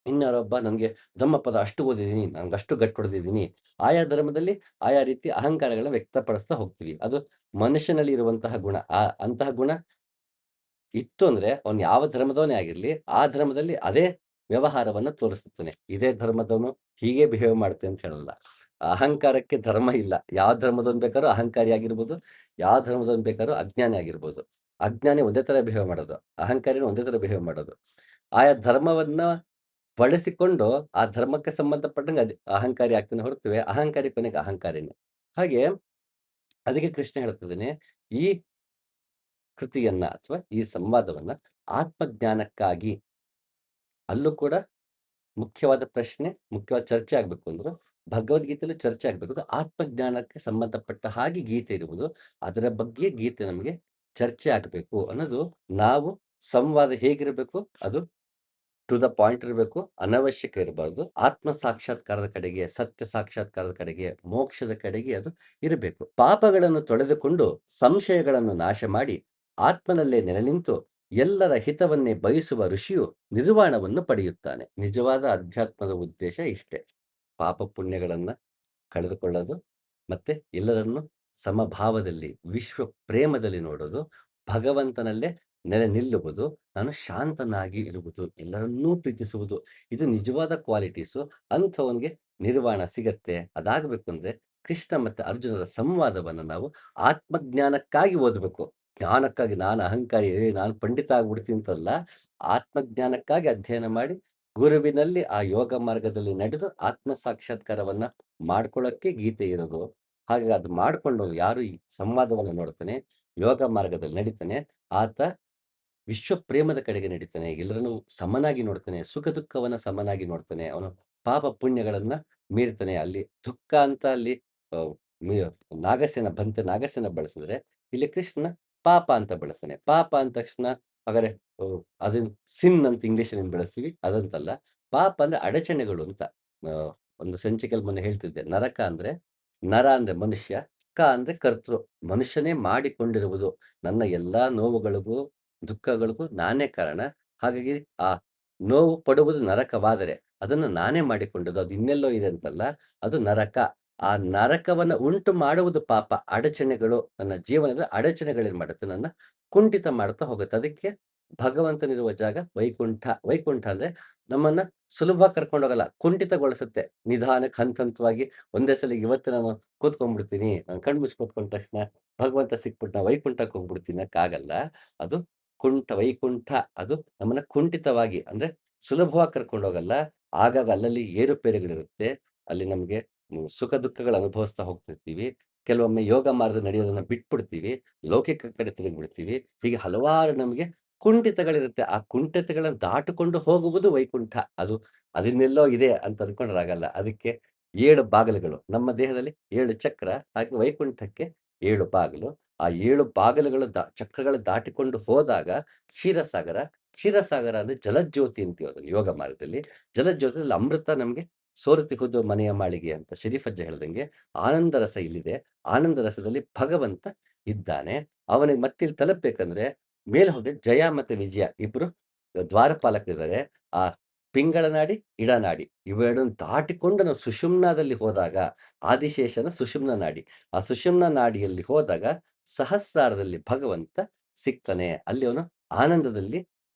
ಇನ್ಯಾರೊಬ್ಬ ನನಗೆ ಧಮ್ಮಪದ ಅಷ್ಟು ಓದಿದ್ದೀನಿ, ನನಗಷ್ಟು ಗಟ್ಟು ಹೊಡೆದಿದ್ದೀನಿ. ಆಯಾ ಧರ್ಮದಲ್ಲಿ ಆಯಾ ರೀತಿ ಅಹಂಕಾರಗಳನ್ನ ವ್ಯಕ್ತಪಡಿಸ್ತಾ ಹೋಗ್ತೀವಿ. ಅದು ಮನುಷ್ಯನಲ್ಲಿ ಇರುವಂತಹ ಗುಣ. ಅಂತಹ ಗುಣ ಇತ್ತು ಅಂದ್ರೆ ಅವ್ನು ಯಾವ ಧರ್ಮದವನೇ ಆಗಿರ್ಲಿ, ಆ ಧರ್ಮದಲ್ಲಿ ಅದೇ ವ್ಯವಹಾರವನ್ನ ತೋರಿಸುತ್ತಾನೆ. ಇದೇ ಧರ್ಮದವನು ಹೀಗೆ ಬಿಹೇವ್ ಮಾಡುತ್ತೆ ಅಂತ ಹೇಳಲ್ಲ. ಅಹಂಕಾರಕ್ಕೆ ಧರ್ಮ ಇಲ್ಲ. ಯಾವ ಧರ್ಮದವನು ಬೇಕಾದ್ರೂ ಅಹಂಕಾರಿ ಆಗಿರ್ಬೋದು, ಯಾವ ಧರ್ಮದವನು ಬೇಕಾದ್ರೂ ಅಜ್ಞಾನಿ ಆಗಿರ್ಬೋದು. ಅಜ್ಞಾನಿ ಒಂದೇ ತರ ಬಿಹೇವ್ ಮಾಡೋದು. ಅಹಂಕಾರಿನೂ ಒಂದೇ ತರ ಬಿಹೇವ್ ಮಾಡೋದು. ಆಯಾ ಧರ್ಮವನ್ನ ಬಳಸಿಕೊಂಡು ಆ ಧರ್ಮಕ್ಕೆ ಸಂಬಂಧಪಟ್ಟಂಗೆ ಅಹಂಕಾರಿ ಆಗ್ತಾನೆ ಹೊರತುವೆ ಅಹಂಕಾರಿ ಕೊನೆಗೆ ಅಹಂಕಾರಿನೇ. ಹಾಗೆ ಅದಕ್ಕೆ ಕೃಷ್ಣ ಹೇಳ್ತಿದ್ದಾನೆ, ಈ ಕೃತಿಯನ್ನ ಅಥವಾ ಈ ಸಂವಾದವನ್ನ ಆತ್ಮಜ್ಞಾನಕ್ಕಾಗಿ ಅಲ್ಲೂ ಕೂಡ ಮುಖ್ಯವಾದ ಪ್ರಶ್ನೆ, ಮುಖ್ಯವಾದ ಚರ್ಚೆ ಆಗ್ಬೇಕು ಅಂದ್ರು ಭಗವದ್ಗೀತೆಯಲ್ಲೂ ಚರ್ಚೆ ಆಗ್ಬೇಕು. ಅದು ಆತ್ಮಜ್ಞಾನಕ್ಕೆ ಸಂಬಂಧಪಟ್ಟ ಹಾಗೆ ಗೀತೆ ಇರುವುದು. ಅದರ ಬಗ್ಗೆ ಗೀತೆ ನಮಗೆ ಚರ್ಚೆ ಆಗಬೇಕು ಅನ್ನೋದು ನಾವು ಸಂವಾದ ಹೇಗಿರಬೇಕು ಅದು ಟು ದ ಪಾಯಿಂಟ್ ಇರಬೇಕು, ಅನವಶ್ಯಕ ಇರಬಾರ್ದು. ಆತ್ಮ ಸಾಕ್ಷಾತ್ಕಾರದ ಕಡೆಗೆ, ಸತ್ಯ ಸಾಕ್ಷಾತ್ಕಾರದ ಕಡೆಗೆ, ಮೋಕ್ಷದ ಕಡೆಗೆ ಅದು ಇರಬೇಕು. ಪಾಪಗಳನ್ನು ತೊಳೆದುಕೊಂಡು ಸಂಶಯಗಳನ್ನು ನಾಶ ಮಾಡಿ ಆತ್ಮನಲ್ಲೇ ನೆಲೆ ನಿಂತು ಎಲ್ಲರ ಹಿತವನ್ನೇ ಬಯಸುವ ಋಷಿಯು ನಿರ್ವಾಣವನ್ನು ಪಡೆಯುತ್ತಾನೆ. ನಿಜವಾದ ಅಧ್ಯಾತ್ಮದ ಉದ್ದೇಶ ಇಷ್ಟೇ. ಪಾಪ ಪುಣ್ಯಗಳನ್ನ ಕಳೆದುಕೊಳ್ಳೋದು, ಮತ್ತೆ ಎಲ್ಲರನ್ನು ಸಮಭಾವದಲ್ಲಿ, ವಿಶ್ವ ಪ್ರೇಮದಲ್ಲಿ ನೋಡೋದು, ಭಗವಂತನಲ್ಲೇ ನೆಲೆ ನಿಲ್ಲುವುದು, ನಾನು ಶಾಂತನಾಗಿ ಇರುವುದು, ಎಲ್ಲರನ್ನೂ ಪ್ರೀತಿಸುವುದು. ಇದು ನಿಜವಾದ ಕ್ವಾಲಿಟೀಸು. ಅಂಥವನಿಗೆ ನಿರ್ವಾಣ ಸಿಗತ್ತೆ. ಅದಾಗಬೇಕು ಅಂದ್ರೆ ಕೃಷ್ಣ ಮತ್ತೆ ಅರ್ಜುನರ ಸಂವಾದವನ್ನು ನಾವು ಆತ್ಮಜ್ಞಾನಕ್ಕಾಗಿ ಓದಬೇಕು. ಜ್ಞಾನಕ್ಕಾಗಿ ನಾನು ಅಹಂಕಾರಿ, ನಾನು ಪಂಡಿತ ಆಗ್ಬಿಡ್ತೀನಿ ಅಂತಲ್ಲ. ಆತ್ಮಜ್ಞಾನಕ್ಕಾಗಿ ಅಧ್ಯಯನ ಮಾಡಿ ಗುರುವಿನಲ್ಲಿ ಆ ಯೋಗ ಮಾರ್ಗದಲ್ಲಿ ನಡೆದು ಆತ್ಮ ಸಾಕ್ಷಾತ್ಕಾರವನ್ನ ಮಾಡ್ಕೊಳ್ಳೋಕ್ಕೆ ಗೀತೆ ಇರೋದು. ಹಾಗೆ ಅದು ಮಾಡ್ಕೊಂಡು ಯಾರು ಈ ಸಂವಾದವನ್ನು ನೋಡ್ತಾನೆ, ಯೋಗ ಮಾರ್ಗದಲ್ಲಿ ನಡೀತಾನೆ, ಆತ ವಿಶ್ವ ಪ್ರೇಮದ ಕಡೆಗೆ ನಡೀತಾನೆ. ಎಲ್ಲರನ್ನೂ ಸಮನಾಗಿ ನೋಡ್ತಾನೆ, ಸುಖ ದುಃಖವನ್ನ ಸಮನಾಗಿ ನೋಡ್ತಾನೆ. ಅವನು ಪಾಪ ಪುಣ್ಯಗಳನ್ನ ಮೀರ್ತಾನೆ. ಅಲ್ಲಿ ದುಃಖ ಅಂತ ಅಲ್ಲಿ ನಾಗಸೇನ ಬಂತೆ ನಾಗಸೇನ ಬಳಸಿದ್ರೆ, ಇಲ್ಲಿ ಕೃಷ್ಣ ಪಾಪ ಅಂತ ಬಳಸ್ತಾನೆ. ಪಾಪ ಅಂದ ತಕ್ಷಣ ಹಾಗಾದ್ರೆ ಅದನ್ನ ಸಿನ್ ಅಂತ ಇಂಗ್ಲಿಷಲ್ಲಿ ಬಳಸ್ತೀವಿ, ಅದಂತಲ್ಲ. ಪಾಪ ಅಂದ್ರೆ ಅಡಚಣೆಗಳು ಅಂತ. ಆ, ಒಂದು ಸಂಚಿಕೆಯಲ್ಲಿ ಮೊನ್ನೆ ಹೇಳ್ತಿದ್ದೆ, ನರಕ ಅಂದ್ರೆ ನರ ಅಂದ್ರೆ ಮನುಷ್ಯ, ಅಂದ್ರೆ ಕರ್ತೃ. ಮನುಷ್ಯನೇ ಮಾಡಿಕೊಂಡಿರುವುದು. ನನ್ನ ಎಲ್ಲಾ ನೋವುಗಳಿಗೂ ದುಃಖಗಳಿಗೂ ನಾನೇ ಕಾರಣ. ಹಾಗಾಗಿ ಆ ನೋವು ಪಡುವುದು ನರಕವಾದರೆ ಅದನ್ನು ನಾನೇ ಮಾಡಿಕೊಂಡದ್ದು. ಅದು ಇನ್ನೆಲ್ಲೋ ಇದೆ ಅಂತಲ್ಲ, ಅದು ನರಕ. ಆ ನರಕವನ್ನ ಉಂಟು ಮಾಡುವುದು ಪಾಪ. ಅಡಚಣೆಗಳು, ನನ್ನ ಜೀವನದ ಅಡಚಣೆಗಳೇನ್ ಮಾಡುತ್ತೆ, ನನ್ನ ಕುಂಠಿತ ಮಾಡ್ತಾ ಹೋಗುತ್ತೆ. ಅದಕ್ಕೆ ಭಗವಂತನಿರುವ ಜಾಗ ವೈಕುಂಠ. ವೈಕುಂಠ ಅಂದ್ರೆ ನಮ್ಮನ್ನ ಸುಲಭವಾಗಿ ಕರ್ಕೊಂಡು ಹೋಗಲ್ಲ, ಕುಂಠಿತಗೊಳಿಸುತ್ತೆ. ನಿಧಾನಕ್ಕೆ ಹಂತ ಹಂತವಾಗಿ ಒಂದೇ ಸಲ ಇವತ್ತು ನಾನು ಕೂತ್ಕೊಂಡ್ಬಿಡ್ತೀನಿ, ನಾನು ಕಣ್ಣು ಮುಚ್ಚಿ ಕೂತ್ಕೊಂಡ ತಕ್ಷಣ ಭಗವಂತ ಸಿಕ್ಬಿಟ್ಟು ನಾ ವೈಕುಂಠಕ್ಕೆ ಹೋಗ್ಬಿಡ್ತೀನಿ ಅನ್ನಕ್ಕಾಗಲ್ಲ. ಅದು ವೈಕುಂಠ ಅದು ನಮ್ಮನ್ನ ಕುಂಠಿತವಾಗಿ ಅಂದ್ರೆ ಸುಲಭವಾಗಿ ಕರ್ಕೊಂಡು ಹೋಗಲ್ಲ. ಆಗಾಗ ಅಲ್ಲಲ್ಲಿ ಏರುಪೇರುಗಳಿರುತ್ತೆ. ಅಲ್ಲಿ ನಮ್ಗೆ ಸುಖ ದುಃಖಗಳು ಅನುಭವಿಸ್ತಾ ಹೋಗ್ತಿರ್ತೀವಿ. ಕೆಲವೊಮ್ಮೆ ಯೋಗ ಮಾರ್ಗದಲ್ಲಿ ನಡೆಯೋದನ್ನ ಬಿಟ್ಬಿಡ್ತೀವಿ. ಲೌಕಿಕ ಕಡೆ ತಿರುಗ್ಬಿಡ್ತೀವಿ. ಹೀಗೆ ಹಲವಾರು ನಮಗೆ ಕುಂಠಿತಗಳಿರುತ್ತೆ. ಆ ಕುಂಠಿತಗಳನ್ನ ದಾಟಿಕೊಂಡು ಹೋಗುವುದು ವೈಕುಂಠ. ಅದು ಅದನ್ನೆಲ್ಲೋ ಇದೆ ಅಂತ ಅನ್ಕೊಂಡ್ರೆ ಆಗಲ್ಲ. ಅದಕ್ಕೆ 7 ಬಾಗಿಲುಗಳು. ನಮ್ಮ ದೇಹದಲ್ಲಿ 7 ಚಕ್ರ, ಹಾಗೆ ವೈಕುಂಠಕ್ಕೆ 7 ಬಾಗಿಲು. ಆ 7 ಬಾಗಿಲುಗಳು ಚಕ್ರಗಳು ದಾಟಿಕೊಂಡು ಹೋದಾಗ ಕ್ಷೀರಸಾಗರ. ಕ್ಷೀರಸಾಗರ ಅಂದ್ರೆ ಜಲಜ್ಯೋತಿ ಅಂತೀವಿ ಅದನ್ನ ಯೋಗ ಮಾರ್ಗದಲ್ಲಿ. ಜಲಜ್ಯೋತಿಯಲ್ಲಿ ಅಮೃತ ನಮ್ಗೆ ಸೋರುತಿಹುದು ಮನೆಯ ಮಾಳಿಗೆ ಅಂತ ಶರೀಫಜ್ಜ ಹೇಳ್ದಂಗೆ ಆನಂದ ರಸ ಇಲ್ಲಿದೆ. ಆನಂದ ರಸದಲ್ಲಿ ಭಗವಂತ ಇದ್ದಾನೆ. ಅವನಿಗೆ ಮತ್ತಿಲ್ಲಿ ತಲುಪಬೇಕಂದ್ರೆ ಮೇಲೆ ಹೋಗಿ ಜಯ ಮತ್ತೆ ವಿಜಯ ಇಬ್ರು ದ್ವಾರಪಾಲಕರಿದ್ದಾರೆ. ಆ ಪಿಂಗಳ ನಾಡಿ, ಇಡನಾಡಿ ಇವೆರಡನ್ನು ದಾಟಿಕೊಂಡು ನಾವು ಸುಷುಮ್ನಾದಲ್ಲಿ ಹೋದಾಗ ಆದಿಶೇಷನ ಸುಷುಮ್ನ ನಾಡಿ. ಆ ಸುಷುಮ್ನ ನಾಡಿಯಲ್ಲಿ ಹೋದಾಗ ಸಹಸ್ರಾರದಲ್ಲಿ ಭಗವಂತ ಸಿಗ್ತಾನೆ. ಅಲ್ಲಿ ಅವನು ಆನಂದದಲ್ಲಿ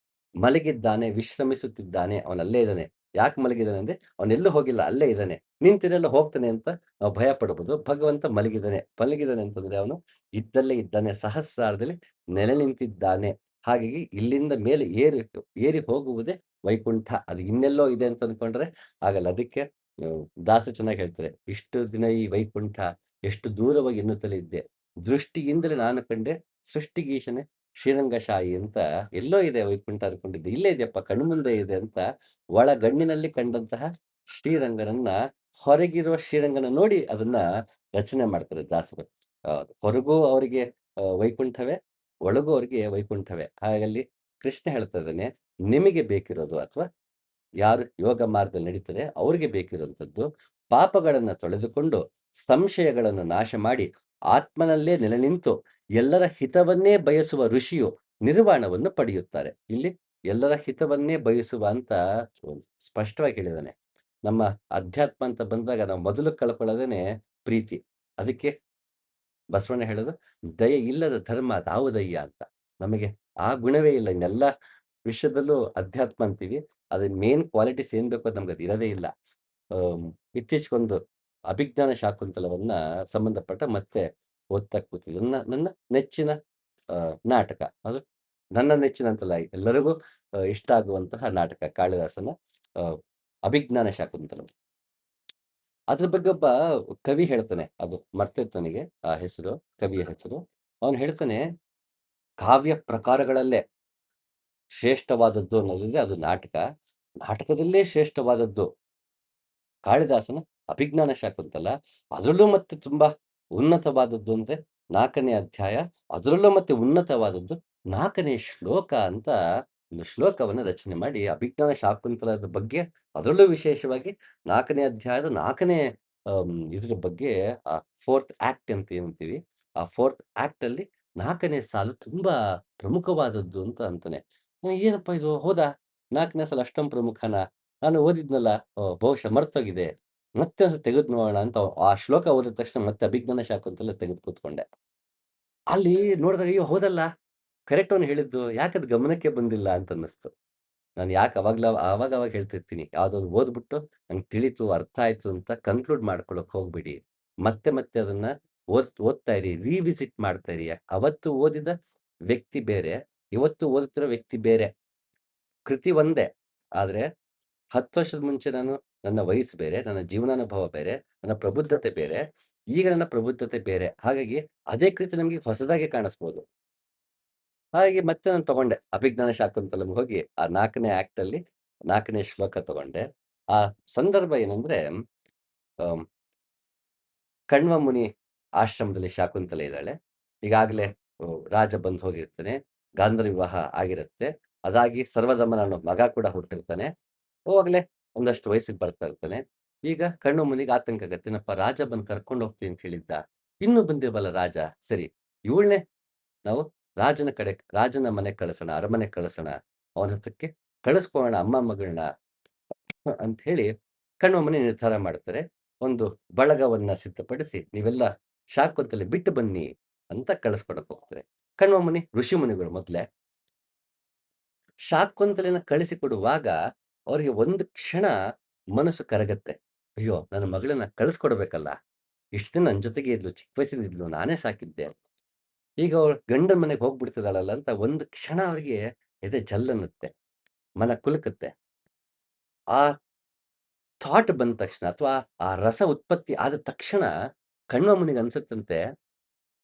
ಮಲಗಿದ್ದಾನೆ, ವಿಶ್ರಮಿಸುತ್ತಿದ್ದಾನೆ. ಅವನಲ್ಲೇ ಇದ್ದಾನೆ. ಯಾಕೆ ಮಲಗಿದ್ದಾನೆ ಅಂದ್ರೆ ಅವನೆಲ್ಲೂ ಹೋಗಿಲ್ಲ, ಅಲ್ಲೇ ಇದ್ದಾನೆ. ನಿಂತಿರೆಲ್ಲ ಹೋಗ್ತಾನೆ ಅಂತ ನಾವು ಭಯ ಪಡಬಹುದು. ಭಗವಂತ ಮಲಗಿದ್ದಾನೆ. ಮಲಗಿದ್ದಾನೆ ಅಂತಂದ್ರೆ ಅವನು ಇದ್ದಲ್ಲೇ ಇದ್ದಾನೆ. ಸಹಸ್ರಾರದಲ್ಲಿ ನೆಲೆ ನಿಂತಿದ್ದಾನೆ. ಹಾಗಾಗಿ ಇಲ್ಲಿಂದ ಮೇಲೆ ಏರಿ ಹೋಗುವುದೇ ವೈಕುಂಠ. ಅದು ಇನ್ನೆಲ್ಲೋ ಇದೆ ಅಂತ ಅನ್ಕೊಂಡ್ರೆ ಆಗಲ್ಲ. ಅದಕ್ಕೆ ದಾಸರು ಚೆನ್ನಾಗಿ ಹೇಳ್ತಾರೆ, ಇಷ್ಟು ದಿನ ಈ ವೈಕುಂಠ ಎಷ್ಟು ದೂರವಾಗಿ ಎನ್ನುತ್ತಲೇ ಇದ್ದೆ, ದೃಷ್ಟಿಯಿಂದಲೇ ನಾನು ಕಂಡೆ ಸೃಷ್ಟಿಗೀಶನೇ ಶ್ರೀರಂಗಶಾಹಿ ಅಂತ. ಎಲ್ಲೋ ಇದೆ ವೈಕುಂಠ ಅನ್ಕೊಂಡಿದ್ದೆ, ಇಲ್ಲೇ ಇದೆಯಪ್ಪ ಕಣ್ಮುಂದೆ ಇದೆ ಅಂತ ಒಳಗಣ್ಣಿನಲ್ಲಿ ಕಂಡಂತಹ ಶ್ರೀರಂಗನನ್ನ ಹೊರಗಿರುವ ಶ್ರೀರಂಗನ ನೋಡಿ ಅದನ್ನ ರಚನೆ ಮಾಡ್ತಾರೆ ದಾಸರು. ಹೊರಗೂ ಅವರಿಗೆ ವೈಕುಂಠವೇ, ಒಳಗೂ ಅವರಿಗೆ ವೈಕುಂಠವೇ. ಹಾಗಲ್ಲಿ ಕೃಷ್ಣ ಹೇಳ್ತಾ ಇದ್ದಾನೆ, ನಿಮಗೆ ಬೇಕಿರೋದು ಅಥವಾ ಯಾರು ಯೋಗ ಮಾರ್ಗದಲ್ಲಿ ನಡೀತಾರೆ ಅವ್ರಿಗೆ ಬೇಕಿರುವಂಥದ್ದು ಪಾಪಗಳನ್ನ ತೊಳೆದುಕೊಂಡು ಸಂಶಯಗಳನ್ನು ನಾಶ ಮಾಡಿ ಆತ್ಮನಲ್ಲೇ ನೆಲೆ ನಿಂತು ಎಲ್ಲರ ಹಿತವನ್ನೇ ಬಯಸುವ ಋಷಿಯು ನಿರ್ವಾಣವನ್ನು ಪಡೆಯುತ್ತಾರೆ. ಇಲ್ಲಿ ಎಲ್ಲರ ಹಿತವನ್ನೇ ಬಯಸುವ ಅಂತ ಸ್ಪಷ್ಟವಾಗಿ ಹೇಳಿದ್ದಾನೆ. ನಮ್ಮ ಅಧ್ಯಾತ್ಮ ಅಂತ ಬಂದಾಗ ನಾವು ಮೊದಲು ಕಳ್ಕೊಳ್ಳೋದೇನೆ ಪ್ರೀತಿ. ಅದಕ್ಕೆ ಬಸವಣ್ಣ ಹೇಳೋದು, "ದಯೆ ಇಲ್ಲದ ಧರ್ಮ ಅದಾವುದಯ್ಯ" ಅಂತ. ನಮಗೆ ಆ ಗುಣವೇ ಇಲ್ಲ. ಇನ್ನೆಲ್ಲ ವಿಷಯದಲ್ಲೂ ಅಧ್ಯಾತ್ಮ ಅಂತೀವಿ. ಅದ್ರ ಮೇನ್ ಕ್ವಾಲಿಟೀಸ್ ಏನ್ ಬೇಕೋ ಅದು ನಮ್ಗದು ಇರೋದೇ ಇಲ್ಲ. ಆಮ್, ಇತ್ತೀಚೆಗೊಂದು ಅಭಿಜ್ಞಾನ ಶಾಕುಂತಲವನ್ನ ಸಂಬಂಧಪಟ್ಟ ಮತ್ತೆ ಓದ್ತಾ ಕೂತಿದ್ದೆ. ನನ್ನ ನನ್ನ ನೆಚ್ಚಿನ ನಾಟಕ. ಅದು ನನ್ನ ನೆಚ್ಚಿನ ಅಂತಲ್ಲ, ಎಲ್ಲರಿಗೂ ಇಷ್ಟ ಆಗುವಂತಹ ನಾಟಕ ಕಾಳಿದಾಸನ ಅ ಅಭಿಜ್ಞಾನ ಶಾಕುಂತಲಂ. ಅದ್ರ ಬಗ್ಗೆ ಒಬ್ಬ ಕವಿ ಹೇಳ್ತಾನೆ. ಅದು ಮರ್ತೋಯ್ತು ನನಗೆ ಆ ಹೆಸರು, ಕವಿಯ ಹೆಸರು. ಅವನು ಹೇಳ್ತಾನೆ, "ಕಾವ್ಯ ಪ್ರಕಾರಗಳಲ್ಲೇ ಶ್ರೇಷ್ಠವಾದದ್ದು ಅನ್ನೋದಿದ್ರೆ ಅದು ನಾಟಕ. ನಾಟಕದಲ್ಲೇ ಶ್ರೇಷ್ಠವಾದದ್ದು ಕಾಳಿದಾಸನ ಅಭಿಜ್ಞಾನ ಶಾಕುಂತಲ. ಅದರಲ್ಲೂ ಮತ್ತೆ ತುಂಬಾ ಉನ್ನತವಾದದ್ದು ಅಂದ್ರೆ 4ನೇ ಅಧ್ಯಾಯ. ಅದರಲ್ಲೂ ಮತ್ತೆ ಉನ್ನತವಾದದ್ದು 4ನೇ ಶ್ಲೋಕ" ಅಂತ ಒಂದು ಶ್ಲೋಕವನ್ನ ರಚನೆ ಮಾಡಿ ಅಭಿಜ್ಞಾನ ಶಾಕುಂತಲದ ಬಗ್ಗೆ, ಅದರಲ್ಲೂ ವಿಶೇಷವಾಗಿ 4ನೇ ಅಧ್ಯಾಯದ 4ನೇ ಇದ್ರ ಬಗ್ಗೆ, ಆ 4th ಆಕ್ಟ್ ಅಂತ ಏನಂತೀವಿ, ಆ 4th ಆಕ್ಟ್ ಅಲ್ಲಿ 4ನೇ ಸಾಲು ತುಂಬಾ ಪ್ರಮುಖವಾದದ್ದು ಅಂತ ಅಂತಾನೆ. ಏನಪ್ಪಾ ಇದು, ಹೌದಾ? 4ನೇ ಸಾಲು ಅಷ್ಟೊಂದು ಪ್ರಮುಖನಾ? ನಾನು ಓದಿದ್ನಲ್ಲ, ಬಹುಶಃ ಮರ್ತೋಗಿದೆ. ಮತ್ತೆ ಒಂದ್ಸತಿ ತೆಗೆದು ನೋಡೋಣ ಅಂತ ಆ ಶ್ಲೋಕ ಓದಿದ ತಕ್ಷಣ ಮತ್ತೆ ಅಭಿಜ್ಞಾನ ಶಾಕುಂತಲ ತೆಗೆದು ಕೂತ್ಕೊಂಡೆ. ಅಲ್ಲಿ ನೋಡಿದಾಗ ಅಯ್ಯೋ! ಹೌದಲ್ಲ, ಕರೆಕ್ಟ್ ಅವ್ನು ಹೇಳಿದ್ದು. ಯಾಕದು ಗಮನಕ್ಕೆ ಬಂದಿಲ್ಲ ಅಂತ ಅನ್ನಿಸ್ತು. ನಾನು ಯಾಕೆ ಅವಾಗವಾಗ ಹೇಳ್ತಿರ್ತೀನಿ, ಯಾವ್ದಾದ್ರು ಓದ್ಬಿಟ್ಟು ನಂಗೆ ತಿಳಿತು, ಅರ್ಥ ಆಯ್ತು ಅಂತ ಕನ್ಕ್ಲೂಡ್ ಮಾಡ್ಕೊಳಕ್ ಹೋಗ್ಬೇಡಿ. ಮತ್ತೆ ಮತ್ತೆ ಅದನ್ನ ಓದ್ತಾ ಇರಿ, ರಿವಿಸಿಟ್ ಮಾಡ್ತಾ ಇರಿ. ಅವತ್ತು ಓದಿದ ವ್ಯಕ್ತಿ ಬೇರೆ, ಇವತ್ತು ಓದುತ್ತಿರೋ ವ್ಯಕ್ತಿ ಬೇರೆ. ಕೃತಿ ಒಂದೇ. ಆದ್ರೆ 10 ವರ್ಷದ ಮುಂಚೆ ನನ್ನ ವಯಸ್ಸು ಬೇರೆ, ನನ್ನ ಜೀವನಾನುಭವ ಬೇರೆ, ನನ್ನ ಪ್ರಬುದ್ಧತೆ ಬೇರೆ, ಈಗ ನನ್ನ ಪ್ರಬುದ್ಧತೆ ಬೇರೆ. ಹಾಗಾಗಿ ಅದೇ ಕೃತಿ ನಮಗೆ ಹೊಸದಾಗಿ ಕಾಣಿಸ್ಬೋದು. ಹಾಗಾಗಿ ಮತ್ತೆ ನಾನು ತಗೊಂಡೆ. ಅಭಿಜ್ಞಾನ ಶಾಕುಂತಲಂಗೆ ಹೋಗಿ ಆ 4ನೇ ಆಕ್ಟ್ ಅಲ್ಲಿ 4ನೇ ಶ್ಲೋಕ ತಗೊಂಡೆ. ಆ ಸಂದರ್ಭ ಏನಂದ್ರೆ, ಅಂ ಕಣ್ವ ಮುನಿ ಆಶ್ರಮದಲ್ಲಿ ಶಾಕುಂತಲೆ ಇದ್ದಾಳೆ. ಈಗಾಗಲೇ ರಾಜ ಬಂದು ಹೋಗಿರ್ತಾನೆ. ಗಾಂಧರ್ವ ವಿವಾಹ ಆಗಿರುತ್ತೆ. ಅದಾಗಿ ಸರ್ವದಮನ ಅನ್ನೋ ಮಗ ಕೂಡ ಹುಟ್ಟಿರ್ತಾನೆ. ಅವಾಗಲೇ ಒಂದಷ್ಟು ವಯಸ್ಸಿಗೆ ಬರ್ತಾ ಇರ್ತಾನೆ. ಈಗ ಕಣ್ವ ಮುನಿಗೆ ಆತಂಕ ಆಗತ್ತೆ. ಏನಪ್ಪಾ, ರಾಜ ಬಂದು ಕರ್ಕೊಂಡು ಹೋಗ್ತೀನಿ ಅಂತ ಹೇಳಿದ್ದ. ಇನ್ನೂ ಬಂದಿಲ್ವಲ್ಲ ರಾಜ. ಸರಿ, ಇವಳನ್ನೇ ನಾವು ರಾಜನ ಮನೆಗೆ ಕಳಿಸೋಣ, ಅರಮನೆಗೆ ಕಳಿಸೋಣ. ಅವನ ಹತ್ರಕ್ಕೆ ಕಳಿಸ್ಕೊಳ್ಳೋಣ ಅಮ್ಮ ಮಗಳನ್ನ ಅಂತ ಹೇಳಿ ಕಣ್ವಮನೆ ನಿರ್ಧಾರ ಮಾಡ್ತಾರೆ. ಒಂದು ಬಳಗವನ್ನ ಸಿದ್ಧಪಡಿಸಿ, ನೀವೆಲ್ಲ ಶಾಕುಂತಲೆ ಬಿಟ್ಟು ಬನ್ನಿ ಅಂತ ಕಳಿಸ್ಕೊಡಕ್ ಹೋಗ್ತಾರೆ. ಕಣ್ವಮುನಿ ಋಷಿಮುನಿಗಳು ಮೊದ್ಲೇ. ಶಾಕುಂತಲೆನ ಕಳಿಸಿಕೊಡುವಾಗ ಅವರಿಗೆ ಒಂದು ಕ್ಷಣ ಮನಸ್ಸು ಕರಗತ್ತೆ. ಅಯ್ಯೋ! ನನ್ನ ಮಗಳನ್ನ ಕಳಿಸ್ಕೊಡ್ಬೇಕಲ್ಲ. ಇಷ್ಟು ದಿನ ನನ್ನ ಜೊತೆಗೆ ಇದ್ಲು, ಚಿಕ್ಕ ವಯಸ್ಸಿಂದ ಇದ್ಲು, ನಾನೇ ಸಾಕಿದ್ದೆ. ಈಗ ಅವಳು ಗಂಡನ ಮನೆಗೆ ಹೋಗ್ಬಿಡ್ತಿದ್ದಾಳಲ್ಲ ಅಂತ ಒಂದು ಕ್ಷಣ ಅವರಿಗೆ ಎದೆ ಜಲ್ಲನ್ನುತ್ತೆ. ಮನ ಕುಲುಕುತ್ತೆ. ಆ ಥಾಟ್ ಬಂದ ತಕ್ಷಣ, ಅಥವಾ ಆ ರಸ ಉತ್ಪತ್ತಿ ಆದ ತಕ್ಷಣ ಕಣ್ವಮುನಿಗೆ ಅನ್ಸುತ್ತಂತೆ,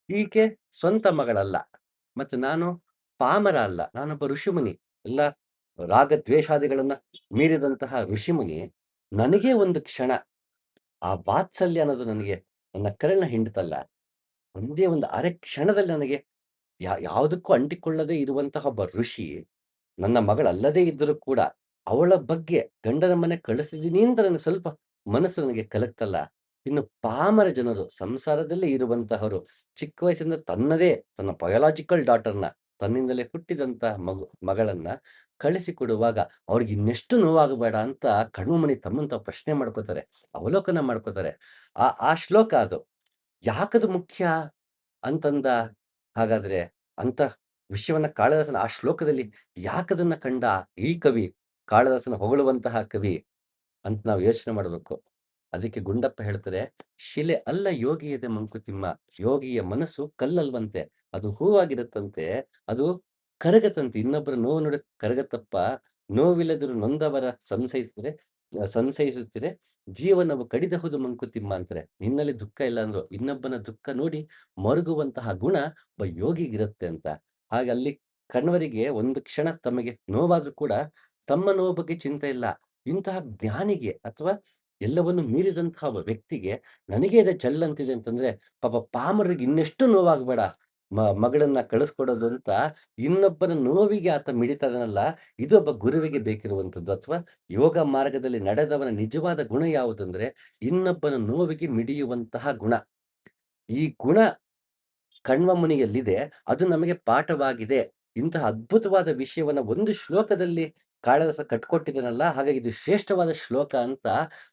ಈಕೆ ಸ್ವಂತ ಮಗಳಲ್ಲ. ಮತ್ತು ನಾನು ಪಾಮರ ಅಲ್ಲ. ನಾನೊಬ್ಬ ಋಷಿಮುನಿ. ಎಲ್ಲ ರಾಗದ್ವೇಷಾದಿಗಳನ್ನ ಮೀರಿದಂತಹ ಋಷಿಮುನಿ. ನನಗೇ ಒಂದು ಕ್ಷಣ ಆ ವಾತ್ಸಲ್ಯ ಅನ್ನೋದು ನನಗೆ ನನ್ನ ಕರಳನ್ನ ಹಿಂಡ್ತಲ್ಲ. ಒಂದೇ ಒಂದು ಅರೆ ಕ್ಷಣದಲ್ಲಿ ನನಗೆ ಯಾವುದಕ್ಕೂ ಅಂಟಿಕೊಳ್ಳದೇ ಇರುವಂತಹ ಒಬ್ಬ ಋಷಿ, ನನ್ನ ಮಗಳಲ್ಲದೇ ಇದ್ದರೂ ಕೂಡ ಅವಳ ಬಗ್ಗೆ ಗಂಡನ ಮನೆಗೆ ಕಳಿಸಿದೀನಿ ಅಂತ ನನಗೆ ಸ್ವಲ್ಪ ಮನಸ್ಸು ನನಗೆ ಕಲಕ್ತಲ್ಲ. ಇನ್ನು ಪಾಮರ ಜನರು, ಸಂಸಾರದಲ್ಲೇ ಇರುವಂತಹವರು, ಚಿಕ್ಕ ವಯಸ್ಸಿಂದ ತನ್ನ ಬಯೋಲಾಜಿಕಲ್ ಡಾಟರ್‌ನ, ತನ್ನಿಂದಲೇ ಹುಟ್ಟಿದಂತ ಮಗಳನ್ನ ಕಳಿಸಿಕೊಡುವಾಗ ಅವ್ರಿಗೆ ಇನ್ನೆಷ್ಟು ನೋವಾಗಬೇಡ ಅಂತ ಕಣ್ವಮನಿ ತಮ್ಮನ್ನ ತಾವು ಪ್ರಶ್ನೆ ಮಾಡ್ಕೋತಾರೆ, ಅವಲೋಕನ ಮಾಡ್ಕೋತಾರೆ. ಆ ಶ್ಲೋಕ ಅದು. ಯಾಕದು ಮುಖ್ಯ ಅಂತಂದ ಹಾಗಾದ್ರೆ, ಅಂಥ ವಿಷಯವನ್ನ ಕಾಳಿದಾಸನ ಆ ಶ್ಲೋಕದಲ್ಲಿ ಯಾಕದನ್ನ ಕಂಡ ಈ ಕವಿ, ಕಾಳಿದಾಸನ ಹೊಗಳುವಂತಹ ಕವಿ ಅಂತ ನಾವು ಯೋಚನೆ ಮಾಡಬೇಕು. ಅದಕ್ಕೆ ಗುಂಡಪ್ಪ ಹೇಳ್ತಾರೆ, "ಶಿಲೆ ಅಲ್ಲ ಯೋಗಿಯದೆ ಮಂಕುತಿಮ್ಮ, ಯೋಗಿಯ ಮನಸ್ಸು ಕಲ್ಲಲ್ವಂತೆ. ಅದು ಹೂವಾಗಿರುತ್ತಂತೆ, ಅದು ಕರಗತಂತೆ. ಇನ್ನೊಬ್ಬರ ನೋವು ನೋಡಿ ಕರಗತಪ್ಪ, ನೋವಿಲ್ಲದಿರು ನೊಂದವರ ಸಂಸೈಸುತ್ತಿರೆ, ಜೀವನವು ಕಡಿದಹುದು ಮಂಕುತಿಮ್ಮ" ಅಂತಾರೆ. ನಿನ್ನಲ್ಲಿ ದುಃಖ ಇಲ್ಲ ಅಂದ್ರು, ಇನ್ನೊಬ್ಬನ ದುಃಖ ನೋಡಿ ಮರುಗುವಂತಹ ಗುಣ ಒಬ್ಬ ಯೋಗಿಗಿರುತ್ತೆ ಅಂತ. ಹಾಗೆ ಅಲ್ಲಿ ಕಣ್ವರಿಗೆ ಒಂದು ಕ್ಷಣ ತಮಗೆ ನೋವಾದ್ರೂ ಕೂಡ ತಮ್ಮ ನೋವು ಬಗ್ಗೆ ಚಿಂತೆ ಇಲ್ಲ. ಇಂತಹ ಜ್ಞಾನಿಗೆ, ಅಥವಾ ಎಲ್ಲವನ್ನು ಮೀರಿದಂತಹ ಒಬ್ಬ ವ್ಯಕ್ತಿಗೆ ನನಗೆ ಇದೆ ಜಲ್ಲಂತಿದೆ ಅಂತಂದ್ರೆ, ಪಾಪ ಪಾಮರರಿಗೆ ಇನ್ನೆಷ್ಟು ನೋವಾಗಬೇಡ, ಮಗಳನ್ನ ಕಳಿಸ್ಕೊಡೋದು ಅಂತ ಇನ್ನೊಬ್ಬನ ನೋವಿಗೆ ಆತ ಮಿಡಿತಾ ಇದಾನಲ್ಲ, ಇದು ಒಬ್ಬ ಗುರುವಿಗೆ ಬೇಕಿರುವಂಥದ್ದು. ಅಥವಾ ಯೋಗ ಮಾರ್ಗದಲ್ಲಿ ನಡೆದವನ ನಿಜವಾದ ಗುಣ ಯಾವುದಂದ್ರೆ, ಇನ್ನೊಬ್ಬನ ನೋವಿಗೆ ಮಿಡಿಯುವಂತಹ ಗುಣ. ಈ ಗುಣ ಕಣ್ವ ಮುನಿಯಲ್ಲಿದೆ. ಅದು ನಮಗೆ ಪಾಠವಾಗಿದೆ. ಇಂತಹ ಅದ್ಭುತವಾದ ವಿಷಯವನ್ನ ಒಂದು ಶ್ಲೋಕದಲ್ಲಿ ಕಾಳಿದಾಸ ಕಟ್ಟಿಕೊಟ್ಟಿದ್ದಾನಲ್ಲ, ಹಾಗಾಗಿ ಇದು ಶ್ರೇಷ್ಠವಾದ ಶ್ಲೋಕ ಅಂತ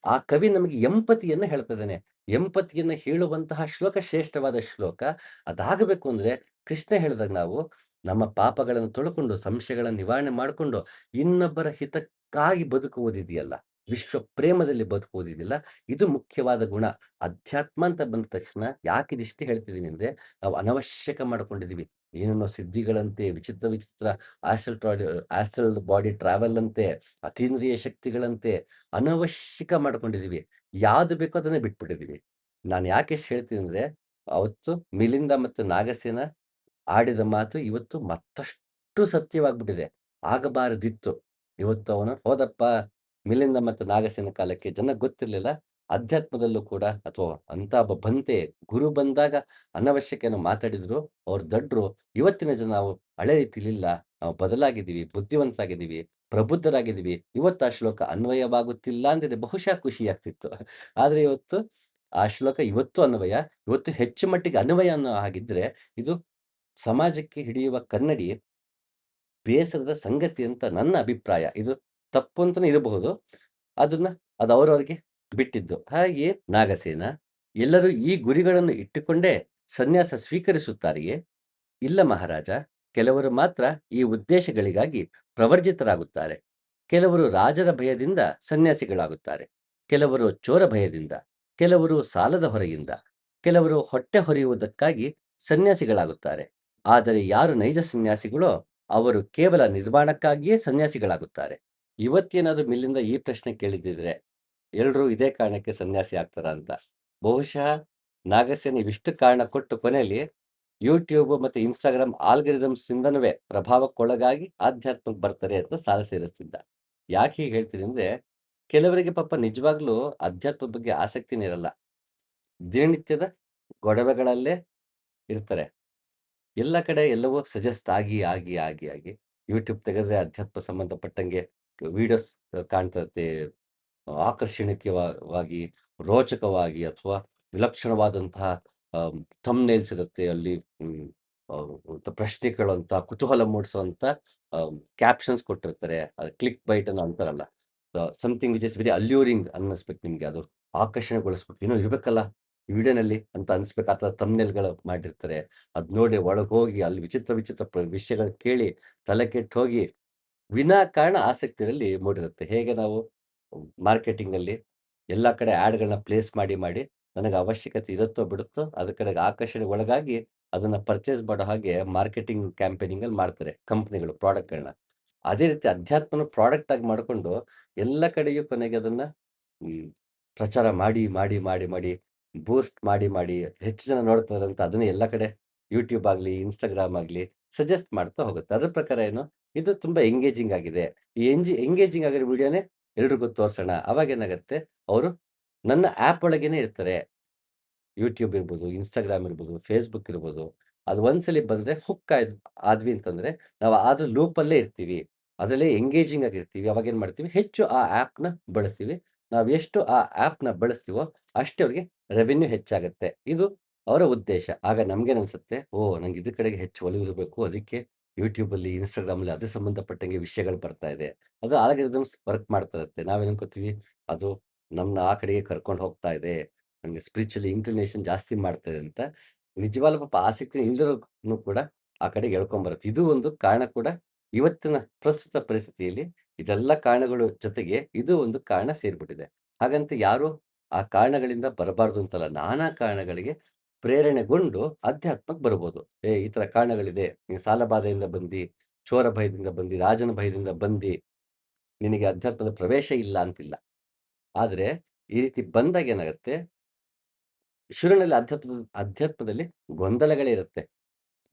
ಆ ಕವಿ ನಮಗೆ ಎಂಪತಿಯನ್ನ ಹೇಳ್ತಾ ಇದ್ದಾನೆ. ಎಂಪತಿಯನ್ನ ಹೇಳುವಂತಹ ಶ್ಲೋಕ ಶ್ರೇಷ್ಠವಾದ ಶ್ಲೋಕ. ಅದಾಗಬೇಕು ಅಂದ್ರೆ ಕೃಷ್ಣ ಹೇಳಿದಾಗ ನಾವು ನಮ್ಮ ಪಾಪಗಳನ್ನು ತೊಳಕೊಂಡು, ಸಂಶಯಗಳನ್ನು ನಿವಾರಣೆ ಮಾಡಿಕೊಂಡು, ಇನ್ನೊಬ್ಬರ ಹಿತಕ್ಕಾಗಿ ಬದುಕುವುದಿದೆಯಲ್ಲ, ವಿಶ್ವ ಪ್ರೇಮದಲ್ಲಿ ಬದುಕುವುದಿದೆಯಲ್ಲ, ಇದು ಮುಖ್ಯವಾದ ಗುಣ. ಅಧ್ಯಾತ್ಮ ಅಂತ ಬಂದ ತಕ್ಷಣ ಯಾಕಿದಿಷ್ಟು ಹೇಳ್ತಿದ್ದೀನಿ ಅಂದ್ರೆ, ನಾವು ಅನವಶ್ಯಕ ಮಾಡ್ಕೊಂಡಿದೀವಿ. ಏನೇನೋ ಸಿದ್ಧಿಗಳಂತೆ, ವಿಚಿತ್ರ ವಿಚಿತ್ರ ಆಸ್ಟ್ರಲ್ ಬಾಡಿ ಟ್ರಾವೆಲ್ ಅಂತೆ, ಅತೀಂದ್ರಿಯ ಶಕ್ತಿಗಳಂತೆ ಅನವಶ್ಯಕ ಮಾಡ್ಕೊಂಡಿದೀವಿ. ಯಾವ್ದು ಬೇಕೋ ಅದನ್ನೇ ಬಿಟ್ಬಿಟ್ಟಿದೀವಿ. ನಾನು ಯಾಕೆ ಇಷ್ಟ್ ಹೇಳ್ತೀನಿ ಅಂದ್ರೆ, ಅವತ್ತು ಮಿಲಿಂದ ಮತ್ತು ನಾಗಸೇನ ಆಡಿದ ಮಾತು ಇವತ್ತು ಮತ್ತಷ್ಟು ಸತ್ಯವಾಗ್ಬಿಟ್ಟಿದೆ. ಆಗಬಾರದಿತ್ತು. ಇವತ್ತು ಅವನು ಹೋದಪ್ಪ ಮಿಲಿಂದ ಮತ್ತು ನಾಗಸೇನ ಕಾಲಕ್ಕೆ ಜನಕ್ಕೆ ಗೊತ್ತಿರ್ಲಿಲ್ಲ. ಅಧ್ಯಾತ್ಮದಲ್ಲೂ ಕೂಡ ಅಥವಾ ಅಂತ ಒಬ್ಬ ಬಂತೆ, ಗುರು ಬಂದಾಗ ಅನವಶ್ಯಕ ಏನೋ ಮಾತಾಡಿದ್ರು. ಅವ್ರು ದಡ್ರು. ಇವತ್ತಿನ ಜನ ನಾವು ಹಳೆ ರೀತಿಲಿಲ್ಲ. ನಾವು ಬದಲಾಗಿದ್ದೀವಿ, ಬುದ್ಧಿವಂತರಾಗಿದ್ದೀವಿ, ಪ್ರಬುದ್ಧರಾಗಿದ್ದೀವಿ. ಇವತ್ತು ಆ ಶ್ಲೋಕ ಅನ್ವಯವಾಗುತ್ತಿಲ್ಲ ಅಂದಿದ್ರೆ ಬಹುಶಃ ಖುಷಿ ಆಗ್ತಿತ್ತು. ಆದ್ರೆ ಇವತ್ತು ಆ ಶ್ಲೋಕ ಇವತ್ತು ಅನ್ವಯ, ಇವತ್ತು ಹೆಚ್ಚು ಮಟ್ಟಿಗೆ ಅನ್ವಯ ಅನ್ನೋ ಹಾಗಿದ್ರೆ, ಇದು ಸಮಾಜಕ್ಕೆ ಹಿಡಿಯುವ ಕನ್ನಡಿ ಬೇಸರದ ಸಂಗತಿ ಅಂತ ನನ್ನ ಅಭಿಪ್ರಾಯ. ಇದು ತಪ್ಪು ಅಂತಾನೆ ಇರಬಹುದು. ಅದನ್ನ ಅದು ಅವರವರಿಗೆ ಬಿಟ್ಟಿದ್ದು. ಹಾಗೆಯೇ ನಾಗಸೇನ, ಎಲ್ಲರೂ ಈ ಗುರಿಗಳನ್ನು ಇಟ್ಟುಕೊಂಡೇ ಸನ್ಯಾಸ ಸ್ವೀಕರಿಸುತ್ತಾರೆಯೇ? ಇಲ್ಲ ಮಹಾರಾಜ. ಕೆಲವರು ಮಾತ್ರ ಈ ಉದ್ದೇಶಗಳಿಗಾಗಿ ಪ್ರವರ್ಜಿತರಾಗುತ್ತಾರೆ. ಕೆಲವರು ರಾಜರ ಭಯದಿಂದ ಸನ್ಯಾಸಿಗಳಾಗುತ್ತಾರೆ. ಕೆಲವರು ಚೋರ ಭಯದಿಂದ, ಕೆಲವರು ಸಾಲದ ಹೊರೆಯಿಂದ, ಕೆಲವರು ಹೊಟ್ಟೆ ಹೊರೆಯುವುದಕ್ಕಾಗಿ ಸನ್ಯಾಸಿಗಳಾಗುತ್ತಾರೆ. ಆದರೆ ಯಾರು ನೈಜ ಸನ್ಯಾಸಿಗಳೋ ಅವರು ಕೇವಲ ನಿರ್ವಾಣಕ್ಕಾಗಿಯೇ ಸನ್ಯಾಸಿಗಳಾಗುತ್ತಾರೆ. ಇವತ್ತೇನಾದ್ರೂ ಮಿಲ್ಲಿಂದ ಈ ಪ್ರಶ್ನೆ ಕೇಳಿದ್ದಿದ್ರೆ ಎಲ್ರೂ ಇದೇ ಕಾರಣಕ್ಕೆ ಸನ್ಯಾಸಿ ಆಗ್ತಾರಾ ಅಂತ. ಬಹುಶಃ ನಾಗಸೇನ ಇವಿಷ್ಟು ಕಾರಣ ಕೊಟ್ಟು ಕೊನೆಯಲ್ಲಿ ಯೂಟ್ಯೂಬ್ ಮತ್ತೆ ಇನ್‌ಸ್ಟಾಗ್ರಾಮ್ ಆಲ್ಗಾರಿದಮ್ಸ್ ಇಂದನುವೆ ಪ್ರಭಾವಕ್ಕೊಳಗಾಗಿ ಆಧ್ಯಾತ್ಮಕ್ಕೆ ಬರ್ತಾರೆ ಅಂತ ಸಾಲ ಸೇರಿಸ್ತಿದ್ದ. ಯಾಕೆ ಹೀಗೆ ಹೇಳ್ತೀನಿ ಅಂದ್ರೆ, ಕೆಲವರಿಗೆ ಪಾಪ ನಿಜವಾಗ್ಲೂ ಅಧ್ಯಾತ್ಮದ ಬಗ್ಗೆ ಆಸಕ್ತಿನೇ ಇರಲ್ಲ. ದಿನನಿತ್ಯದ ಗೊಡವೆಗಳಲ್ಲೇ ಇರ್ತಾರೆ. ಎಲ್ಲ ಕಡೆ ಎಲ್ಲವೂ ಸಜೆಸ್ಟ್ ಆಗಿ ಯೂಟ್ಯೂಬ್ ತೆಗೆದ್ರೆ ಅಧ್ಯಾತ್ಮ ಸಂಬಂಧಪಟ್ಟಂಗೆ ವಿಡಿಯೋಸ್ ಕಾಣ್ತಿರುತ್ತೆ. ಆಕರ್ಷಣೀಯವಾಗಿ, ರೋಚಕವಾಗಿ ಅಥವಾ ವಿಲಕ್ಷಣವಾದಂತಹ ಥಂಬ್‌ನೇಲ್ಸ್ ಇರುತ್ತೆ. ಅಲ್ಲಿ ಹ್ಮ್, ಪ್ರಶ್ನೆಗಳು ಕುತೂಹಲ ಮೂಡಿಸುವಂತ ಕ್ಯಾಪ್ಷನ್ಸ್ ಕೊಟ್ಟಿರ್ತಾರೆ. ಅದು ಕ್ಲಿಕ್ ಬೈಟ್ ಅನ್ನೋ ಅಂತಾರಲ್ಲ. ಸಮಥಿಂಗ್ ವಿಚ್ ಇಸ್ ವೆರಿ ಅಲ್ಯೂರಿಂಗ್ ಅನ್ನಿಸ್ಬೇಕು ನಿಮ್ಗೆ ಅದು. ಆಕರ್ಷಣೆಗೊಳಿಸ್ಬೇಕು. ಏನೋ ಇರ್ಬೇಕಲ್ಲ ಈ ವಿಡಿಯೋನಲ್ಲಿ ಅಂತ ಅನ್ಸ್ಬೇಕು. ಆ ಥರ ಥಂಬ್‌ನೇಲ್‌ಗಳು ಮಾಡಿರ್ತಾರೆ. ಅದ್ ನೋಡಿ ಒಳಗೋಗಿ ಅಲ್ಲಿ ವಿಚಿತ್ರ ವಿಚಿತ್ರ ವಿಷಯಗಳು ಕೇಳಿ ತಲೆ ಕೆಟ್ಟೋಗಿ ವಿನಾಕಾರಣ ಆಸಕ್ತಿಯಲ್ಲಿ ಮೂಡಿರುತ್ತೆ. ಹೇಗೆ ನಾವು ಮಾರ್ಕೆಟಿಂಗಲ್ಲಿ ಎಲ್ಲಾ ಕಡೆ ಆಡ್‌ಗಳನ್ನ ಪ್ಲೇಸ್ ಮಾಡಿ ನನಗೆ ಅವಶ್ಯಕತೆ ಇರುತ್ತೋ ಬಿಡುತ್ತೋ ಅದ್ರ ಕಡೆಗೆ ಆಕರ್ಷಣೆಗೆ ಒಳಗಾಗಿ ಅದನ್ನ ಪರ್ಚೇಸ್ ಮಾಡೋ ಹಾಗೆ ಮಾರ್ಕೆಟಿಂಗ್ ಕ್ಯಾಂಪೇನಿಂಗಲ್ಲಿ ಮಾಡ್ತಾರೆ ಕಂಪನಿಗಳು ಪ್ರಾಡಕ್ಟ್‌ಗಳನ್ನ. ಅದೇ ರೀತಿ ಅಧ್ಯಾತ್ಮನ ಪ್ರಾಡಕ್ಟ್ ಆಗಿ ಮಾಡ್ಕೊಂಡು ಎಲ್ಲ ಕಡೆಯೂ ಕೊನೆಗೆ ಅದನ್ನ ಹ್ಮ್, ಪ್ರಚಾರ ಮಾಡಿ ಬೂಸ್ಟ್ ಮಾಡಿ ಹೆಚ್ಚು ಜನ ನೋಡ್ತಾರಂತ ಅದನ್ನೇ ಎಲ್ಲ ಕಡೆ ಯೂಟ್ಯೂಬ್ ಆಗ್ಲಿ, ಇನ್‌ಸ್ಟಾಗ್ರಾಮ್ ಆಗ್ಲಿ ಸಜೆಸ್ಟ್ ಮಾಡ್ತಾ ಹೋಗುತ್ತೆ. ಅದ್ರ ಪ್ರಕಾರ ಏನು ಇದು ತುಂಬಾ ಎಂಗೇಜಿಂಗ್ ಆಗಿದೆ. ಈ ಎಂಗೇಜಿಂಗ್ ಆಗಿರೋ ವಿಡಿಯೋನೇ ಎಲ್ರಿಗೂ ತೋರ್ಸೋಣ. ಅವಾಗೇನಾಗತ್ತೆ ಅವರು ನನ್ನ ಆಪ್ ಒಳಗೇನೆ ಇರ್ತಾರೆ. ಯೂಟ್ಯೂಬ್ ಇರ್ಬೋದು, ಇನ್‌ಸ್ಟಾಗ್ರಾಮ್ ಇರ್ಬೋದು, ಫೇಸ್‌ಬುಕ್ ಇರ್ಬೋದು. ಅದು ಒಂದ್ಸಲಿ ಬಂದ್ರೆ ಹುಕ್ ಆದ್ವಿ ಅಂತಂದ್ರೆ ನಾವು ಅದ್ರ ಲೂಪಲ್ಲೇ ಇರ್ತೀವಿ. ಅದ್ರಲ್ಲೇ ಎಂಗೇಜಿಂಗ್ ಆಗಿರ್ತೀವಿ. ಅವಾಗೇನ್ ಮಾಡ್ತೀವಿ ಹೆಚ್ಚು ಆ ಆಪ್‌ನ ಬಳಸ್ತೀವಿ. ನಾವು ಎಷ್ಟು ಆ ಆಪ್‌ನ ಬಳಸ್ತೀವೋ ಅಷ್ಟೇ ಅವ್ರಿಗೆ ರೆವೆನ್ಯೂ ಹೆಚ್ಚಾಗತ್ತೆ. ಇದು ಅವರ ಉದ್ದೇಶ. ಆಗ ನಮ್ಗೇನನ್ಸುತ್ತೆ, ಓಹ್! ನಂಗೆ ಇದ್ರ ಕಡೆಗೆ ಹೆಚ್ಚು ಒಲವಿರಬೇಕು. ಅದಕ್ಕೆ ಯೂಟ್ಯೂಬಲ್ಲಿ, ಇನ್‌ಸ್ಟಾಗ್ರಾಮಲ್ಲಿ ಅದ್ರ ಸಂಬಂಧಪಟ್ಟಂಗೆ ವಿಷಯಗಳು ಬರ್ತಾ ಇದೆ. ಅದು ಆಲ್‌ಗಾರಿದಮ್ಸ್ ವರ್ಕ್ ಮಾಡ್ತಾ ಇರುತ್ತೆ. ನಾವೇನ್ ಅನ್ಕೋತೀವಿ ಅದು ನಮ್ನ ಆ ಕಡೆಗೆ ಕರ್ಕೊಂಡು ಹೋಗ್ತಾ ಇದೆ. ನಂಗೆ ಸ್ಪಿರಿಚುವಲಿ ಇನ್ಕ್ಲಿನೇಷನ್ ಜಾಸ್ತಿ ಮಾಡ್ತದೆ ಅಂತ. ನಿಜವಾಗ್ಲೂ ಪಾಪ ಆಸಕ್ತಿ ಇಲ್ದಿರೋರ್ನು ಕೂಡ ಆ ಕಡೆಗೆ ಎಳ್ಕೊಂಬರುತ್ತೆ. ಇದು ಒಂದು ಕಾರಣ ಕೂಡ ಇವತ್ತಿನ ಪ್ರಸ್ತುತ ಪರಿಸ್ಥಿತಿಯಲ್ಲಿ ಇದೆಲ್ಲ ಕಾರಣಗಳು ಜೊತೆಗೆ ಇದು ಒಂದು ಕಾರಣ ಸೇರ್ಬಿಟ್ಟಿದೆ. ಹಾಗಂತ ಯಾರು ಆ ಕಾರಣಗಳಿಂದ ಬರಬಾರ್ದು ಅಂತಲ್ಲ. ನಾನಾ ಕಾರಣಗಳಿಗೆ ಪ್ರೇರಣೆಗೊಂಡು ಅಧ್ಯಾತ್ಮಕ್ಕೆ ಬರ್ಬೋದು. ಈ ತರ ಕಾರಣಗಳಿದೆ. ನೀನು ಸಾಲ ಬಾಧೆಯಿಂದ ಬಂದಿ, ಚೋರ ಭಯದಿಂದ ಬಂದಿ, ರಾಜನ ಭಯದಿಂದ ಬಂದಿ, ನಿನಗೆ ಅಧ್ಯಾತ್ಮದ ಪ್ರವೇಶ ಇಲ್ಲ ಅಂತಿಲ್ಲ. ಆದ್ರೆ ಈ ರೀತಿ ಬಂದಾಗ ಏನಾಗತ್ತೆ ಶುರುವಿನಲ್ಲಿ ಅಧ್ಯಾತ್ಮದಲ್ಲಿ ಗೊಂದಲಗಳೇ ಇರುತ್ತೆ.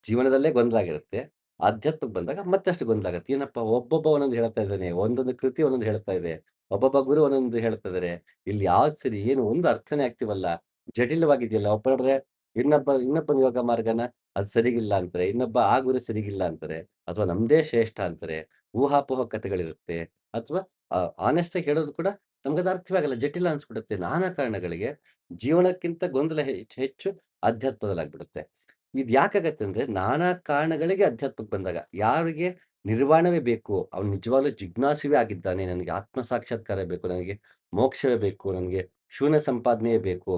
ಜೀವನದಲ್ಲೇ ಗೊಂದಲ ಆಗಿರುತ್ತೆ. ಆಧ್ಯಾತ್ಮಕ್ಕೆ ಬಂದಾಗ ಮತ್ತಷ್ಟು ಗೊಂದಲ ಆಗುತ್ತೆ. ಏನಪ್ಪಾ ಒಬ್ಬೊಬ್ಬ ಒಂದೊಂದು ಹೇಳ್ತಾ ಇದ್ದಾನೆ. ಒಂದೊಂದು ಕೃತಿ ಒಂದೊಂದು ಹೇಳ್ತಾ ಇದೆ. ಒಬ್ಬೊಬ್ಬ ಗುರು ಒಂದೊಂದು ಹೇಳ್ತಾ ಇದಾರೆ. ಇಲ್ಲಿ ಯಾವ್ದು ಸರಿ ಏನು ಒಂದು ಅರ್ಥನೇ ಆಗ್ತಿವಲ್ಲ. ಜಟಿಲವಾಗಿದೆಯಲ್ಲ. ಒಬ್ಬೊಬ್ರೆ ಇನ್ನೊಬ್ಬನ ಯೋಗ ಮಾರ್ಗನ ಅದು ಸರಿಗಿಲ್ಲ ಅಂತಾರೆ. ಇನ್ನೊಬ್ಬ ಆ ಗುರು ಸರಿಗಿಲ್ಲ ಅಂತಾರೆ. ಅಥವಾ ನಮ್ದೇ ಶ್ರೇಷ್ಠ ಅಂತಾರೆ. ಊಹಾಪೋಹ ಕಥೆಗಳಿರುತ್ತೆ. ಅಥವಾ ಆನೆಸ್ಟ್ ಆಗಿ ಹೇಳೋದು ಕೂಡ ನಮ್ಗದು ಅರ್ಥವೇ ಆಗಲ್ಲ. ಜಟಿಲ ಅನ್ಸ್ಬಿಡುತ್ತೆ. ನಾನಾ ಕಾರಣಗಳಿಗೆ ಜೀವನಕ್ಕಿಂತ ಗೊಂದಲ ಹೆಚ್ಚು ಅಧ್ಯಾತ್ಮದಲ್ಲಾಗ್ಬಿಡುತ್ತೆ. ಇದು ಯಾಕಾಗತ್ತೆ ಅಂದ್ರೆ, ನಾನಾ ಕಾರಣಗಳಿಗೆ ಅಧ್ಯಾತ್ಮಕ್ಕೆ ಬಂದಾಗ, ಯಾರಿಗೆ ನಿರ್ವಾಣವೇ ಬೇಕು, ಅವನು ನಿಜವಾಗ್ಲೂ ಜಿಜ್ಞಾಸುವೇ ಆಗಿದ್ದಾನೆ, ನನಗೆ ಆತ್ಮ ಸಾಕ್ಷಾತ್ಕಾರ ಬೇಕು, ನನಗೆ ಮೋಕ್ಷವೇ ಬೇಕು, ನನಗೆ ಶೂನ್ಯ ಸಂಪಾದನೆಯೇ ಬೇಕು,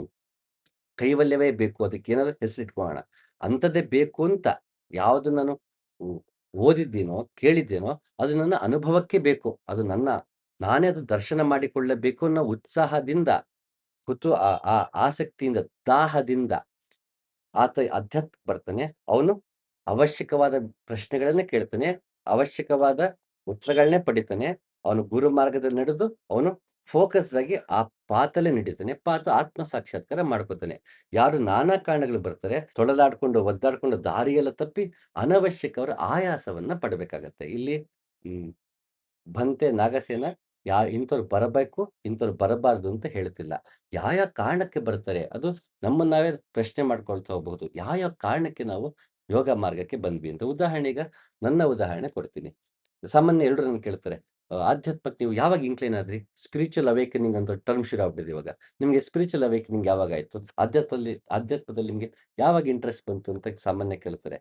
ಕೈವಲ್ಯವೇ ಬೇಕು, ಅದಕ್ಕೇನಾದ್ರು ಹೆಸರಿಟ್ಕೊಳ್ಳೋಣ. ಅಂಥದ್ದೇ ಬೇಕು ಅಂತ ಯಾವುದು ನಾನು ಓ ಓದಿದ್ದೀನೋ, ಕೇಳಿದ್ದೇನೋ, ಅದು ನನ್ನ ಅನುಭವಕ್ಕೆ ಬೇಕು. ಅದು ನಾನೇ ಅದು ದರ್ಶನ ಮಾಡಿಕೊಳ್ಳಬೇಕು ಅನ್ನೋ ಉತ್ಸಾಹದಿಂದ, ಆ ಆ ಆಸಕ್ತಿಯಿಂದ, ದಾಹದಿಂದ ಆತ ಅಧ್ಯಾತ್ಮಕ್ಕೆ ಬರ್ತಾನೆ. ಅವನು ಅವಶ್ಯಕವಾದ ಪ್ರಶ್ನೆಗಳನ್ನೇ ಕೇಳ್ತಾನೆ. ಅವಶ್ಯಕವಾದ ಉತ್ತರಗಳನ್ನೇ ಪಡಿತಾನೆ. ಅವನು ಗುರು ಮಾರ್ಗದಲ್ಲಿ ನಡೆದು, ಅವನು ಫೋಕಸ್ಡ್ ಆಗಿ ಆ ಪಾತಲ್ಲೇ ನಡೀತಾನೆ. ಆತ್ಮ ಸಾಕ್ಷಾತ್ಕಾರ ಮಾಡ್ಕೋತಾನೆ. ಯಾರು ನಾನಾ ಕಾರಣಗಳು ಬರ್ತಾರೆ, ತೊಳಲಾಡ್ಕೊಂಡು, ಒದ್ದಾಡ್ಕೊಂಡು ದಾರಿಯೆಲ್ಲ ತಪ್ಪಿ ಅನವಶ್ಯಕವಾದ ಆಯಾಸವನ್ನ ಪಡಬೇಕಾಗತ್ತೆ. ಇಲ್ಲಿ ಹ್ಮ್ ಭಂತೆ ನಾಗಸೇನ ಇಂಥವ್ರು ಬರಬೇಕು, ಇಂಥವ್ರು ಬರಬಾರ್ದು ಅಂತ ಹೇಳ್ತಿಲ್ಲ. ಯಾವ್ಯಾವ ಕಾರಣಕ್ಕೆ ಬರ್ತಾರೆ, ಅದು ನಮ್ಮನ್ನ ನಾವೇ ಪ್ರಶ್ನೆ ಮಾಡ್ಕೊಳ್ತಾ ಹೋಗ್ಬಹುದು. ಯಾವ್ಯಾವ ಕಾರಣಕ್ಕೆ ನಾವು ಯೋಗ ಮಾರ್ಗಕ್ಕೆ ಬಂದ್ವಿ ಅಂತ. ಉದಾಹರಣೆ ನನ್ನ ಉದಾಹರಣೆ ಕೊಡ್ತೀನಿ. ಸಾಮಾನ್ಯ ಎಲ್ರು ನನ್ಗೆ ಕೇಳ್ತಾರೆ, ಆಧ್ಯಾತ್ಮಕ್ಕೆ ನೀವು ಯಾವಾಗ ಇನ್ಕ್ಲೈನ್ ಆದ್ರಿ? ಸ್ಪಿರಿಚುವಲ್ ಅವೇಕನಿಂಗ್ ಅಂತ ಟರ್ಮ್ ಶುರು ಆಗ್ಬಿಟ್ಟಿದೆ ಇವಾಗ. ನಿಮ್ಗೆ ಸ್ಪಿರಿಚುವಲ್ ಅವೇಕನಿಂಗ್ ಯಾವಾಗಾಯ್ತು? ಅಧ್ಯಾತ್ಮದಲ್ಲಿ ನಿಮ್ಗೆ ಯಾವಾಗ ಇಂಟ್ರೆಸ್ಟ್ ಬಂತು ಅಂತ ಸಾಮಾನ್ಯ ಕೇಳ್ತಾರೆ.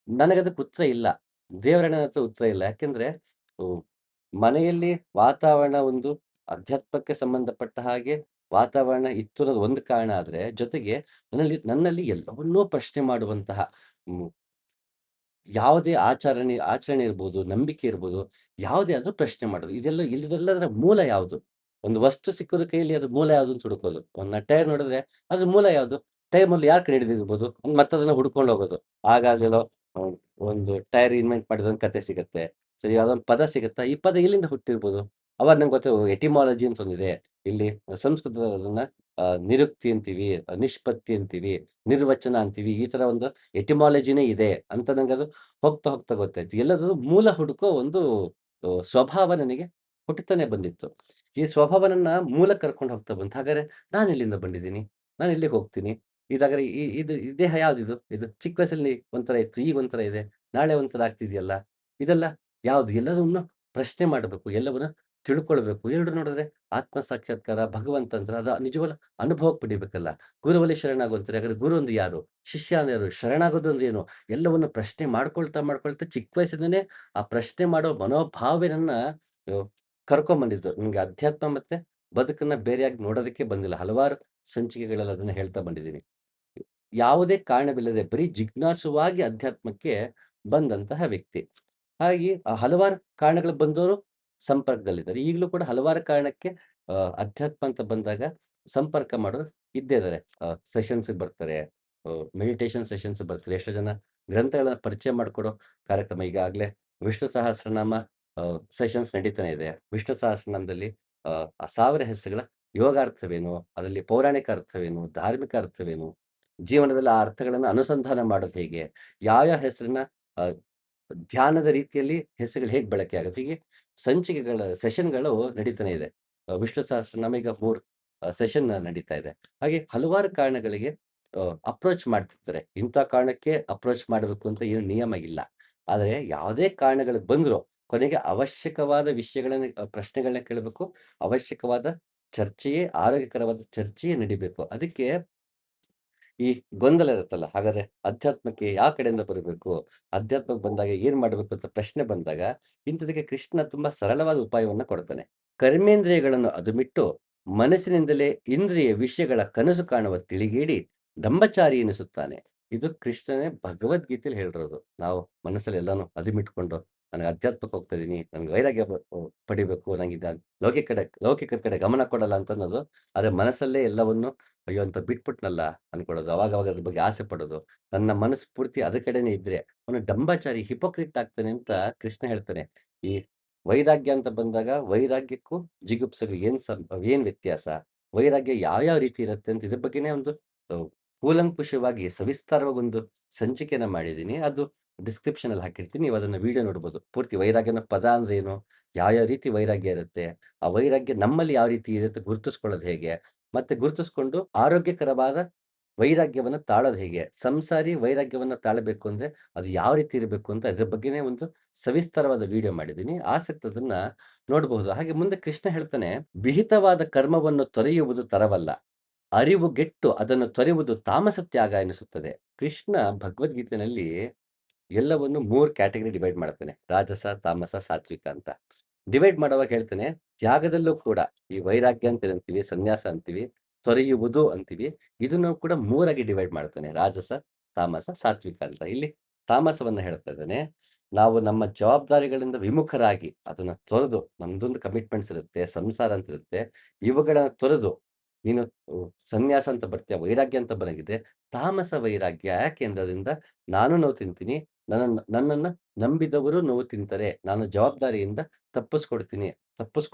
ನನಗದಕ್ಕೆ ಉತ್ತರ ಇಲ್ಲ. ದೇವರಣ್ಣ ಹತ್ರ ಉತ್ತರ ಇಲ್ಲ. ಯಾಕೆಂದ್ರೆ ಹ್ಮ್ ಮನೆಯಲ್ಲಿ ವಾತಾವರಣ ಒಂದು ಅಧ್ಯಾತ್ಮಕ್ಕೆ ಸಂಬಂಧಪಟ್ಟ ಹಾಗೆ ವಾತಾವರಣ ಇತ್ತು ಅನ್ನೋದು ಒಂದು ಕಾರಣ ಆದ್ರೆ, ಜೊತೆಗೆ ನನ್ನಲ್ಲಿ ಎಲ್ಲವನ್ನೂ ಪ್ರಶ್ನೆ ಮಾಡುವಂತಹ ಹ್ಮ್ ಯಾವುದೇ ಆಚರಣೆ ಇರ್ಬೋದು, ನಂಬಿಕೆ ಇರ್ಬೋದು, ಯಾವುದೇ ಆದ್ರೂ ಪ್ರಶ್ನೆ ಮಾಡೋದು. ಇದೆಲ್ಲದರ ಮೂಲ ಯಾವುದು? ಒಂದು ವಸ್ತು ಸಿಕ್ಕಿದ ಕೈಯಲ್ಲಿ ಅದ್ರ ಮೂಲ ಯಾವುದು ಅಂತ ಹುಡುಕೋದು. ಒಂದು ಟೈರ್ ನೋಡಿದ್ರೆ ಅದ್ರ ಮೂಲ ಯಾವುದು? ಟೈರ್ ಮೊದ್ಲು ಯಾರು ಕಂಡುಹಿಡಿದಿರ್ಬೋದು? ಮತ್ತದನ್ನ ಹುಡ್ಕೊಂಡು ಹೋಗೋದು. ಆಗಾಗಲೋ ಅ ಒಂದು ಟೈರ್ ಇನ್ವೆಂಟ್ ಮಾಡಿದ ಒಂದು ಕಥೆ ಸಿಗತ್ತೆ. ಸರಿ, ಯಾವ್ದೋ ಒಂದು ಪದ ಸಿಗತ್ತಾ? ಈ ಪದ ಎಲ್ಲಿಂದ ಹುಟ್ಟಿರ್ಬೋದು? ಅವಾಗ ನಂಗೆ ಗೊತ್ತು, ಎಟಿಮಾಲಜಿ ಅಂತ ಒಂದಿದೆ. ಇಲ್ಲಿ ಸಂಸ್ಕೃತದಲ್ಲಿ ಅದನ್ನ ನಿರುಕ್ತಿ ಅಂತೀವಿ, ನಿಷ್ಪತ್ತಿ ಅಂತೀವಿ, ನಿರ್ವಚನ ಅಂತೀವಿ. ಈ ತರ ಒಂದು ಎಟಿಮಾಲಜಿನೇ ಇದೆ ಅಂತ ನಂಗದು ಹೋಗ್ತಾ ಗೊತ್ತಾಯ್ತು. ಎಲ್ಲದೂ ಮೂಲ ಹುಡುಕೋ ಒಂದು ಸ್ವಭಾವ ನನಗೆ ಹುಟ್ಟುತ್ತಾನೆ ಬಂದಿತ್ತು. ಈ ಸ್ವಭಾವ ನನ್ನ ಮೂಲ ಕರ್ಕೊಂಡು ಹೋಗ್ತಾ ಬಂತು. ಹಾಗಾದ್ರೆ ನಾನೆಲ್ಲಿಂದ ಬಂದಿದ್ದೀನಿ? ನಾನು ಎಲ್ಲಿಗೆ ಹೋಗ್ತೀನಿ? ಇದಾಗ್ರೆ ಈ ದೇಹ ಯಾವ್ದಿದು? ಇದು ಚಿಕ್ಕ ವಯಸ್ಸಲ್ಲಿ ಒಂಥರ ಇತ್ತು, ಈಗ ಒಂಥರ ಇದೆ, ನಾಳೆ ಒಂಥರ ಆಗ್ತಿದೆಯಲ್ಲ. ಇದೆಲ್ಲ ಯಾವ್ದು? ಎಲ್ಲದನ್ನು ಪ್ರಶ್ನೆ ಮಾಡಬೇಕು, ಎಲ್ಲವನ್ನ ತಿಳ್ಕೊಳ್ಬೇಕು. ಎರಡು ನೋಡಿದ್ರೆ ಆತ್ಮ ಸಾಕ್ಷಾತ್ಕಾರ, ಭಗವಂತ ಅಂದ್ರೆ ಅದು ನಿಜವಾದ ಅನುಭವಕ್ಕೆ ಪಡಿಬೇಕಲ್ಲ. ಗುರುವಲ್ಲಿ ಶರಣಾಗು ಅಂತಾರೆ. ಹಾಗಾದ್ರೆ ಗುರು ಅಂದ್ರೆ ಯಾರು? ಶಿಷ್ಯ ಅಂದ್ರೆ ಯಾರು? ಶರಣಾಗೋದು ಅಂದ್ರೆ ಏನು? ಎಲ್ಲವನ್ನು ಪ್ರಶ್ನೆ ಮಾಡ್ಕೊಳ್ತಾ ಚಿಕ್ಕ ವಯಸ್ಸಿಂದನೇ ಆ ಪ್ರಶ್ನೆ ಮಾಡೋ ಮನೋಭಾವವೇ ನನ್ನ ಅ ಕರ್ಕೊಂಬಂದಿದ್ದು. ನಂಗೆ ಅಧ್ಯಾತ್ಮ ಮತ್ತೆ ಬದುಕನ್ನ ಬೇರೆಯಾಗಿ ನೋಡೋದಕ್ಕೆ ಬಂದಿಲ್ಲ. ಹಲವಾರು ಸಂಚಿಕೆಗಳಲ್ಲಿ ಅದನ್ನ ಹೇಳ್ತಾ ಬಂದಿದ್ದೀನಿ. ಯಾವುದೇ ಕಾರಣವಿಲ್ಲದೆ ಬರೀ ಜಿಜ್ಞಾಸುವಾಗಿ ಅಧ್ಯಾತ್ಮಕ್ಕೆ ಬಂದಂತಹ ವ್ಯಕ್ತಿ. ಹಾಗಾಗಿ ಹಲವಾರು ಕಾರಣಗಳು ಬಂದವರು ಸಂಪರ್ಕದಲ್ಲಿದ್ದಾರೆ. ಈಗಲೂ ಕೂಡ ಹಲವಾರು ಕಾರಣಕ್ಕೆ ಅಧ್ಯಾತ್ಮ ಅಂತ ಬಂದಾಗ ಸಂಪರ್ಕ ಮಾಡೋರು ಇದ್ದೇ ಇದ್ದಾರೆ. ಸೆಷನ್ಸ್‌ಗೆ ಬರ್ತಾರೆ. ಮೆಡಿಟೇಷನ್ ಸೆಷನ್ಸ್ ಬರ್ತಾರೆ. ಎಷ್ಟೋ ಜನ ಗ್ರಂಥಗಳನ್ನ ಪರಿಚಯ ಮಾಡಿಕೊಡೋ ಕಾರ್ಯಕ್ರಮ ಈಗಾಗಲೇ ವಿಷ್ಣು ಸಹಸ್ರನಾಮ ಸೆಷನ್ಸ್ ನಡೀತಾನೆ ಇದೆ. ವಿಷ್ಣು ಸಹಸ್ರನಾಮದಲ್ಲಿ ಆ 1000 ಹೆಸರುಗಳ ಯೋಗಾರ್ಥವೇನು? ಅದರಲ್ಲಿ ಪೌರಾಣಿಕ ಅರ್ಥವೇನು? ಧಾರ್ಮಿಕ ಅರ್ಥವೇನು? ಜೀವನದಲ್ಲಿ ಆ ಅರ್ಥಗಳನ್ನು ಅನುಸಂಧಾನ ಮಾಡೋದು ಹೇಗೆ? ಯಾವ್ಯಾವ ಹೆಸರನ್ನ ಅ ಧ್ಯಾನದ ರೀತಿಯಲ್ಲಿ ಹೆಸರುಗಳು ಹೇಗೆ ಬಳಕೆ ಆಗುತ್ತೆ? ಹೀಗೆ ಸೆಷನ್‌ಗಳು ನಡೀತಾನೆ ಇದೆ. ವಿಷ್ಣು ಸಹಸ್ರನಾಮ ಈಗ 3 ಸೆಷನ್ ನಡೀತಾ ಇದೆ. ಹಾಗೆ ಹಲವಾರು ಕಾರಣಗಳಿಗೆ ಅಪ್ರೋಚ್ ಮಾಡ್ತಿರ್ತಾರೆ. ಇಂಥ ಕಾರಣಕ್ಕೆ ಅಪ್ರೋಚ್ ಮಾಡಬೇಕು ಅಂತ ಏನು ನಿಯಮ ಇಲ್ಲ. ಆದರೆ ಯಾವುದೇ ಕಾರಣಗಳು ಬಂದ್ರು, ಕೊನೆಗೆ ಅವಶ್ಯಕವಾದ ವಿಷಯಗಳನ್ನ ಪ್ರಶ್ನೆಗಳನ್ನ ಕೇಳಬೇಕು. ಅವಶ್ಯಕವಾದ ಚರ್ಚೆಯೇ ಆರೋಗ್ಯಕರವಾದ ಚರ್ಚೆಯೇ ನಡಿಬೇಕು. ಅದಕ್ಕೆ ಈ ಗೊಂದಲ ಇರುತ್ತಲ್ಲ, ಹಾಗಾದ್ರೆ ಅಧ್ಯಾತ್ಮಕ್ಕೆ ಯಾವ ಕಡೆಯಿಂದ ಬರಬೇಕು? ಅಧ್ಯಾತ್ಮಕ್ಕೆ ಬಂದಾಗ ಏನ್ ಮಾಡಬೇಕು ಅಂತ ಪ್ರಶ್ನೆ ಬಂದಾಗ, ಇಂಥದಕ್ಕೆ ಕೃಷ್ಣ ತುಂಬಾ ಸರಳವಾದ ಉಪಾಯವನ್ನ ಕೊಡ್ತಾನೆ. ಕರ್ಮೇಂದ್ರಿಯಗಳನ್ನು ಅದುಮಿಟ್ಟು ಮನಸ್ಸಿನಿಂದಲೇ ಇಂದ್ರಿಯ ವಿಷಯಗಳ ಕನಸು ಕಾಣುವ ತಿಳಿಗೇಡಿ ಡಂಬಚಾರಿ ಎನಿಸುತ್ತಾನೆ. ಇದು ಕೃಷ್ಣನೇ ಭಗವದ್ಗೀತೆಯಲ್ಲಿ ಹೇಳಿರೋದು. ನಾವು ಮನಸ್ಸಲ್ಲಿ ಎಲ್ಲಾನು ಅದುಮಿಟ್ಕೊಂಡು ನನಗೆ ಅಧ್ಯಾತ್ಮಕ್ಕೆ ಹೋಗ್ತಾ ಇದೀನಿ, ನನಗೆ ವೈರಾಗ್ಯ ಪಡಿಬೇಕು, ನಂಗೆ ಲೌಕಿಕದ ಕಡೆ ಗಮನ ಕೊಡಲ್ಲ ಅಂತ ಅನ್ನೋದು. ಆದ್ರೆ ಮನಸ್ಸಲ್ಲೇ ಎಲ್ಲವನ್ನು ಅಯ್ಯೋ! ಅಂತ ಬಿಟ್ಬಿಟ್ನಲ್ಲ ಅನ್ಕೊಳ್ಳೋದು. ಅವಾಗ ಅದ್ರ ಬಗ್ಗೆ ಆಸೆ ಪಡೋದು. ನನ್ನ ಮನಸ್ಸು ಪೂರ್ತಿ ಅದ್ರ ಕಡೆನೇ ಇದ್ರೆ, ಅವನು ಡಂಬಾಚಾರಿ, ಹಿಪೋಕ್ರಿಟ್ ಆಗ್ತಾನೆ ಅಂತ ಕೃಷ್ಣ ಹೇಳ್ತಾನೆ. ಈ ವೈರಾಗ್ಯ ಅಂತ ಬಂದಾಗ ವೈರಾಗ್ಯಕ್ಕೂ ಜಿಗುಪ್ಸೆಗೂ ಏನ್ ವ್ಯತ್ಯಾಸ? ವೈರಾಗ್ಯ ಯಾವ್ಯಾವ ರೀತಿ ಇರುತ್ತೆ ಅಂತ ಇದ್ರ ಬಗ್ಗೆನೇ ಒಂದು ಅ ಕೂಲಂಕುಷವಾಗಿ ಸವಿಸ್ತಾರವಾಗಿ ಒಂದು ಸಂಚಿಕೆನ ಮಾಡಿದೀನಿ. ಅದು ಡಿಸ್ಕ್ರಿಪ್ಷನ್ ಅಲ್ಲಿ ಹಾಕಿರ್ತೀನಿ. ನೀವು ಅದನ್ನ ವಿಡಿಯೋ ನೋಡ್ಬೋದು. ಪೂರ್ತಿ ವೈರಾಗ್ಯನ ಪದ ಅಂದ್ರೆ ಏನು? ಯಾವ್ಯಾವ ರೀತಿ ವೈರಾಗ್ಯ ಇರುತ್ತೆ? ಆ ವೈರಾಗ್ಯ ನಮ್ಮಲ್ಲಿ ಯಾವ ರೀತಿ ಇರುತ್ತೆ ಗುರುತಿಸ್ಕೊಳ್ಳೋದು ಹೇಗೆ? ಮತ್ತೆ ಗುರುತಿಸ್ಕೊಂಡು ಆರೋಗ್ಯಕರವಾದ ವೈರಾಗ್ಯವನ್ನ ತಾಳೋದು ಹೇಗೆ? ಸಂಸಾರಿ ವೈರಾಗ್ಯವನ್ನ ತಾಳಬೇಕು ಅಂದ್ರೆ ಅದು ಯಾವ ರೀತಿ ಇರಬೇಕು ಅಂತ ಅದ್ರ ಬಗ್ಗೆನೇ ಒಂದು ಸವಿಸ್ತಾರವಾದ ವಿಡಿಯೋ ಮಾಡಿದ್ದೀನಿ. ಆಸಕ್ತಿ ಅದನ್ನ ನೋಡಬಹುದು. ಹಾಗೆ ಮುಂದೆ ಕೃಷ್ಣ ಹೇಳ್ತಾನೆ, ವಿಹಿತವಾದ ಕರ್ಮವನ್ನು ತೊರೆಯುವುದು ತರವಲ್ಲ. ಅರಿವುಗೆಟ್ಟು ಅದನ್ನು ತೊರೆಯುವುದು ತಾಮಸ ತ್ಯಾಗ ಎನಿಸುತ್ತದೆ. ಕೃಷ್ಣ ಭಗವದ್ಗೀತೆಯಲ್ಲಿ ಎಲ್ಲವನ್ನು 3 ಕ್ಯಾಟಗರಿ ಡಿವೈಡ್ ಮಾಡ್ತಾನೆ. ರಾಜಸ, ತಾಮಸ, ಸಾತ್ವಿಕ ಅಂತ. ಡಿವೈಡ್ ಮಾಡುವಾಗ ಹೇಳ್ತಾನೆ, ತ್ಯಾಗದಲ್ಲೂ ಕೂಡ ಈ ವೈರಾಗ್ಯ ಅಂತ ಅಂತೀವಿ, ಸನ್ಯಾಸ ಅಂತೀವಿ, ತೊರೆಯುವುದು ಅಂತೀವಿ. ಇದನ್ನು ಕೂಡ 3 ಆಗಿ ಡಿವೈಡ್ ಮಾಡ್ತಾನೆ. ರಾಜಸ, ತಾಮಸ, ಸಾತ್ವಿಕ ಅಂತ. ಇಲ್ಲಿ ತಾಮಸವನ್ನ ಹೇಳ್ತಾ ಇದ್ದಾನೆ. ನಾವು ನಮ್ಮ ಜವಾಬ್ದಾರಿಗಳಿಂದ ವಿಮುಖರಾಗಿ ಅದನ್ನ ತೊರೆದು, ನಮ್ದೊಂದು ಕಮಿಟ್ಮೆಂಟ್ಸ್ ಇರುತ್ತೆ, ಸಂಸಾರ ಅಂತ ಇರುತ್ತೆ. ಇವುಗಳನ್ನ ತೊರೆದು ನೀನು ಸನ್ಯಾಸ ಅಂತ ಬರ್ತೀಯ, ವೈರಾಗ್ಯ ಅಂತ ಬರಂಗಿದೆ. ತಾಮಸ ವೈರಾಗ್ಯ ಯಾಕೆಂದ್ರೆ ಅದರಿಂದ ನಾನು ನೋವು ತಿಂತೀನಿ. ನನ್ನನ್ನ ನಂಬಿದವರು ನೋವು ತಿಂತಾರೆ. ನಾನು ಜವಾಬ್ದಾರಿಯಿಂದ ತಪ್ಪಿಸ್ಕೊಳ್ತೀನಿ.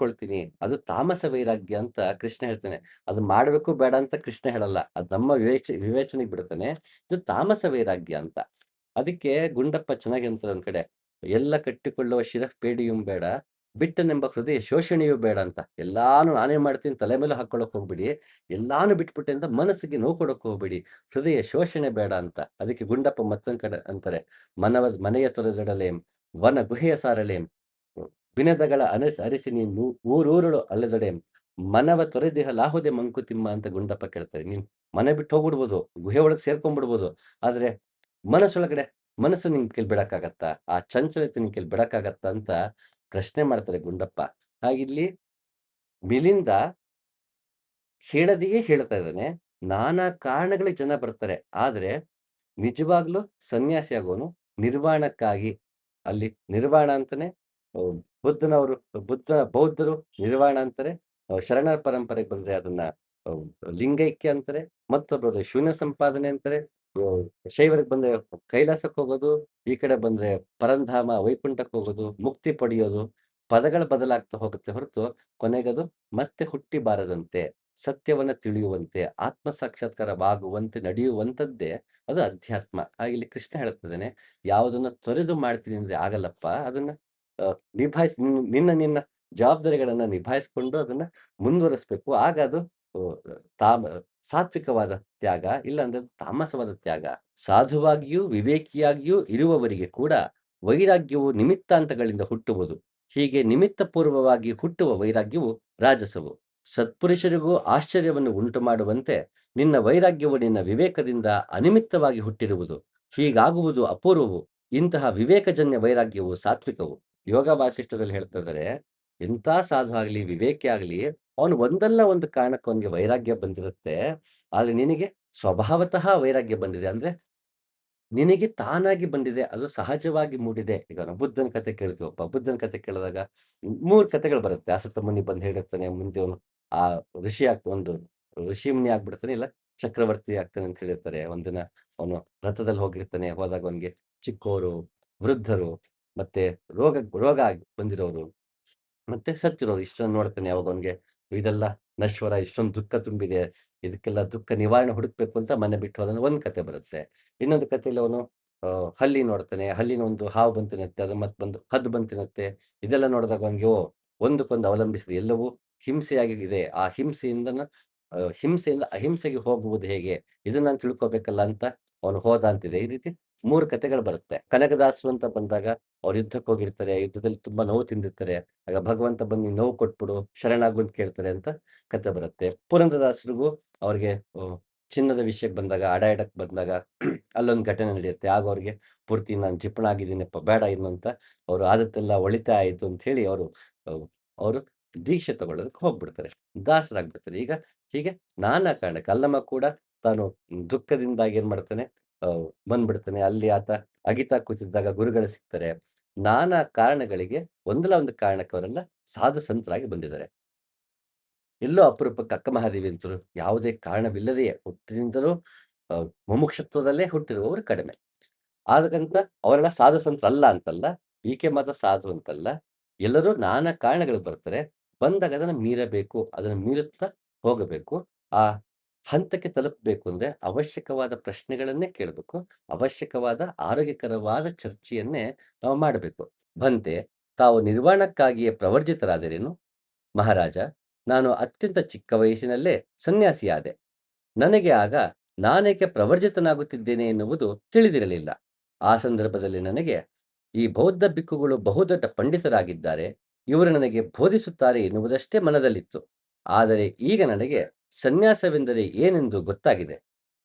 ಅದು ತಾಮಸ ವೈರಾಗ್ಯ ಅಂತ ಕೃಷ್ಣ ಹೇಳ್ತಾನೆ. ಅದು ಮಾಡಬೇಕು ಬೇಡ ಅಂತ ಕೃಷ್ಣ ಹೇಳಲ್ಲ. ಅದು ನಮ್ಮ ವಿವೇಚನೆಗೆ ಬಿಡ್ತಾನೆ. ಇದು ತಾಮಸ ವೈರಾಗ್ಯ ಅಂತ. ಅದಕ್ಕೆ ಗುಂಡಪ್ಪ ಚೆನ್ನಾಗಿ ಅಂತಾರೆ ಒಂದ್ ಕಡೆ, "ಎಲ್ಲ ಕಟ್ಟಿಕೊಳ್ಳುವ ಶಿರಃಪೇಡಿಯುಂ ಬೇಡ, ಬಿಟ್ಟನೆಂಬ ಹೃದಯ ಶೋಷಣೆಯೂ ಬೇಡ" ಅಂತ. ಎಲ್ಲಾನು ನಾನೇ ಮಾಡ್ತೀನಿ ತಲೆ ಮೇಲೆ ಹಾಕ್ಕೊಳ್ಳೋಕೆ ಹೋಗ್ಬೇಡಿ. ಎಲ್ಲಾನು ಬಿಟ್ಬಿಟ್ಟೆ ಅಂತ ಮನಸ್ಸಿಗೆ ನೋವು ಕೊಡೋಕೆ ಹೋಗ್ಬೇಡಿ. ಹೃದಯ ಶೋಷಣೆ ಬೇಡ ಅಂತ. ಅದಕ್ಕೆ ಗುಂಡಪ್ಪ ಮತ್ತೊಂದ್ ಕಡೆ ಅಂತಾರೆ, ಮನೆಯ ತೊರೆದೊಡಲೇಂ, ವನ ಗುಹೆಯ ಸಾರಲೇಂ, ಬಿನದಗಳ ಅರಸಿ ನೀನು ಊರೂರಳು ಅಲೆದೊಡೆಂ, ಮನವ ತೊರೆದಿಹ ಲಾಹುದೆ ಮಂಕುತಿಮ್ಮ ಅಂತ ಗುಂಡಪ್ಪ ಕೇಳ್ತಾರೆ. ನೀನ್ ಮನೆ ಬಿಟ್ಟು ಹೋಗ್ಬಿಡ್ಬೋದು, ಗುಹೆ ಒಳಗೆ ಸೇರ್ಕೊಂಡ್ಬಿಡ್ಬೋದು. ಆದ್ರೆ ಮನಸ್ಸೊಳಗಡೆ ಮನಸ್ಸು ನಿನ್ ಕೈಲಿ ಬಿಡಕ್ಕಾಗತ್ತಾ? ಆ ಚಂಚಲತೆ ನಿನ್ ಕೈಲಿ ಬಿಡಕ್ಕಾಗತ್ತಾ ಅಂತ ಪ್ರಶ್ನೆ ಮಾಡ್ತಾರೆ ಗುಂಡಪ್ಪ. ಹಾಗಿಲ್ಲಿ ಮಿಲಿಂದ ಹೇಳದೆಯೇ ಹೇಳ್ತಾ ಇದ್ದಾನೆ. ನಾನಾ ಕಾರಣಗಳಿಗೆ ಜನ ಬರ್ತಾರೆ. ಆದ್ರೆ ನಿಜವಾಗ್ಲೂ ಸನ್ಯಾಸಿ ಆಗೋನು ನಿರ್ವಾಣಕ್ಕಾಗಿ. ಅಲ್ಲಿ ನಿರ್ವಾಣ ಅಂತಾನೆ ಅಹ್, ಬುದ್ಧನವರು ಬೌದ್ಧರು ನಿರ್ವಾಣ ಅಂತಾರೆ. ಶರಣ ಪರಂಪರೆಗೆ ಬಂದ್ರೆ ಅದನ್ನ ಅಹ್, ಲಿಂಗೈಕ್ಯ ಅಂತಾರೆ. ಮತ್ತೊಬ್ಬರು ಶೂನ್ಯ ಸಂಪಾದನೆ ಅಂತಾರೆ. ಅಹ್, ಶೈವರಿಗೆ ಬಂದ್ರೆ ಕೈಲಾಸಕ್ಕೆ ಹೋಗೋದು. ಈ ಕಡೆ ಬಂದ್ರೆ ಪರಂಧಾಮ ವೈಕುಂಠಕ್ಕೆ ಹೋಗೋದು, ಮುಕ್ತಿ ಪಡೆಯೋದು. ಪದಗಳು ಬದಲಾಗ್ತಾ ಹೋಗುತ್ತೆ ಹೊರತು ಕೊನೆಗದು ಮತ್ತೆ ಹುಟ್ಟಿ ಬಾರದಂತೆ, ಸತ್ಯವನ್ನ ತಿಳಿಯುವಂತೆ, ಆತ್ಮ ಸಾಕ್ಷಾತ್ಕಾರವಾಗುವಂತೆ ನಡೆಯುವಂಥದ್ದೇ ಅದು ಅಧ್ಯಾತ್ಮ. ಇಲ್ಲಿ ಕೃಷ್ಣ ಹೇಳುತ್ತಿದ್ದಾನೆ, ಯಾವುದನ್ನ ತೊರೆದು ಮಾಡ್ತೀನಿ ಅಂದ್ರೆ ಆಗಲ್ಲಪ್ಪ. ಅದನ್ನ ನಿಭಾಯಿಸಿ ನಿನ್ನ ಜವಾಬ್ದಾರಿಗಳನ್ನ ನಿಭಾಯಿಸ್ಕೊಂಡು ಅದನ್ನ ಮುಂದುವರಿಸ್ಬೇಕು. ಆಗ ಅದು ಅಹ್, ತಾಮ ಸಾತ್ವಿಕವಾದ ತ್ಯಾಗ, ಇಲ್ಲಾಂದ್ರೆ ಅದು ತಾಮಸವಾದ ತ್ಯಾಗ. ಸಾಧುವಾಗಿಯೂ ವಿವೇಕಿಯಾಗಿಯೂ ಇರುವವರಿಗೆ ಕೂಡ ವೈರಾಗ್ಯವು ನಿಮಿತ್ತಾಂತಗಳಿಂದ ಹುಟ್ಟುವುದು. ಹೀಗೆ ನಿಮಿತ್ತ ಪೂರ್ವವಾಗಿ ಹುಟ್ಟುವ ವೈರಾಗ್ಯವು ರಾಜಸವು. ಸತ್ಪುರುಷರಿಗೂ ಆಶ್ಚರ್ಯವನ್ನು ಉಂಟುಮಾಡುವಂತೆ ನಿನ್ನ ವೈರಾಗ್ಯವು ನಿನ್ನ ವಿವೇಕದಿಂದ ಅನಿಮಿತ್ತವಾಗಿ ಹುಟ್ಟಿರುವುದು. ಹೀಗಾಗುವುದು ಅಪೂರ್ವವು. ಇಂತಹ ವಿವೇಕಜನ್ಯ ವೈರಾಗ್ಯವು ಸಾತ್ವಿಕವು. ಯೋಗ ವಾಸಿಷ್ಠದಲ್ಲಿ ಹೇಳ್ತಾ ಇದ್ದಾರೆ, ಎಂಥ ಸಾಧು ಆಗ್ಲಿ, ವಿವೇಕಿ ಆಗ್ಲಿ, ಅವನು ಒಂದಲ್ಲ ಒಂದು ಕಾರಣಕ್ಕೆ ಅವನಿಗೆ ವೈರಾಗ್ಯ ಬಂದಿರುತ್ತೆ. ಆದ್ರೆ ನಿನಗೆ ಸ್ವಭಾವತಃ ವೈರಾಗ್ಯ ಬಂದಿದೆ. ಅಂದ್ರೆ ನಿನಗೆ ತಾನಾಗಿ ಬಂದಿದೆ. ಅದು ಸಹಜವಾಗಿ ಮೂಡಿದೆ. ಈಗ ನಾವು ಬುದ್ಧನ ಕಥೆ ಕೇಳ್ತೀವಪ್ಪ. ಬುದ್ಧನ ಕಥೆ ಕೇಳಿದಾಗ 3 ಕಥೆಗಳು ಬರುತ್ತೆ. ಅಸತ ಮುನಿ ಬಂದು ಹೇಳಿರ್ತಾನೆ. ಮುಂದೆ ಅವನು ಆ ಒಂದು ಋಷಿ ಮುನಿ ಆಗ್ಬಿಡ್ತಾನೆ, ಇಲ್ಲ ಚಕ್ರವರ್ತಿ ಆಗ್ತಾನೆ ಅಂತ ಹೇಳಿರ್ತಾರೆ. ಒಂದಿನ ಅವನು ರಥದಲ್ಲಿ ಹೋಗಿರ್ತಾನೆ. ಹೋದಾಗ ಅವನಿಗೆ ಚಿಕ್ಕೋರು, ವೃದ್ಧರು, ಮತ್ತೆ ರೋಗ ರೋಗ ಆಗಿ ಬಂದಿರೋರು, ಮತ್ತೆ ಸತ್ತಿರೋರು ಇಷ್ಟನ್ನು ನೋಡ್ತಾನೆ. ಅವಾಗ ಅವನಿಗೆ ಇದೆಲ್ಲ ನಶ್ವರ, ಇಷ್ಟೊಂದು ದುಃಖ ತುಂಬಿದೆ. ಇದಕ್ಕೆಲ್ಲ ದುಃಖ ನಿವಾರಣೆ ಹುಡುಕ್ಬೇಕು ಅಂತ ಮನೆ ಬಿಟ್ಟು ಹೋದ ಒಂದು ಕತೆ ಬರುತ್ತೆ. ಇನ್ನೊಂದು ಕಥೆಯಲ್ಲಿ ಅವನು ಹಲ್ಲಿ ನೋಡ್ತಾನೆ. ಹಲ್ಲಿನ ಒಂದು ಹಾವು ಬಂದು ತಿನ್ನುತ್ತೆ. ಅದು ಮತ್ತೆ ಬಂದು ಹದ್ದು ಬಂದು ತಿನ್ನುತ್ತೆ. ಇದೆಲ್ಲ ನೋಡಿದಾಗ ಅವನಿಗೆ ಒಂದಕ್ಕೊಂದು ಅವಲಂಬಿಸಿದೆ. ಎಲ್ಲವೂ ಹಿಂಸೆಯಾಗಿ ಇದೆ. ಆ ಹಿಂಸೆಯಿಂದ ಅಹಿಂಸೆಗೆ ಹೋಗುವುದು ಹೇಗೆ? ಇದನ್ನ ನಾನು ತಿಳ್ಕೋಬೇಕಲ್ಲ ಅಂತ ಅವನು ಹೋದ ಅಂತಿದೆ. ಈ ರೀತಿ 3 ಕಥೆಗಳು ಬರುತ್ತೆ. ಕನಕದಾಸರು ಅಂತ ಬಂದಾಗ ಅವ್ರು ಯುದ್ಧಕ್ಕೆ ಹೋಗಿರ್ತಾರೆ. ಯುದ್ಧದಲ್ಲಿ ತುಂಬಾ ನೋವು ತಿಂದಿರ್ತಾರೆ. ಆಗ ಭಗವಂತ ಬಂದು ನೀನ್ ನೋವು ಕೊಟ್ಬಿಡು, ಶರಣಾಗು ಅಂತ ಕೇಳ್ತಾರೆ ಅಂತ ಕಥೆ ಬರುತ್ತೆ. ಪುರಂದರದಾಸರಿಗೂ ಅವ್ರಿಗೆ ಚಿನ್ನದ ವಿಷಯಕ್ಕೆ ಬಂದಾಗ, ಅಡ ಇಡಕ್ಕೆ ಬಂದಾಗ ಅಲ್ಲೊಂದು ಘಟನೆ ನಡೆಯುತ್ತೆ. ಆಗ ಅವ್ರಿಗೆ ಪೂರ್ತಿ ನಾನು ಜಿಪುಣಾಗಿದ್ದೀನಪ್ಪ, ಬೇಡ ಇನ್ನು ಅಂತ ಅವ್ರು ಆದತ್ತೆಲ್ಲ ಒಳಿತೇ ಆಯಿತು ಅಂತ ಹೇಳಿ ಅವರು ದೀಕ್ಷೆ ತಗೊಳ್ಳೋದಕ್ಕೆ ಹೋಗ್ಬಿಡ್ತಾರೆ. ದಾಸರಾಗ್ಬಿಡ್ತಾರೆ. ಈಗ ಹೀಗೆ ನಾನಾ ಕಾರಣಕ್ಕೆ ಅಲ್ಲಮ ಕೂಡ ತಾನು ದುಃಖದಿಂದಾಗಿ ಏನ್ ಮಾಡ್ತಾನೆ, ಬಂದ್ಬಿಡ್ತಾನೆ. ಅಲ್ಲಿ ಆತ ಅಗಿತಾ ಕೂತಿದ್ದಾಗ ಗುರುಗಳು ಸಿಗ್ತಾರೆ. ನಾನಾ ಕಾರಣಗಳಿಗೆ ಒಂದಲ್ಲ ಒಂದು ಕಾರಣಕ್ಕೆ ಅವರೆಲ್ಲ ಸಾಧು ಸಂತರಾಗಿ ಬಂದಿದ್ದಾರೆ. ಎಲ್ಲೋ ಅಪರೂಪಕ್ಕೆ ಅಕ್ಕ ಮಹಾದೇವಿ ಅಂತರು ಯಾವುದೇ ಕಾರಣವಿಲ್ಲದೆಯೇ ಹುಟ್ಟಿನಿಂದಲೂ ಮುಮುಕ್ಷತ್ವದಲ್ಲೇ ಹುಟ್ಟಿರುವವರು ಕಡಿಮೆ. ಆದಕ್ಕಂತ ಅವರೆಲ್ಲ ಸಾಧು ಸಂತರಲ್ಲ ಅಂತಲ್ಲ. ಈಕೆ ಮಾತ್ರ ಸಾಧು ಅಂತಲ್ಲ. ಎಲ್ಲರೂ ನಾನಾ ಕಾರಣಗಳು ಬರ್ತಾರೆ. ಬಂದಾಗ ಅದನ್ನ ಮೀರಬೇಕು. ಅದನ್ನ ಮೀರುತ್ತಾ ಹೋಗಬೇಕು. ಆ ಹಂತಕ್ಕೆ ತಲುಪಬೇಕು ಅಂದ್ರೆ ಅವಶ್ಯಕವಾದ ಪ್ರಶ್ನೆಗಳನ್ನೇ ಕೇಳಬೇಕು. ಅವಶ್ಯಕವಾದ ಆರೋಗ್ಯಕರವಾದ ಚರ್ಚೆಯನ್ನೇ ನಾವು ಮಾಡಬೇಕು. "ಭಂತೆ, ತಾವು ನಿರ್ವಾಣಕ್ಕಾಗಿಯೇ ಪ್ರವರ್ಜಿತರಾದಿರೇನು? ಮಹಾರಾಜ, ನಾನು ಅತ್ಯಂತ ಚಿಕ್ಕ ವಯಸ್ಸಿನಲ್ಲೇ ಸನ್ಯಾಸಿಯಾದೆ. ನನಗೆ ಆಗ ನಾನೇಕೆ ಪ್ರವರ್ಜಿತನಾಗುತ್ತಿದ್ದೇನೆ ಎನ್ನುವುದು ತಿಳಿದಿರಲಿಲ್ಲ. ಆ ಸಂದರ್ಭದಲ್ಲಿ ನನಗೆ ಈ ಬೌದ್ಧ ಭಿಕ್ಕುಗಳು ಬಹುದೊಡ್ಡ ಪಂಡಿತರಾಗಿದ್ದಾರೆ. ಇವರು ನನಗೆ ಬೋಧಿಸುತ್ತಾರೆ ಎನ್ನುವುದಷ್ಟೇ ಮನದಲ್ಲಿತ್ತು. ಆದರೆ ಈಗ ನನಗೆ ಸನ್ಯಾಸವೆಂದರೆ ಏನೆಂದು ಗೊತ್ತಾಗಿದೆ.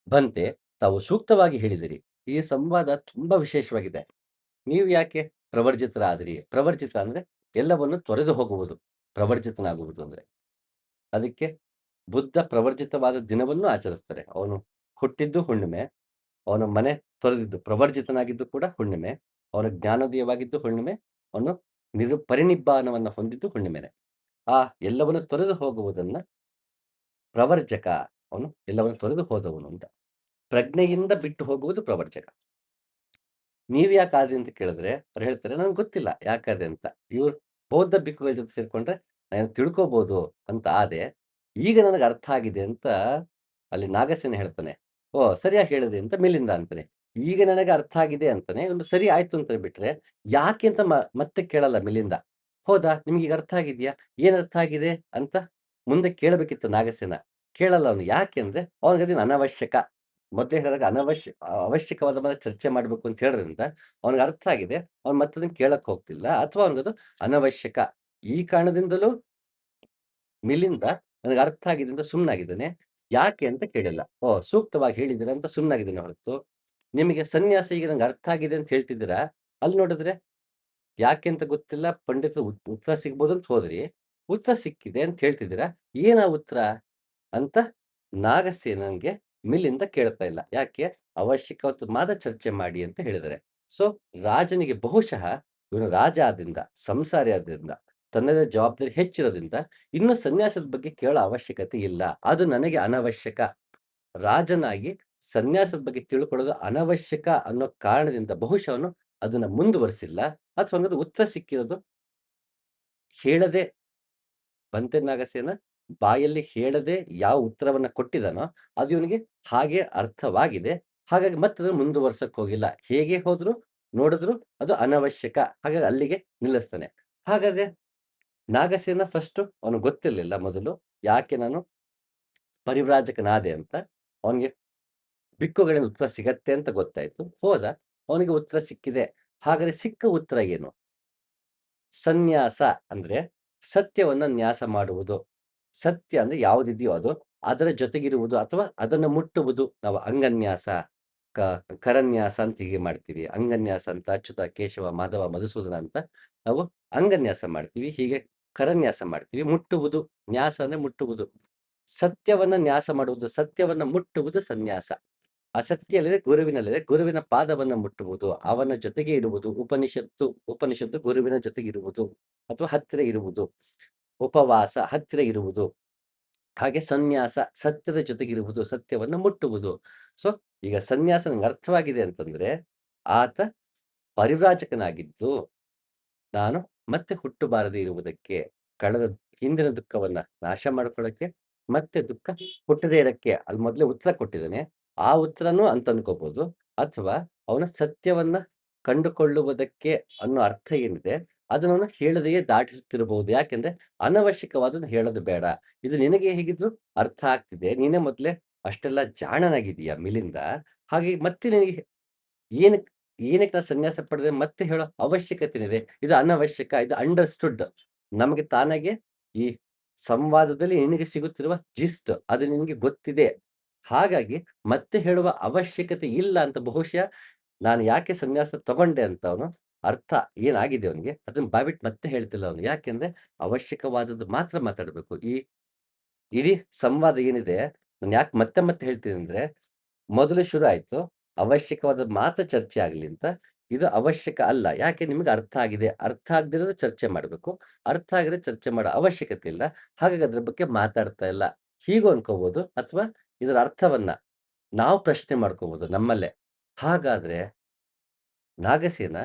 ಬಂತೆ, ತಾವು ಸೂಕ್ತವಾಗಿ ಹೇಳಿದಿರಿ. ಈ ಸಂವಾದ ತುಂಬಾ ವಿಶೇಷವಾಗಿದೆ. ನೀವು ಯಾಕೆ ಪ್ರವರ್ಜಿತರಾದಿರಿ? ಪ್ರವರ್ಜಿತ ಅಂದ್ರೆ ಎಲ್ಲವನ್ನು ತೊರೆದು ಹೋಗುವುದು. ಪ್ರವರ್ಜಿತನಾಗುವುದು ಅಂದ್ರೆ. ಅದಕ್ಕೆ ಬುದ್ಧ ಪ್ರವರ್ಜಿತವಾದ ದಿನವನ್ನು ಆಚರಿಸ್ತಾರೆ. ಅವನು ಹುಟ್ಟಿದ್ದು ಹುಣ್ಣಿಮೆ, ಅವನ ಮನೆ ತೊರೆದಿದ್ದು ಪ್ರವರ್ಜಿತನಾಗಿದ್ದು ಕೂಡ ಹುಣ್ಣಿಮೆ, ಅವನ ಜ್ಞಾನೋದಯವಾಗಿದ್ದು ಹುಣ್ಣಿಮೆ, ಅವನು ಪರಿನಿಬ್ಬಾನವನ್ನು ಹೊಂದಿದ್ದು ಹುಣ್ಣಿಮೆನೆ. ಆ ಎಲ್ಲವನ್ನು ತೊರೆದು ಹೋಗುವುದನ್ನ ಪ್ರವರ್ಜಕ. ಅವನು ಎಲ್ಲವನ್ನು ತೊರೆದು ಹೋದವನು ಅಂತ. ಪ್ರಜ್ಞೆಯಿಂದ ಬಿಟ್ಟು ಹೋಗುವುದು ಪ್ರವರ್ಜಕ. ನೀವ್ ಯಾಕೆ ಆದ್ರಿ ಅಂತ ಕೇಳಿದ್ರೆ ಅವ್ರು ಹೇಳ್ತಾರೆ, ನಂಗೆ ಗೊತ್ತಿಲ್ಲ ಯಾಕಾದೆ ಅಂತ. ಇವ್ರು ಬೌದ್ಧ ಭಿಕ್ಕುಗಳ ಜೊತೆ ಸೇರ್ಕೊಂಡ್ರೆ ನಾನು ತಿಳ್ಕೋಬಹುದು ಅಂತ ಆದೆ. ಈಗ ನನಗೆ ಅರ್ಥ ಆಗಿದೆ ಅಂತ ಅಲ್ಲಿ ನಾಗಸೇನ ಹೇಳ್ತಾನೆ. ಓಹ್! ಸರಿಯಾಗಿ ಹೇಳಿದ್ರಿ ಅಂತ ಮಿಲಿಂದ ಅಂತಾನೆ. ಈಗ ನನಗೆ ಅರ್ಥ ಆಗಿದೆ ಅಂತಾನೆ. ಒಂದು ಸರಿ ಆಯ್ತು ಅಂತ ಬಿಟ್ರೆ, ಯಾಕೆ ಅಂತ ಮತ್ತೆ ಕೇಳಲ್ಲ ಮಿಲಿಂದ. ಹೌದಾ? ನಿಮ್ಗೀಗ ಅರ್ಥ ಆಗಿದ್ಯಾ? ಏನ್ ಅರ್ಥ ಆಗಿದೆ ಅಂತ ಮುಂದೆ ಕೇಳಬೇಕಿತ್ತು ನಾಗಸೇನ. ಕೇಳಲ್ಲ ಅವನು. ಯಾಕೆ ಅಂದ್ರೆ ಅವನಿಗದೇನು ಅನವಶ್ಯಕ. ಮೊದ್ಲೇ ಹೇಳಿದಾಗ ಅವಶ್ಯಕವಾದ ಮೇಲೆ ಚರ್ಚೆ ಮಾಡ್ಬೇಕು ಅಂತ ಹೇಳೋದ್ರಿಂದ ಅವನಿಗೆ ಅರ್ಥ ಆಗಿದೆ. ಅವ್ನು ಮತ್ತದನ್ನ ಕೇಳಕ್ ಹೋಗ್ತಿಲ್ಲ ಅಥವಾ ಅವನಿಗದು ಅನವಶ್ಯಕ. ಈ ಕಾರಣದಿಂದಲೂ ಮಿಲಿಂದ ನನಗೆ ಅರ್ಥ ಆಗಿದೆ ಅಂತ ಸುಮ್ನಾಗಿದ್ದಾನೆ. ಯಾಕೆ ಅಂತ ಕೇಳಿಲ್ಲ. ಓಹ್! ಸೂಕ್ತವಾಗಿ ಹೇಳಿದ್ದೀರಾ ಅಂತ ಸುಮ್ನಾಗಿದ್ದಾನೆ ಹೊರತು, ನಿಮಗೆ ಸನ್ಯಾಸ ಈಗ ನಂಗೆ ಅರ್ಥ ಆಗಿದೆ ಅಂತ ಹೇಳ್ತಿದ್ದೀರಾ, ಅಲ್ಲಿ ನೋಡಿದ್ರೆ ಯಾಕೆ ಅಂತ ಗೊತ್ತಿಲ್ಲ ಪಂಡಿತರು ಉತ್ತರ ಸಿಗ್ಬೋದು ಅಂತ ಹೋದ್ರಿ. ಉತ್ತರ ಸಿಕ್ಕಿದೆ ಅಂತ ಹೇಳ್ತಿದ್ದೀರಾ. ಏನಾ ಉತ್ತರ? ಅಂತ ನಾಗಸೇನಂಗೆ ಮಿಲ್ಲಿಂದ ಕೇಳ್ತಾ ಇಲ್ಲ. ಯಾಕೆ? ಅವಶ್ಯಕವಾದ ಮಾತ್ರ ಚರ್ಚೆ ಮಾಡಿ ಅಂತ ಹೇಳಿದ್ದಾರೆ. ಸೊ, ರಾಜನಿಗೆ ಬಹುಶಃ ಇವನು ರಾಜ ಆದ್ರಿಂದ, ಸಂಸಾರಿ ಆದ್ರಿಂದ, ತನ್ನದೇ ಜವಾಬ್ದಾರಿ ಹೆಚ್ಚಿರೋದ್ರಿಂದ, ಇನ್ನು ಸನ್ಯಾಸದ ಬಗ್ಗೆ ಕೇಳೋ ಅವಶ್ಯಕತೆ ಇಲ್ಲ. ಅದು ನನಗೆ ಅನವಶ್ಯಕ. ರಾಜನಾಗಿ ಸನ್ಯಾಸದ ಬಗ್ಗೆ ತಿಳ್ಕೊಳ್ಳೋದು ಅನವಶ್ಯಕ ಅನ್ನೋ ಕಾರಣದಿಂದ ಬಹುಶಃ ಅವನು ಅದನ್ನ ಮುಂದುವರಿಸಿಲ್ಲ. ಅಥವಾ ಅವನಿಗೆ ಉತ್ತರ ಸಿಕ್ಕಿರೋದು ಹೇಳದೆ ಬಂತೆ ನಾಗಸೇನ ಬಾಯಲ್ಲಿ ಹೇಳದೆ ಯಾವ ಉತ್ತರವನ್ನ ಕೊಟ್ಟಿದಾನೋ, ಅದು ಇವನಿಗೆ ಹಾಗೆ ಅರ್ಥವಾಗಿದೆ. ಹಾಗಾಗಿ ಮತ್ತದನ್ನ ಮುಂದುವರ್ಸಕ್ ಹೋಗಿಲ್ಲ. ಹೇಗೆ ಹೋದ್ರು, ನೋಡಿದ್ರು ಅದು ಅನವಶ್ಯಕ. ಹಾಗಾಗಿ ಅಲ್ಲಿಗೆ ನಿಲ್ಲಿಸ್ತಾನೆ. ಹಾಗಾದ್ರೆ ನಾಗಸೇನ ಫಸ್ಟು ಅವನಿಗೆ ಗೊತ್ತಿರ್ಲಿಲ್ಲ ಮೊದಲು. ಯಾಕೆ ನಾನು ಪರಿವ್ರಾಜಕನಾದೆ ಅಂತ. ಅವನಿಗೆ ಬಿಕ್ಕುಗಳಿಂದ ಉತ್ತರ ಸಿಗತ್ತೆ ಅಂತ ಗೊತ್ತಾಯ್ತು. ಹೋದ. ಅವನಿಗೆ ಉತ್ತರ ಸಿಕ್ಕಿದೆ. ಹಾಗಾದ್ರೆ ಸಿಕ್ಕ ಉತ್ತರ ಏನು? ಸನ್ಯಾಸ ಅಂದ್ರೆ ಸತ್ಯವನ್ನ ನ್ಯಾಸ ಮಾಡುವುದು. ಸತ್ಯ ಅಂದ್ರೆ ಯಾವುದಿದೆಯೋ ಅದು, ಅದರ ಜೊತೆಗಿರುವುದು ಅಥವಾ ಅದನ್ನ ಮುಟ್ಟುವುದು. ನಾವು ಅಂಗನ್ಯಾಸ, ಕ ಕರನ್ಯಾಸ ಅಂತ ಹೀಗೆ ಮಾಡ್ತೀವಿ. ಅಂಗನ್ಯಾಸ ಅಂತ ಅಚ್ಯುತ, ಕೇಶವ, ಮಾಧವ, ಮಧುಸೂದನ ಅಂತ ನಾವು ಅಂಗನ್ಯಾಸ ಮಾಡ್ತೀವಿ. ಹೀಗೆ ಕರನ್ಯಾಸ ಮಾಡ್ತೀವಿ. ಮುಟ್ಟುವುದು, ನ್ಯಾಸ ಅಂದ್ರೆ ಮುಟ್ಟುವುದು. ಸತ್ಯವನ್ನ ನ್ಯಾಸ ಮಾಡುವುದು, ಸತ್ಯವನ್ನ ಮುಟ್ಟುವುದು ಸನ್ಯಾಸ. ಅಸತ್ಯಲ್ಲಿದೆ ಗುರುವಿನಲ್ಲಿದೆ. ಗುರುವಿನ ಪಾದವನ್ನ ಮುಟ್ಟುವುದು, ಅವನ ಜೊತೆಗೆ ಇರುವುದು. ಉಪನಿಷತ್ತು ಗುರುವಿನ ಜೊತೆಗಿರುವುದು ಅಥವಾ ಹತ್ತಿರ ಇರುವುದು. ಉಪವಾಸ ಹತ್ತಿರ ಇರುವುದು. ಹಾಗೆ ಸನ್ಯಾಸ ಸತ್ಯದ ಜೊತೆಗಿರುವುದು, ಸತ್ಯವನ್ನ ಮುಟ್ಟುವುದು. ಸೊ, ಈಗ ಸನ್ಯಾಸ ನಂಗೆ ಅರ್ಥವಾಗಿದೆ ಅಂತಂದ್ರೆ, ಆತ ಪರಿವ್ರಾಜಕನಾಗಿದ್ದು, ನಾನು ಮತ್ತೆ ಹುಟ್ಟಬಾರದೆ ಇರುವುದಕ್ಕೆ, ಕಳೆದ ಹಿಂದಿನ ದುಃಖವನ್ನ ನಾಶ ಮಾಡ್ಕೊಳ್ಳಕ್ಕೆ, ಮತ್ತೆ ದುಃಖ ಹುಟ್ಟದೇ ಇರಕ್ಕೆ ಅಲ್ಲಿ ಮೊದಲೇ ಉತ್ತರ ಕೊಟ್ಟಿದ್ದಾನೆ. ಆ ಉತ್ತರನೂ ಅಂತ ಅನ್ಕೋಬಹುದು. ಅಥವಾ ಅವನ ಸತ್ಯವನ್ನ ಕಂಡುಕೊಳ್ಳುವುದಕ್ಕೆ ಅನ್ನೋ ಅರ್ಥ ಏನಿದೆ, ಅದನ್ನು ಹೇಳದೆಯೇ ದಾಟಿಸುತ್ತಿರಬಹುದು. ಯಾಕೆಂದ್ರೆ ಅನವಶ್ಯಕವಾದದ್ದು ಹೇಳೋದು ಬೇಡ. ಇದು ನಿನಗೆ ಹೇಗಿದ್ರು ಅರ್ಥ ಆಗ್ತಿದೆ. ನೀನೇ ಮೊದ್ಲೇ ಅಷ್ಟೆಲ್ಲ ಜಾಣನಾಗಿದೀಯ ಮಿಲಿಂದ. ಹಾಗಾಗಿ ಮತ್ತೆ ನಿನಗೆ ಏನಕ್ ಏನಕ್ಕೆ ನಾನು ಸನ್ಯಾಸ ಪಡೆದೆ ಮತ್ತೆ ಹೇಳೋ ಅವಶ್ಯಕತೆನಿದೆ? ಇದು ಅನವಶ್ಯಕ. ಇದು ಅಂಡರ್‌ಸ್ಟುಡ್. ನಮಗೆ ತಾನಾಗೆ ಈ ಸಂವಾದದಲ್ಲಿ ನಿನಗೆ ಸಿಗುತ್ತಿರುವ ಜಿಸ್ಟ್ ಅದು ನಿನಗೆ ಗೊತ್ತಿದೆ. ಹಾಗಾಗಿ ಮತ್ತೆ ಹೇಳುವ ಅವಶ್ಯಕತೆ ಇಲ್ಲ ಅಂತ ಬಹುಶಃ ನಾನು ಯಾಕೆ ಸನ್ಯಾಸ ತಗೊಂಡೆ ಅಂತ ಅವನು ಅರ್ಥ ಏನಾಗಿದೆ ಅವನಿಗೆ ಅದನ್ನ ಬಾಯ್ಬಿಟ್ಟು ಮತ್ತೆ ಹೇಳ್ತಿಲ್ಲ ಅವನು. ಯಾಕೆಂದ್ರೆ ಅವಶ್ಯಕವಾದದ್ದು ಮಾತ್ರ ಮಾತಾಡಬೇಕು. ಈ ಇಡೀ ಸಂವಾದ ಏನಿದೆ ನಾನು ಯಾಕೆ ಮತ್ತೆ ಮತ್ತೆ ಹೇಳ್ತೀನಿ ಅಂದ್ರೆ, ಮೊದಲು ಶುರು ಆಯ್ತು. ಅವಶ್ಯಕವಾದದ್ದು ಮಾತ್ರ ಚರ್ಚೆ ಆಗ್ಲಿ ಅಂತ. ಇದು ಅವಶ್ಯಕ ಅಲ್ಲ. ಯಾಕೆ ನಿಮಗೆ ಅರ್ಥ ಆಗಿದೆ. ಅರ್ಥ ಆಗದಿರೋದು ಚರ್ಚೆ ಮಾಡ್ಬೇಕು. ಅರ್ಥ ಆಗಿದ್ರೆ ಚರ್ಚೆ ಮಾಡೋ ಅವಶ್ಯಕತೆ ಇಲ್ಲ. ಹಾಗಾಗಿ ಅದ್ರ ಬಗ್ಗೆ ಮಾತಾಡ್ತಾ ಇಲ್ಲ. ಹೀಗೂ ಅನ್ಕೋಬಹುದು ಅಥವಾ ಇದರ ಅರ್ಥವನ್ನ ನಾವು ಪ್ರಶ್ನೆ ಮಾಡ್ಕೋಬಹುದು ನಮ್ಮಲ್ಲೇ. ಹಾಗಾದ್ರೆ ನಾಗಸೇನ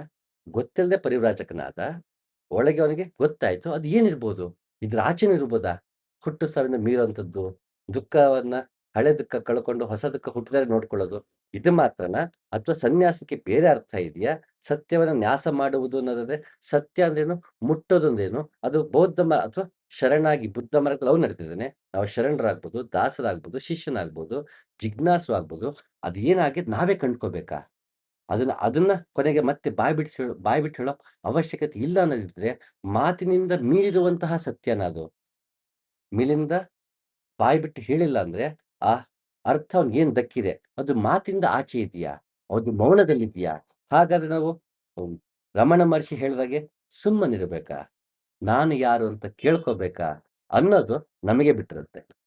ಗೊತ್ತಿಲ್ಲದೆ ಪರಿವ್ರಾಜಕನಾದ. ಒಳಗೆ ಅವನಿಗೆ ಗೊತ್ತಾಯ್ತು. ಅದು ಏನಿರ್ಬೋದು? ಇದ್ರ ಆಚೆನೂ ಇರ್ಬೋದಾ? ಹುಟ್ಟು ಸಾವಿನ ಮೀರುವಂಥದ್ದು, ದುಃಖವನ್ನ ಹಳೆ ದುಃಖ ಕಳ್ಕೊಂಡು ಹೊಸ ದುಃಖ ಹುಟ್ಟಿದರೆ ನೋಡ್ಕೊಳ್ಳೋದು. ಇದು ಮಾತ್ರನಾ? ಅಥವಾ ಸನ್ಯಾಸಕ್ಕೆ ಬೇರೆ ಅರ್ಥ ಇದೆಯಾ? ಸತ್ಯವನ್ನ ನ್ಯಾಸ ಮಾಡುವುದು ಅನ್ನೋದಾದ್ರೆ ಸತ್ಯ ಅಂದ್ರೇನು? ಮುಟ್ಟೋದು ಅಂದ್ರೇನು? ಅದು ಬೌದ್ಧ ಅಥವಾ ಶರಣಾಗಿ ಬುದ್ಧ ಮಾರ್ಗದಲ್ಲಿ ಅವ್ನು ನಡೆದಿದ್ದಾನೆ. ನಾವು ಶರಣರಾಗ್ಬೋದು, ದಾಸರಾಗ್ಬೋದು, ಶಿಷ್ಯನಾಗ್ಬೋದು, ಜಿಜ್ಞಾಸು ಆಗ್ಬೋದು. ಅದು ಏನಾಗಿದೆ ನಾವೇ ಕಂಡ್ಕೋಬೇಕಾ? ಅದನ್ನ ಕೊನೆಗೆ ಮತ್ತೆ ಬಾಯ್ಬಿಟ್ಟು ಹೇಳೋ ಅವಶ್ಯಕತೆ ಇಲ್ಲ ಅನ್ನೋದಿದ್ರೆ, ಮಾತಿನಿಂದ ಮೀರಿರುವಂತಹ ಸತ್ಯನ ಅದು. ಮಿಲಿಂದ ಬಾಯಿ ಬಿಟ್ಟು ಹೇಳಿಲ್ಲ ಅಂದ್ರೆ, ಆ ಅರ್ಥ ಅವ್ನಿಗೇನ್ ದಕ್ಕಿದೆ, ಅದು ಮಾತಿಂದ ಆಚೆ ಇದೆಯಾ? ಅದು ಮೌನದಲ್ಲಿದೆಯಾ? ಹಾಗಾದ್ರೆ ನಾವು ಹ್ಮ್, ರಮಣ ಮಹರ್ಷಿ ಹೇಳ್ದಾಗೆ ಸುಮ್ಮನಿರ್ಬೇಕಾ? ನಾನು ಯಾರು ಅಂತ ಕೇಳ್ಕೋಬೇಕಾ? ಅನ್ನೋದು ನಮಗೆ ಬಿಟ್ಟಿರುತ್ತೆ.